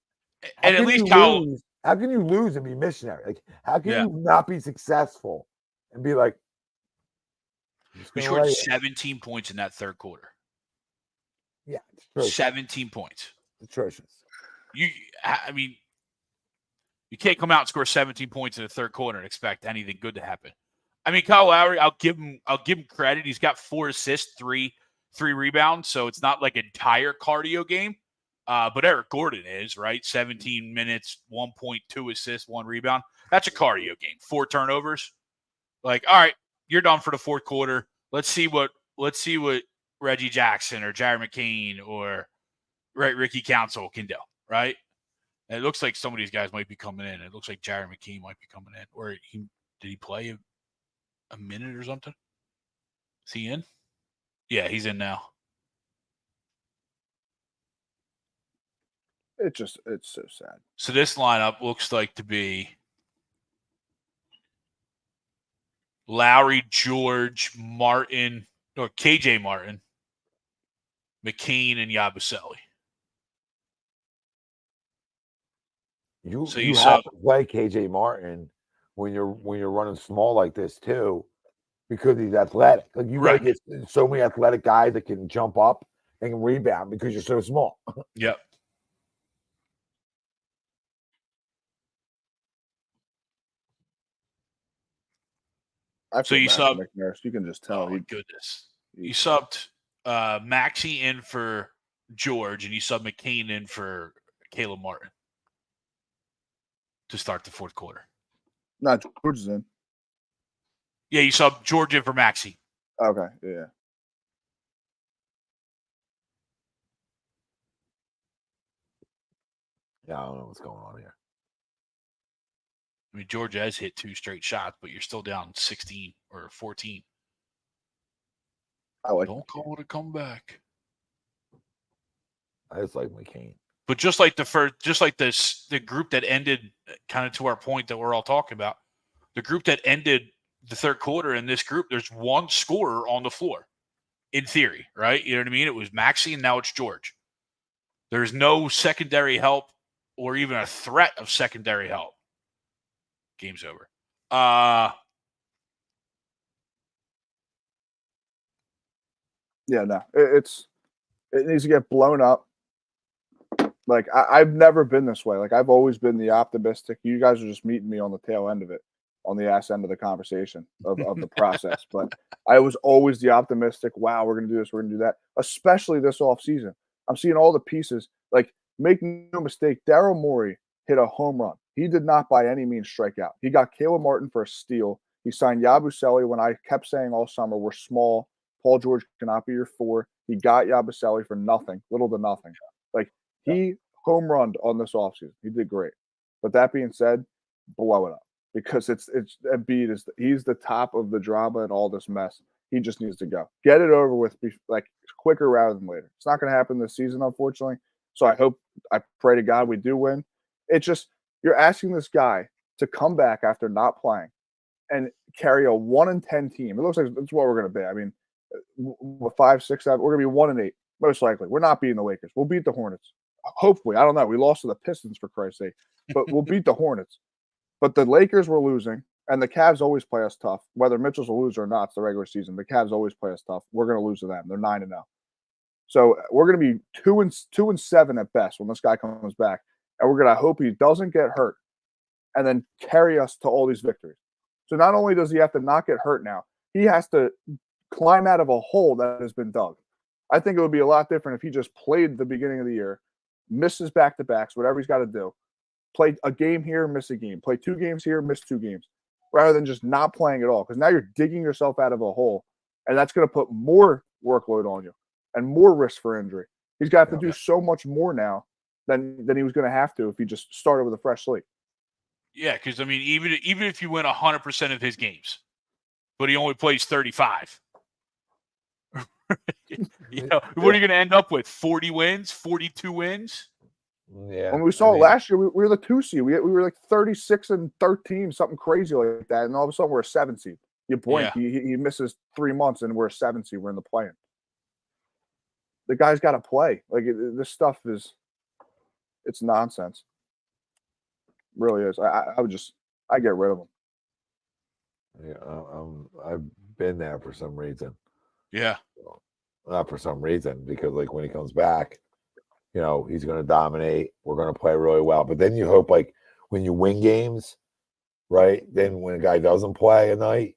Speaker 4: And at least Kyle,
Speaker 8: how can you lose and be missionary? Like, how can you not be successful and be like,
Speaker 4: we scored 17 points in that third quarter.
Speaker 8: Yeah,
Speaker 4: 17 points.
Speaker 8: Atrocious.
Speaker 4: I mean, you can't come out and score 17 points in the third quarter and expect anything good to happen. I mean, Kyle Lowry, I'll give him credit. He's got 4 assists, three rebounds, so it's not like an entire cardio game. But Eric Gordon is, right? 17 minutes, 1.2 assists, 1 rebound. That's a cardio game. 4 turnovers. Like, all right, you're done for the fourth quarter. Let's see what Reggie Jackson or Jared McCain or Ricky Council can do, right? And it looks like some of these guys might be coming in. It looks like Jared McCain might be coming in. Or did he play a minute or something? Is he in? Yeah, he's in now.
Speaker 7: It's so sad.
Speaker 4: So this lineup looks like to be Lowry, George, Martin, or KJ Martin, McCain, and Yabusele.
Speaker 8: You have to play KJ Martin when you're running small like this too, because he's athletic. Like, you gotta get so many athletic guys that can jump up and can rebound because you're so small.
Speaker 4: Yep. So you subbed
Speaker 7: McNurse. You can just tell.
Speaker 4: Oh my goodness! You subbed Maxey in for George, and you subbed McCain in for Caleb Martin to start the fourth quarter.
Speaker 7: Not George is in.
Speaker 4: Yeah, you subbed George in for Maxey.
Speaker 7: Okay, yeah.
Speaker 8: Yeah, I don't know what's going on here.
Speaker 4: I mean, Georgia has hit 2 straight shots, but you're still down 16 or 14. Don't call it a comeback.
Speaker 8: I just like McCain.
Speaker 4: But just like the group that ended, kind of to our point that we're all talking about, the group that ended the third quarter in this group, there's one scorer on the floor, in theory, right? You know what I mean? It was Maxey, and now it's George. There's no secondary help or even a threat of secondary help. Game's over.
Speaker 7: Yeah, no, it needs to get blown up. Like I've never been this way. Like I've always been the optimistic. You guys are just meeting me on the tail end of it, on the ass end of the conversation of the process. But I was always the optimistic. Wow, we're gonna do this, we're gonna do that. Especially this offseason. I'm seeing all the pieces. Like, make no mistake, Daryl Morey hit a home run. He did not by any means strike out. He got Caleb Martin for a steal. He signed Yabusele when I kept saying all summer we're small. Paul George cannot be your 4. He got Yabusele for nothing, little to nothing. Like, he home runned on this offseason. He did great. But that being said, blow it up, because it's Embiid he's the top of the drama and all this mess. He just needs to go. Get it over with, like, quicker rather than later. It's not going to happen this season, unfortunately. So I pray to God we do win. It's just, you're asking this guy to come back after not playing and carry a 1-10 team. It looks like that's what we're going to be. I mean, 5, 6, 7, we're going to be 1-8, most likely. We're not beating the Lakers. We'll beat the Hornets. Hopefully. I don't know. We lost to the Pistons, for Christ's sake. But we'll beat the Hornets. But the Lakers were losing, and the Cavs always play us tough. Whether Mitchell's a loser or not, it's the regular season. The Cavs always play us tough. We're going to lose to them. They're 9-0. So we're going to be 2-7 at best when this guy comes back. And we're going to hope he doesn't get hurt and then carry us to all these victories. So not only does he have to not get hurt now, he has to climb out of a hole that has been dug. I think it would be a lot different if he just played the beginning of the year, misses back-to-backs, whatever he's got to do, play a game here, miss a game, play 2 games here, miss 2 games, rather than just not playing at all, because now you're digging yourself out of a hole, and that's going to put more workload on you and more risk for injury. He's got to do so much more now than he was going to have to if he just started with a fresh slate. Yeah,
Speaker 4: because, I mean, even if you win 100% of his games, but he only plays 35, what are you going to end up with? 40 wins, 42 wins?
Speaker 7: Yeah. When we saw last year, we were the 2 seed. We were like 36-13, something crazy like that, and all of a sudden we're a 7 seed. You blink, he misses 3 months, and we're a 7 seed. We're in the play-in. The guy's got to play. Like, this stuff it's nonsense. It really is. I get rid of him.
Speaker 8: Yeah, I've been there for some reason.
Speaker 4: Yeah.
Speaker 8: Not for some reason, because, like, when he comes back, he's going to dominate. We're going to play really well. But then you hope, like, when you win games, right? Then when a guy doesn't play a night,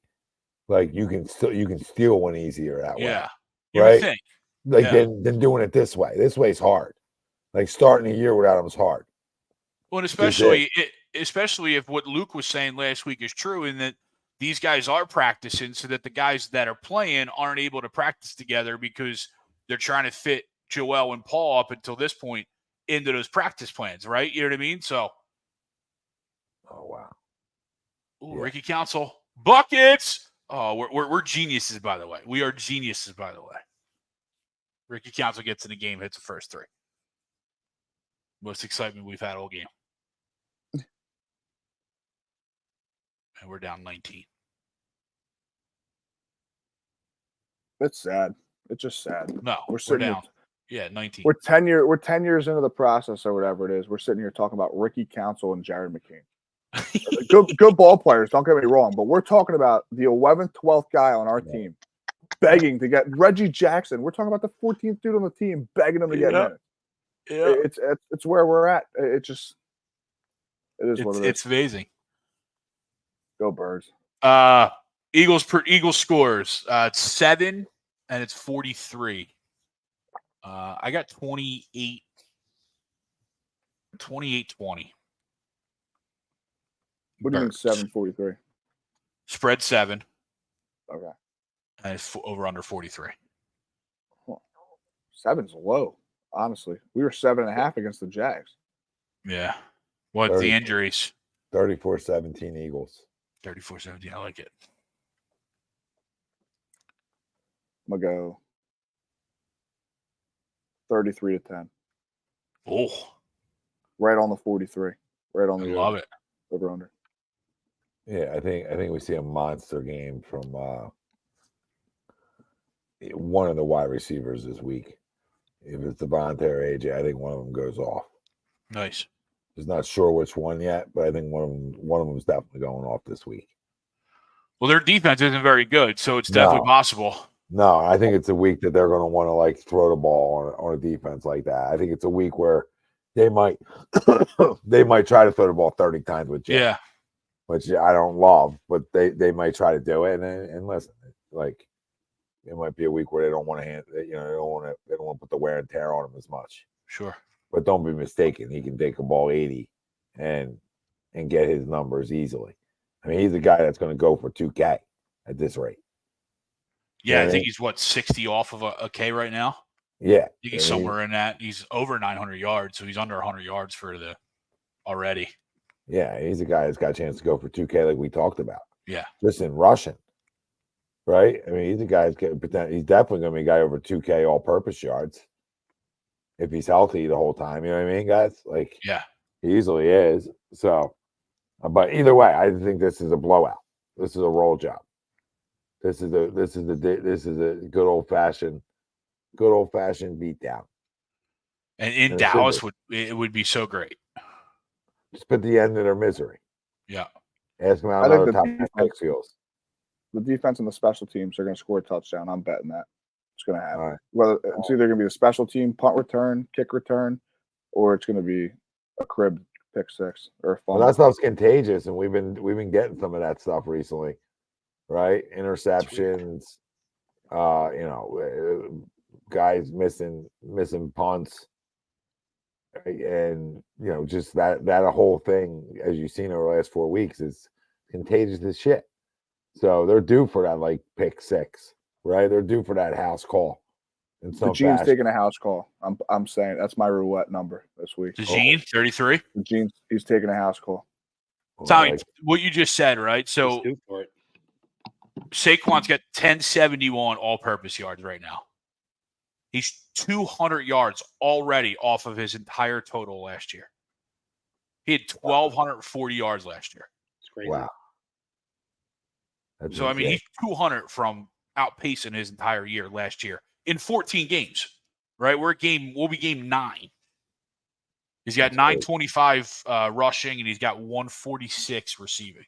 Speaker 8: like, you can steal one easier that way.
Speaker 4: Yeah.
Speaker 8: Right? Think. Like, than doing it this way. This way's hard. Like, starting a year without him is hard.
Speaker 4: Well, especially if what Luke was saying last week is true, and that these guys are practicing, so that the guys that are playing aren't able to practice together because they're trying to fit Joel and Paul up until this point into those practice plans, right? You know what I mean? So,
Speaker 8: oh wow,
Speaker 4: Ricky Council buckets. Oh, we're geniuses, by the way. We are geniuses, by the way. Ricky Council gets in the game, hits the first 3. Most excitement we've had all game. And we're down 19.
Speaker 7: It's sad. It's just sad.
Speaker 4: No, we're down. 19.
Speaker 7: We're 10 years into the process or whatever it is. We're sitting here talking about Ricky Council and Jared McCain. Good ball players, don't get me wrong, but we're talking about the 11th, 12th guy on our team begging to get Reggie Jackson. We're talking about the 14th dude on the team begging him to get minutes. Yeah. It's where we're at. It is what it is.
Speaker 4: It's amazing.
Speaker 7: Go Birds.
Speaker 4: Eagles scores. It's 7 and it's 43. I got 28-20.
Speaker 7: What do you mean 7-43?
Speaker 4: Spread 7.
Speaker 7: Okay.
Speaker 4: And it's over under 43.
Speaker 7: 7's low, honestly. We were 7.5 against the Jags.
Speaker 4: Yeah. What the injuries?
Speaker 8: 34-17 Eagles.
Speaker 4: 34-17. I like it.
Speaker 7: I'm gonna go 33-10.
Speaker 4: Oh,
Speaker 7: Right on the 43. Right on
Speaker 4: I
Speaker 7: the
Speaker 4: love it.
Speaker 7: over under.
Speaker 8: Yeah, I think we see a monster game from one of the wide receivers this week. If it's Devontae or AJ, I think one of them goes off.
Speaker 4: Nice.
Speaker 8: Just not sure which one yet, but I think one of them is definitely going off this week.
Speaker 4: Well, their defense isn't very good, so it's definitely possible.
Speaker 8: No, I think it's a week that they're going to want to like throw the ball on a defense like that. I think it's a week where they might try to throw the ball 30 times with Jim.
Speaker 4: Yeah.
Speaker 8: Which I don't love, but they might try to do it. And listen, like it might be a week where they don't want to they don't want to put the wear and tear on him as much.
Speaker 4: Sure.
Speaker 8: But don't be mistaken, he can take a ball 80 and get his numbers easily. I mean, he's a guy that's going to go for 2K at this rate.
Speaker 4: Yeah, I think he's 60 off of a K right now.
Speaker 8: Yeah,
Speaker 4: I think he's somewhere in that. He's over 900 yards, so he's under 100 yards for the already.
Speaker 8: Yeah, he's a guy that's got a chance to go for 2K like we talked about.
Speaker 4: Yeah.
Speaker 8: Just in rushing, right? I mean, he's a guy that's he's definitely going to be a guy over 2K all-purpose yards if he's healthy the whole time. You know what I mean, guys? Like,
Speaker 4: yeah,
Speaker 8: he easily is. So, but either way, I think this is a blowout. This is a roll job. This is a good old-fashioned beatdown.
Speaker 4: And in Dallas would be so great.
Speaker 8: Just put the end in their misery.
Speaker 4: Yeah.
Speaker 8: Ask them how another top 6 feels.
Speaker 7: The defense and the special teams are going to score a touchdown. I'm betting that. It's going to happen.
Speaker 8: Right.
Speaker 7: Whether it's either going to be a special team punt return, kick return, or it's going to be a crib pick six or a fumble.
Speaker 8: Well, that stuff's contagious, and we've been getting some of that stuff recently, right? Interceptions, guys missing punts, and just that whole thing, as you've seen over the last 4 weeks, is contagious as shit. So they're due for that like pick six, right? They're due for that house call.
Speaker 7: The Gene's taking a house call. I'm saying that's my roulette number this week.
Speaker 4: The Gene 33.
Speaker 7: The Gene, he's taking a house call.
Speaker 4: Tommy, what you just said, right? So Saquon's got 1071 all-purpose yards right now. He's 200 yards already off of his entire total last year. He had 1,240 yards last year.
Speaker 6: It's crazy.
Speaker 8: Wow.
Speaker 4: So, I mean, he's 200 from outpacing his entire year last year in 14 games, right? We'll be game 9. He's got 925 rushing, and he's got 146 receiving.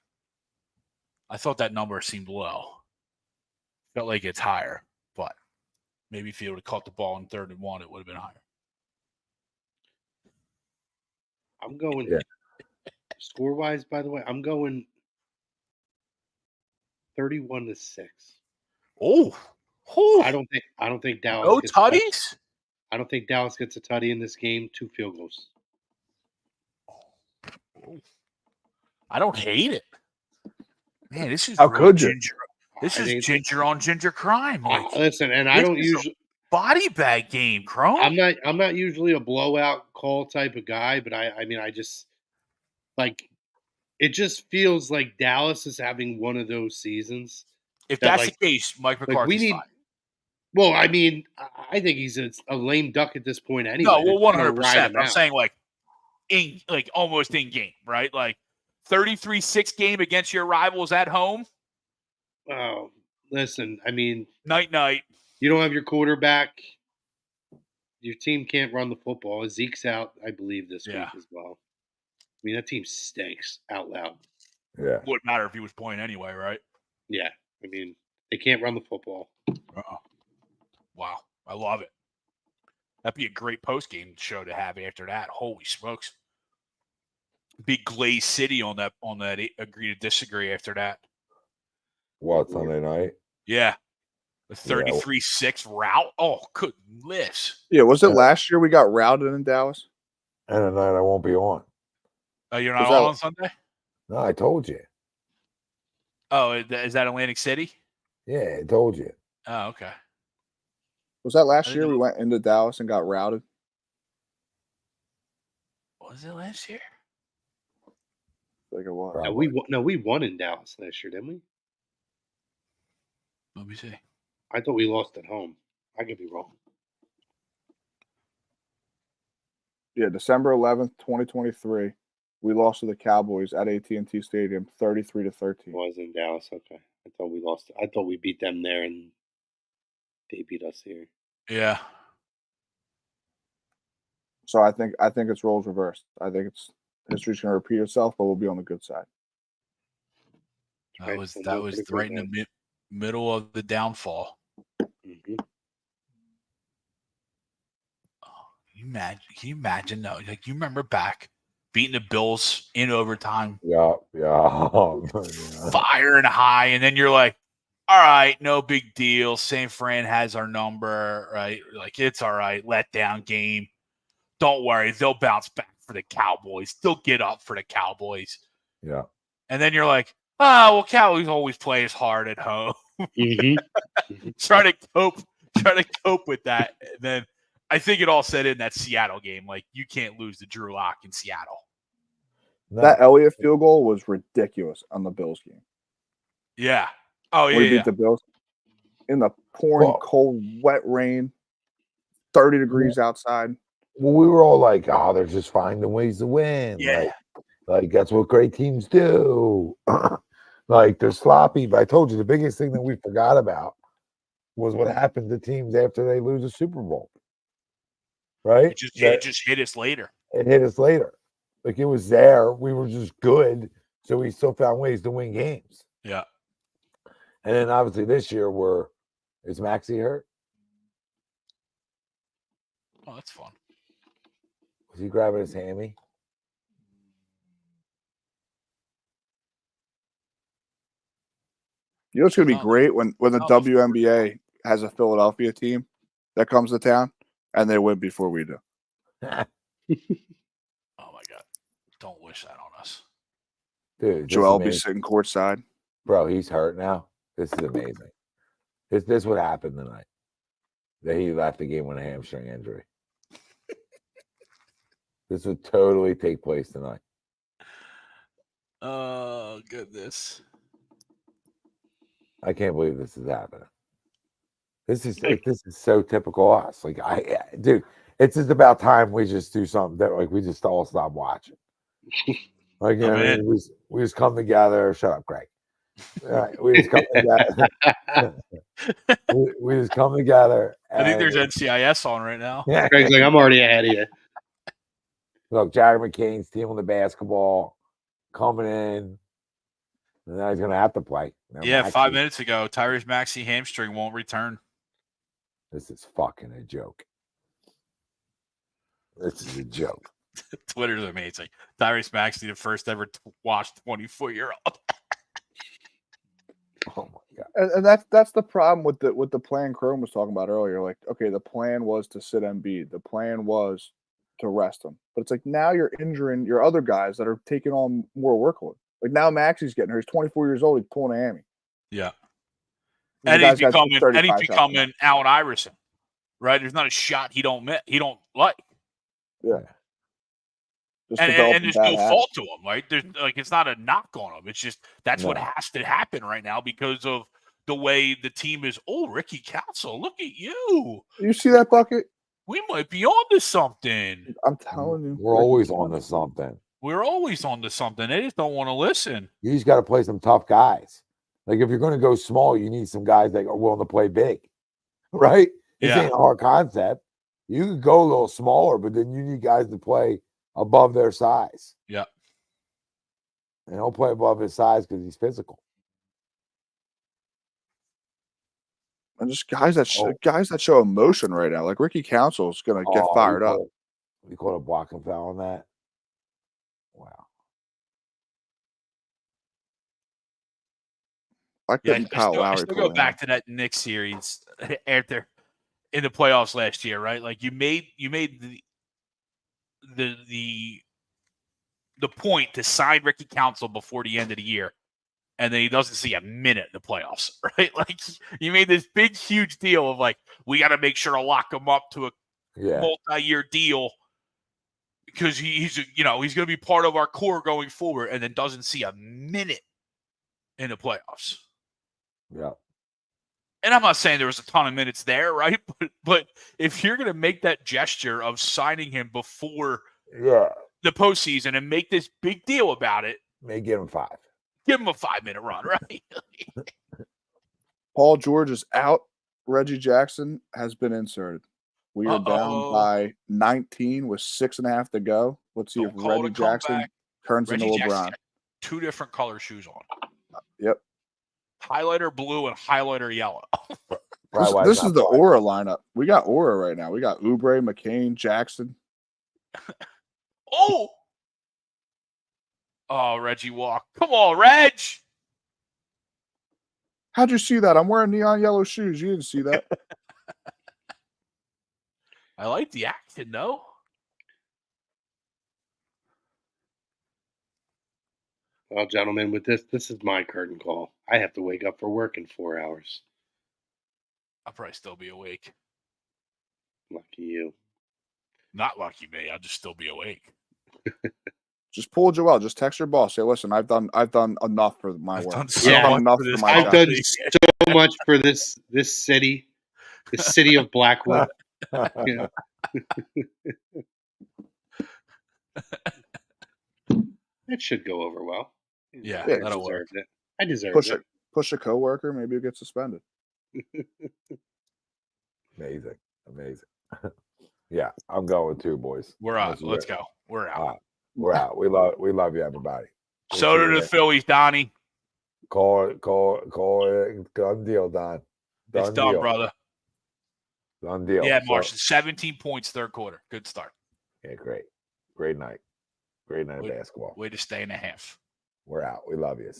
Speaker 4: I thought that number seemed low. Felt like it's higher, but maybe if he would have caught the ball in 3rd and 1, it would have been higher.
Speaker 6: I'm going score-wise, by the way, I'm going 31-6.
Speaker 4: Oh.
Speaker 6: I don't think Dallas.
Speaker 4: No tutties?
Speaker 6: I don't think Dallas gets a tutty in this game. 2 field goals.
Speaker 4: I don't hate it. Man, this is
Speaker 7: how could you?
Speaker 4: Ginger. This is ginger on ginger crime. Like,
Speaker 6: listen, and I don't usually
Speaker 4: body bag game, Chrome.
Speaker 6: I'm not usually a blowout call type of guy, but I mean I just like it just feels like Dallas is having one of those seasons.
Speaker 4: If that's the case, Mike McCarthy's fine.
Speaker 6: Well, I mean, I think he's a lame duck at this point anyway.
Speaker 4: No, well, 100%. I'm saying almost in game, right? Like 33-6 game against your rivals at home.
Speaker 6: Oh, listen, I mean,
Speaker 4: night.
Speaker 6: You don't have your quarterback. Your team can't run the football. Zeke's out, I believe, this week as well. I mean, that team stinks out loud.
Speaker 8: Yeah.
Speaker 4: Wouldn't matter if he was playing anyway, right?
Speaker 6: Yeah. I mean, they can't run the football.
Speaker 4: Wow. I love it. That'd be a great post-game show to have after that. Holy smokes. Big Glaze City on that agree to disagree after that.
Speaker 8: What, Sunday night?
Speaker 4: Yeah. The 33-6 route. Oh, goodness.
Speaker 7: Yeah, was it last year we got routed in Dallas?
Speaker 8: And a night I won't be on.
Speaker 4: Oh, you're not on Sunday?
Speaker 8: No, I told you.
Speaker 4: Oh, is that Atlantic City?
Speaker 8: Yeah, I told you.
Speaker 4: Oh, okay.
Speaker 7: Was that last year we went into Dallas and got routed?
Speaker 4: Was it last year?
Speaker 7: like it was.
Speaker 6: We won in Dallas last year, didn't we?
Speaker 4: Let me see.
Speaker 6: I thought we lost at home. I could be wrong.
Speaker 7: Yeah, December 11th, 2023. We lost to the Cowboys at AT&T Stadium, 33-13.
Speaker 6: It was in Dallas. Okay, I thought we lost. I thought we beat them there, and they beat us here.
Speaker 4: Yeah.
Speaker 7: So I think it's roles reversed. I think history's going to repeat itself, but we'll be on the good side.
Speaker 4: That was right in the middle of the downfall.
Speaker 6: Mm-hmm.
Speaker 4: Can you imagine though? Like, you remember back beating the Bills in overtime?
Speaker 8: Yeah.
Speaker 4: Firing high, and then you're like, all right, no big deal. San Fran has our number, right? Like, it's all right. Letdown game. Don't worry, they'll bounce back for the Cowboys. They'll get up for the Cowboys.
Speaker 8: Yeah.
Speaker 4: And then you're like, oh, well, Cowboys always play as hard at home.
Speaker 6: Mm-hmm.
Speaker 4: try to cope with that. And then I think it all set in that Seattle game. Like, you can't lose to Drew Lock in Seattle.
Speaker 8: No.
Speaker 7: That Elliott field goal was ridiculous on the Bills game.
Speaker 4: Yeah. Oh, yeah.
Speaker 7: We beat the Bills in the pouring cold, wet rain, 30 degrees outside.
Speaker 8: Well, we were all like, oh, they're just finding ways to win.
Speaker 4: Yeah.
Speaker 8: Like that's what great teams do. Like, they're sloppy. But I told you, the biggest thing that we forgot about was what happened to teams after they lose a Super Bowl. Right?
Speaker 4: It just hit us later.
Speaker 8: It hit us later. Like, it was there. We were just good. So we still found ways to win games.
Speaker 4: Yeah.
Speaker 8: And then obviously this year, is Maxey hurt?
Speaker 4: Oh, that's fun.
Speaker 8: Was he grabbing his hammy?
Speaker 7: You know what's going to be great when the WNBA has a Philadelphia team that comes to town and they win before we do.
Speaker 4: Oh my God! Don't wish that on us,
Speaker 8: Dude.
Speaker 7: Joel be sitting courtside.
Speaker 8: Bro, he's hurt now. This is amazing. This what happened tonight. That he left the game with a hamstring injury. This would totally take place tonight.
Speaker 4: Oh, goodness.
Speaker 8: I can't believe this is happening. This is so typical us. Like, dude, it's just about time we just do something that, like, we just all stop watching. Like, you know, we just come together. Shut up, Greg. All right, we just come together. we just come together.
Speaker 4: I think there's NCIS on right now.
Speaker 8: Yeah.
Speaker 6: Greg's like, I'm already ahead of you.
Speaker 8: Look, Jared McCain's team on the basketball coming in. And now he's going to have to play. Now,
Speaker 4: yeah, 5 minutes ago, Tyrese Maxey hamstring won't return.
Speaker 8: This is fucking a joke. This is a joke.
Speaker 4: Twitter's amazing. Tyrese Maxey, the first ever washed 24-year-old.
Speaker 7: Oh my God! And that's the problem with the plan Chrome was talking about earlier. Like, okay, the plan was to sit Embiid. The plan was to rest him. But it's like, now you're injuring your other guys that are taking on more workload. Like, now Maxey's getting hurt. He's 24 years old. He's pulling a hammy.
Speaker 4: Yeah. And he's becoming Allen Iverson, right? There's not a shot he don't like.
Speaker 7: Yeah.
Speaker 4: And there's no fault to him, right? There's it's not a knock on him. It's just that's what has to happen right now because of the way the team is. Oh, Ricky Council, look at you.
Speaker 7: You see that bucket?
Speaker 4: We might be on to something.
Speaker 7: I'm telling you.
Speaker 8: We're always on to something.
Speaker 4: We're always on to something. They just don't want to listen.
Speaker 8: You just got to play some tough guys. Like, if you're going to go small, you need some guys that are willing to play big, right? This ain't a hard concept. You could go a little smaller, but then you need guys to play above their size.
Speaker 4: Yeah.
Speaker 8: And he'll play above his size because he's physical.
Speaker 7: And just guys that show emotion right now. Like, Ricky Council is going to get fired up.
Speaker 8: You caught a blocking foul on that? Wow.
Speaker 7: I couldn't Kyle Lowry.
Speaker 4: I still go back to that Knicks series after in the playoffs last year, right? Like, you made the point to sign Ricky Council before the end of the year, and then he doesn't see a minute in the playoffs, right? Like, you made this big, huge deal of, like, we got to make sure to lock him up to a multi-year deal because he's going to be part of our core going forward, and then doesn't see a minute in the playoffs.
Speaker 8: Yeah.
Speaker 4: And I'm not saying there was a ton of minutes there, right? But if you're going to make that gesture of signing him before the postseason and make this big deal about it,
Speaker 8: may give him 5.
Speaker 4: Give him a 5-minute run, right?
Speaker 7: Paul George is out. Reggie Jackson has been inserted. We are down by 19 with 6.5 to go. Let's see if Reggie Jackson turns into LeBron.
Speaker 4: 2 different color shoes on.
Speaker 7: Yep.
Speaker 4: Highlighter blue and highlighter yellow.
Speaker 7: This is the Aura lineup. We got Aura right now. We got Oubre, McCain, Jackson.
Speaker 4: Oh, Reggie Walk. Come on, Reg.
Speaker 7: How'd you see that? I'm wearing neon yellow shoes. You didn't see that.
Speaker 4: I like the action, though.
Speaker 6: Well, gentlemen, with this is my curtain call. I have to wake up for work in 4 hours.
Speaker 4: I'll probably still be awake.
Speaker 6: Lucky you.
Speaker 4: Not lucky me. I'll just still be awake.
Speaker 7: Just pull Joel. Just text your boss. Say, listen, I've done enough for my work.
Speaker 6: I've done so much for this city, the city of Blackwood. Yeah. It should go over well.
Speaker 4: Yeah,
Speaker 6: I
Speaker 4: that'll
Speaker 6: deserved
Speaker 4: work.
Speaker 6: it. I deserved it.
Speaker 7: Push a coworker. Maybe you'll get suspended.
Speaker 8: Amazing. Yeah, I'm going too, boys.
Speaker 4: We're out. Let's go. We're out.
Speaker 8: We're out. We love you, everybody.
Speaker 4: So do the Phillies, Donnie.
Speaker 8: Call it. Done deal, Don.
Speaker 4: It's done, brother.
Speaker 8: Done deal.
Speaker 4: Yeah, Martian, 17 points third quarter. Good start.
Speaker 8: Yeah, great. Great night. Great night of basketball.
Speaker 4: Way to stay in a half.
Speaker 8: We're out. We love you.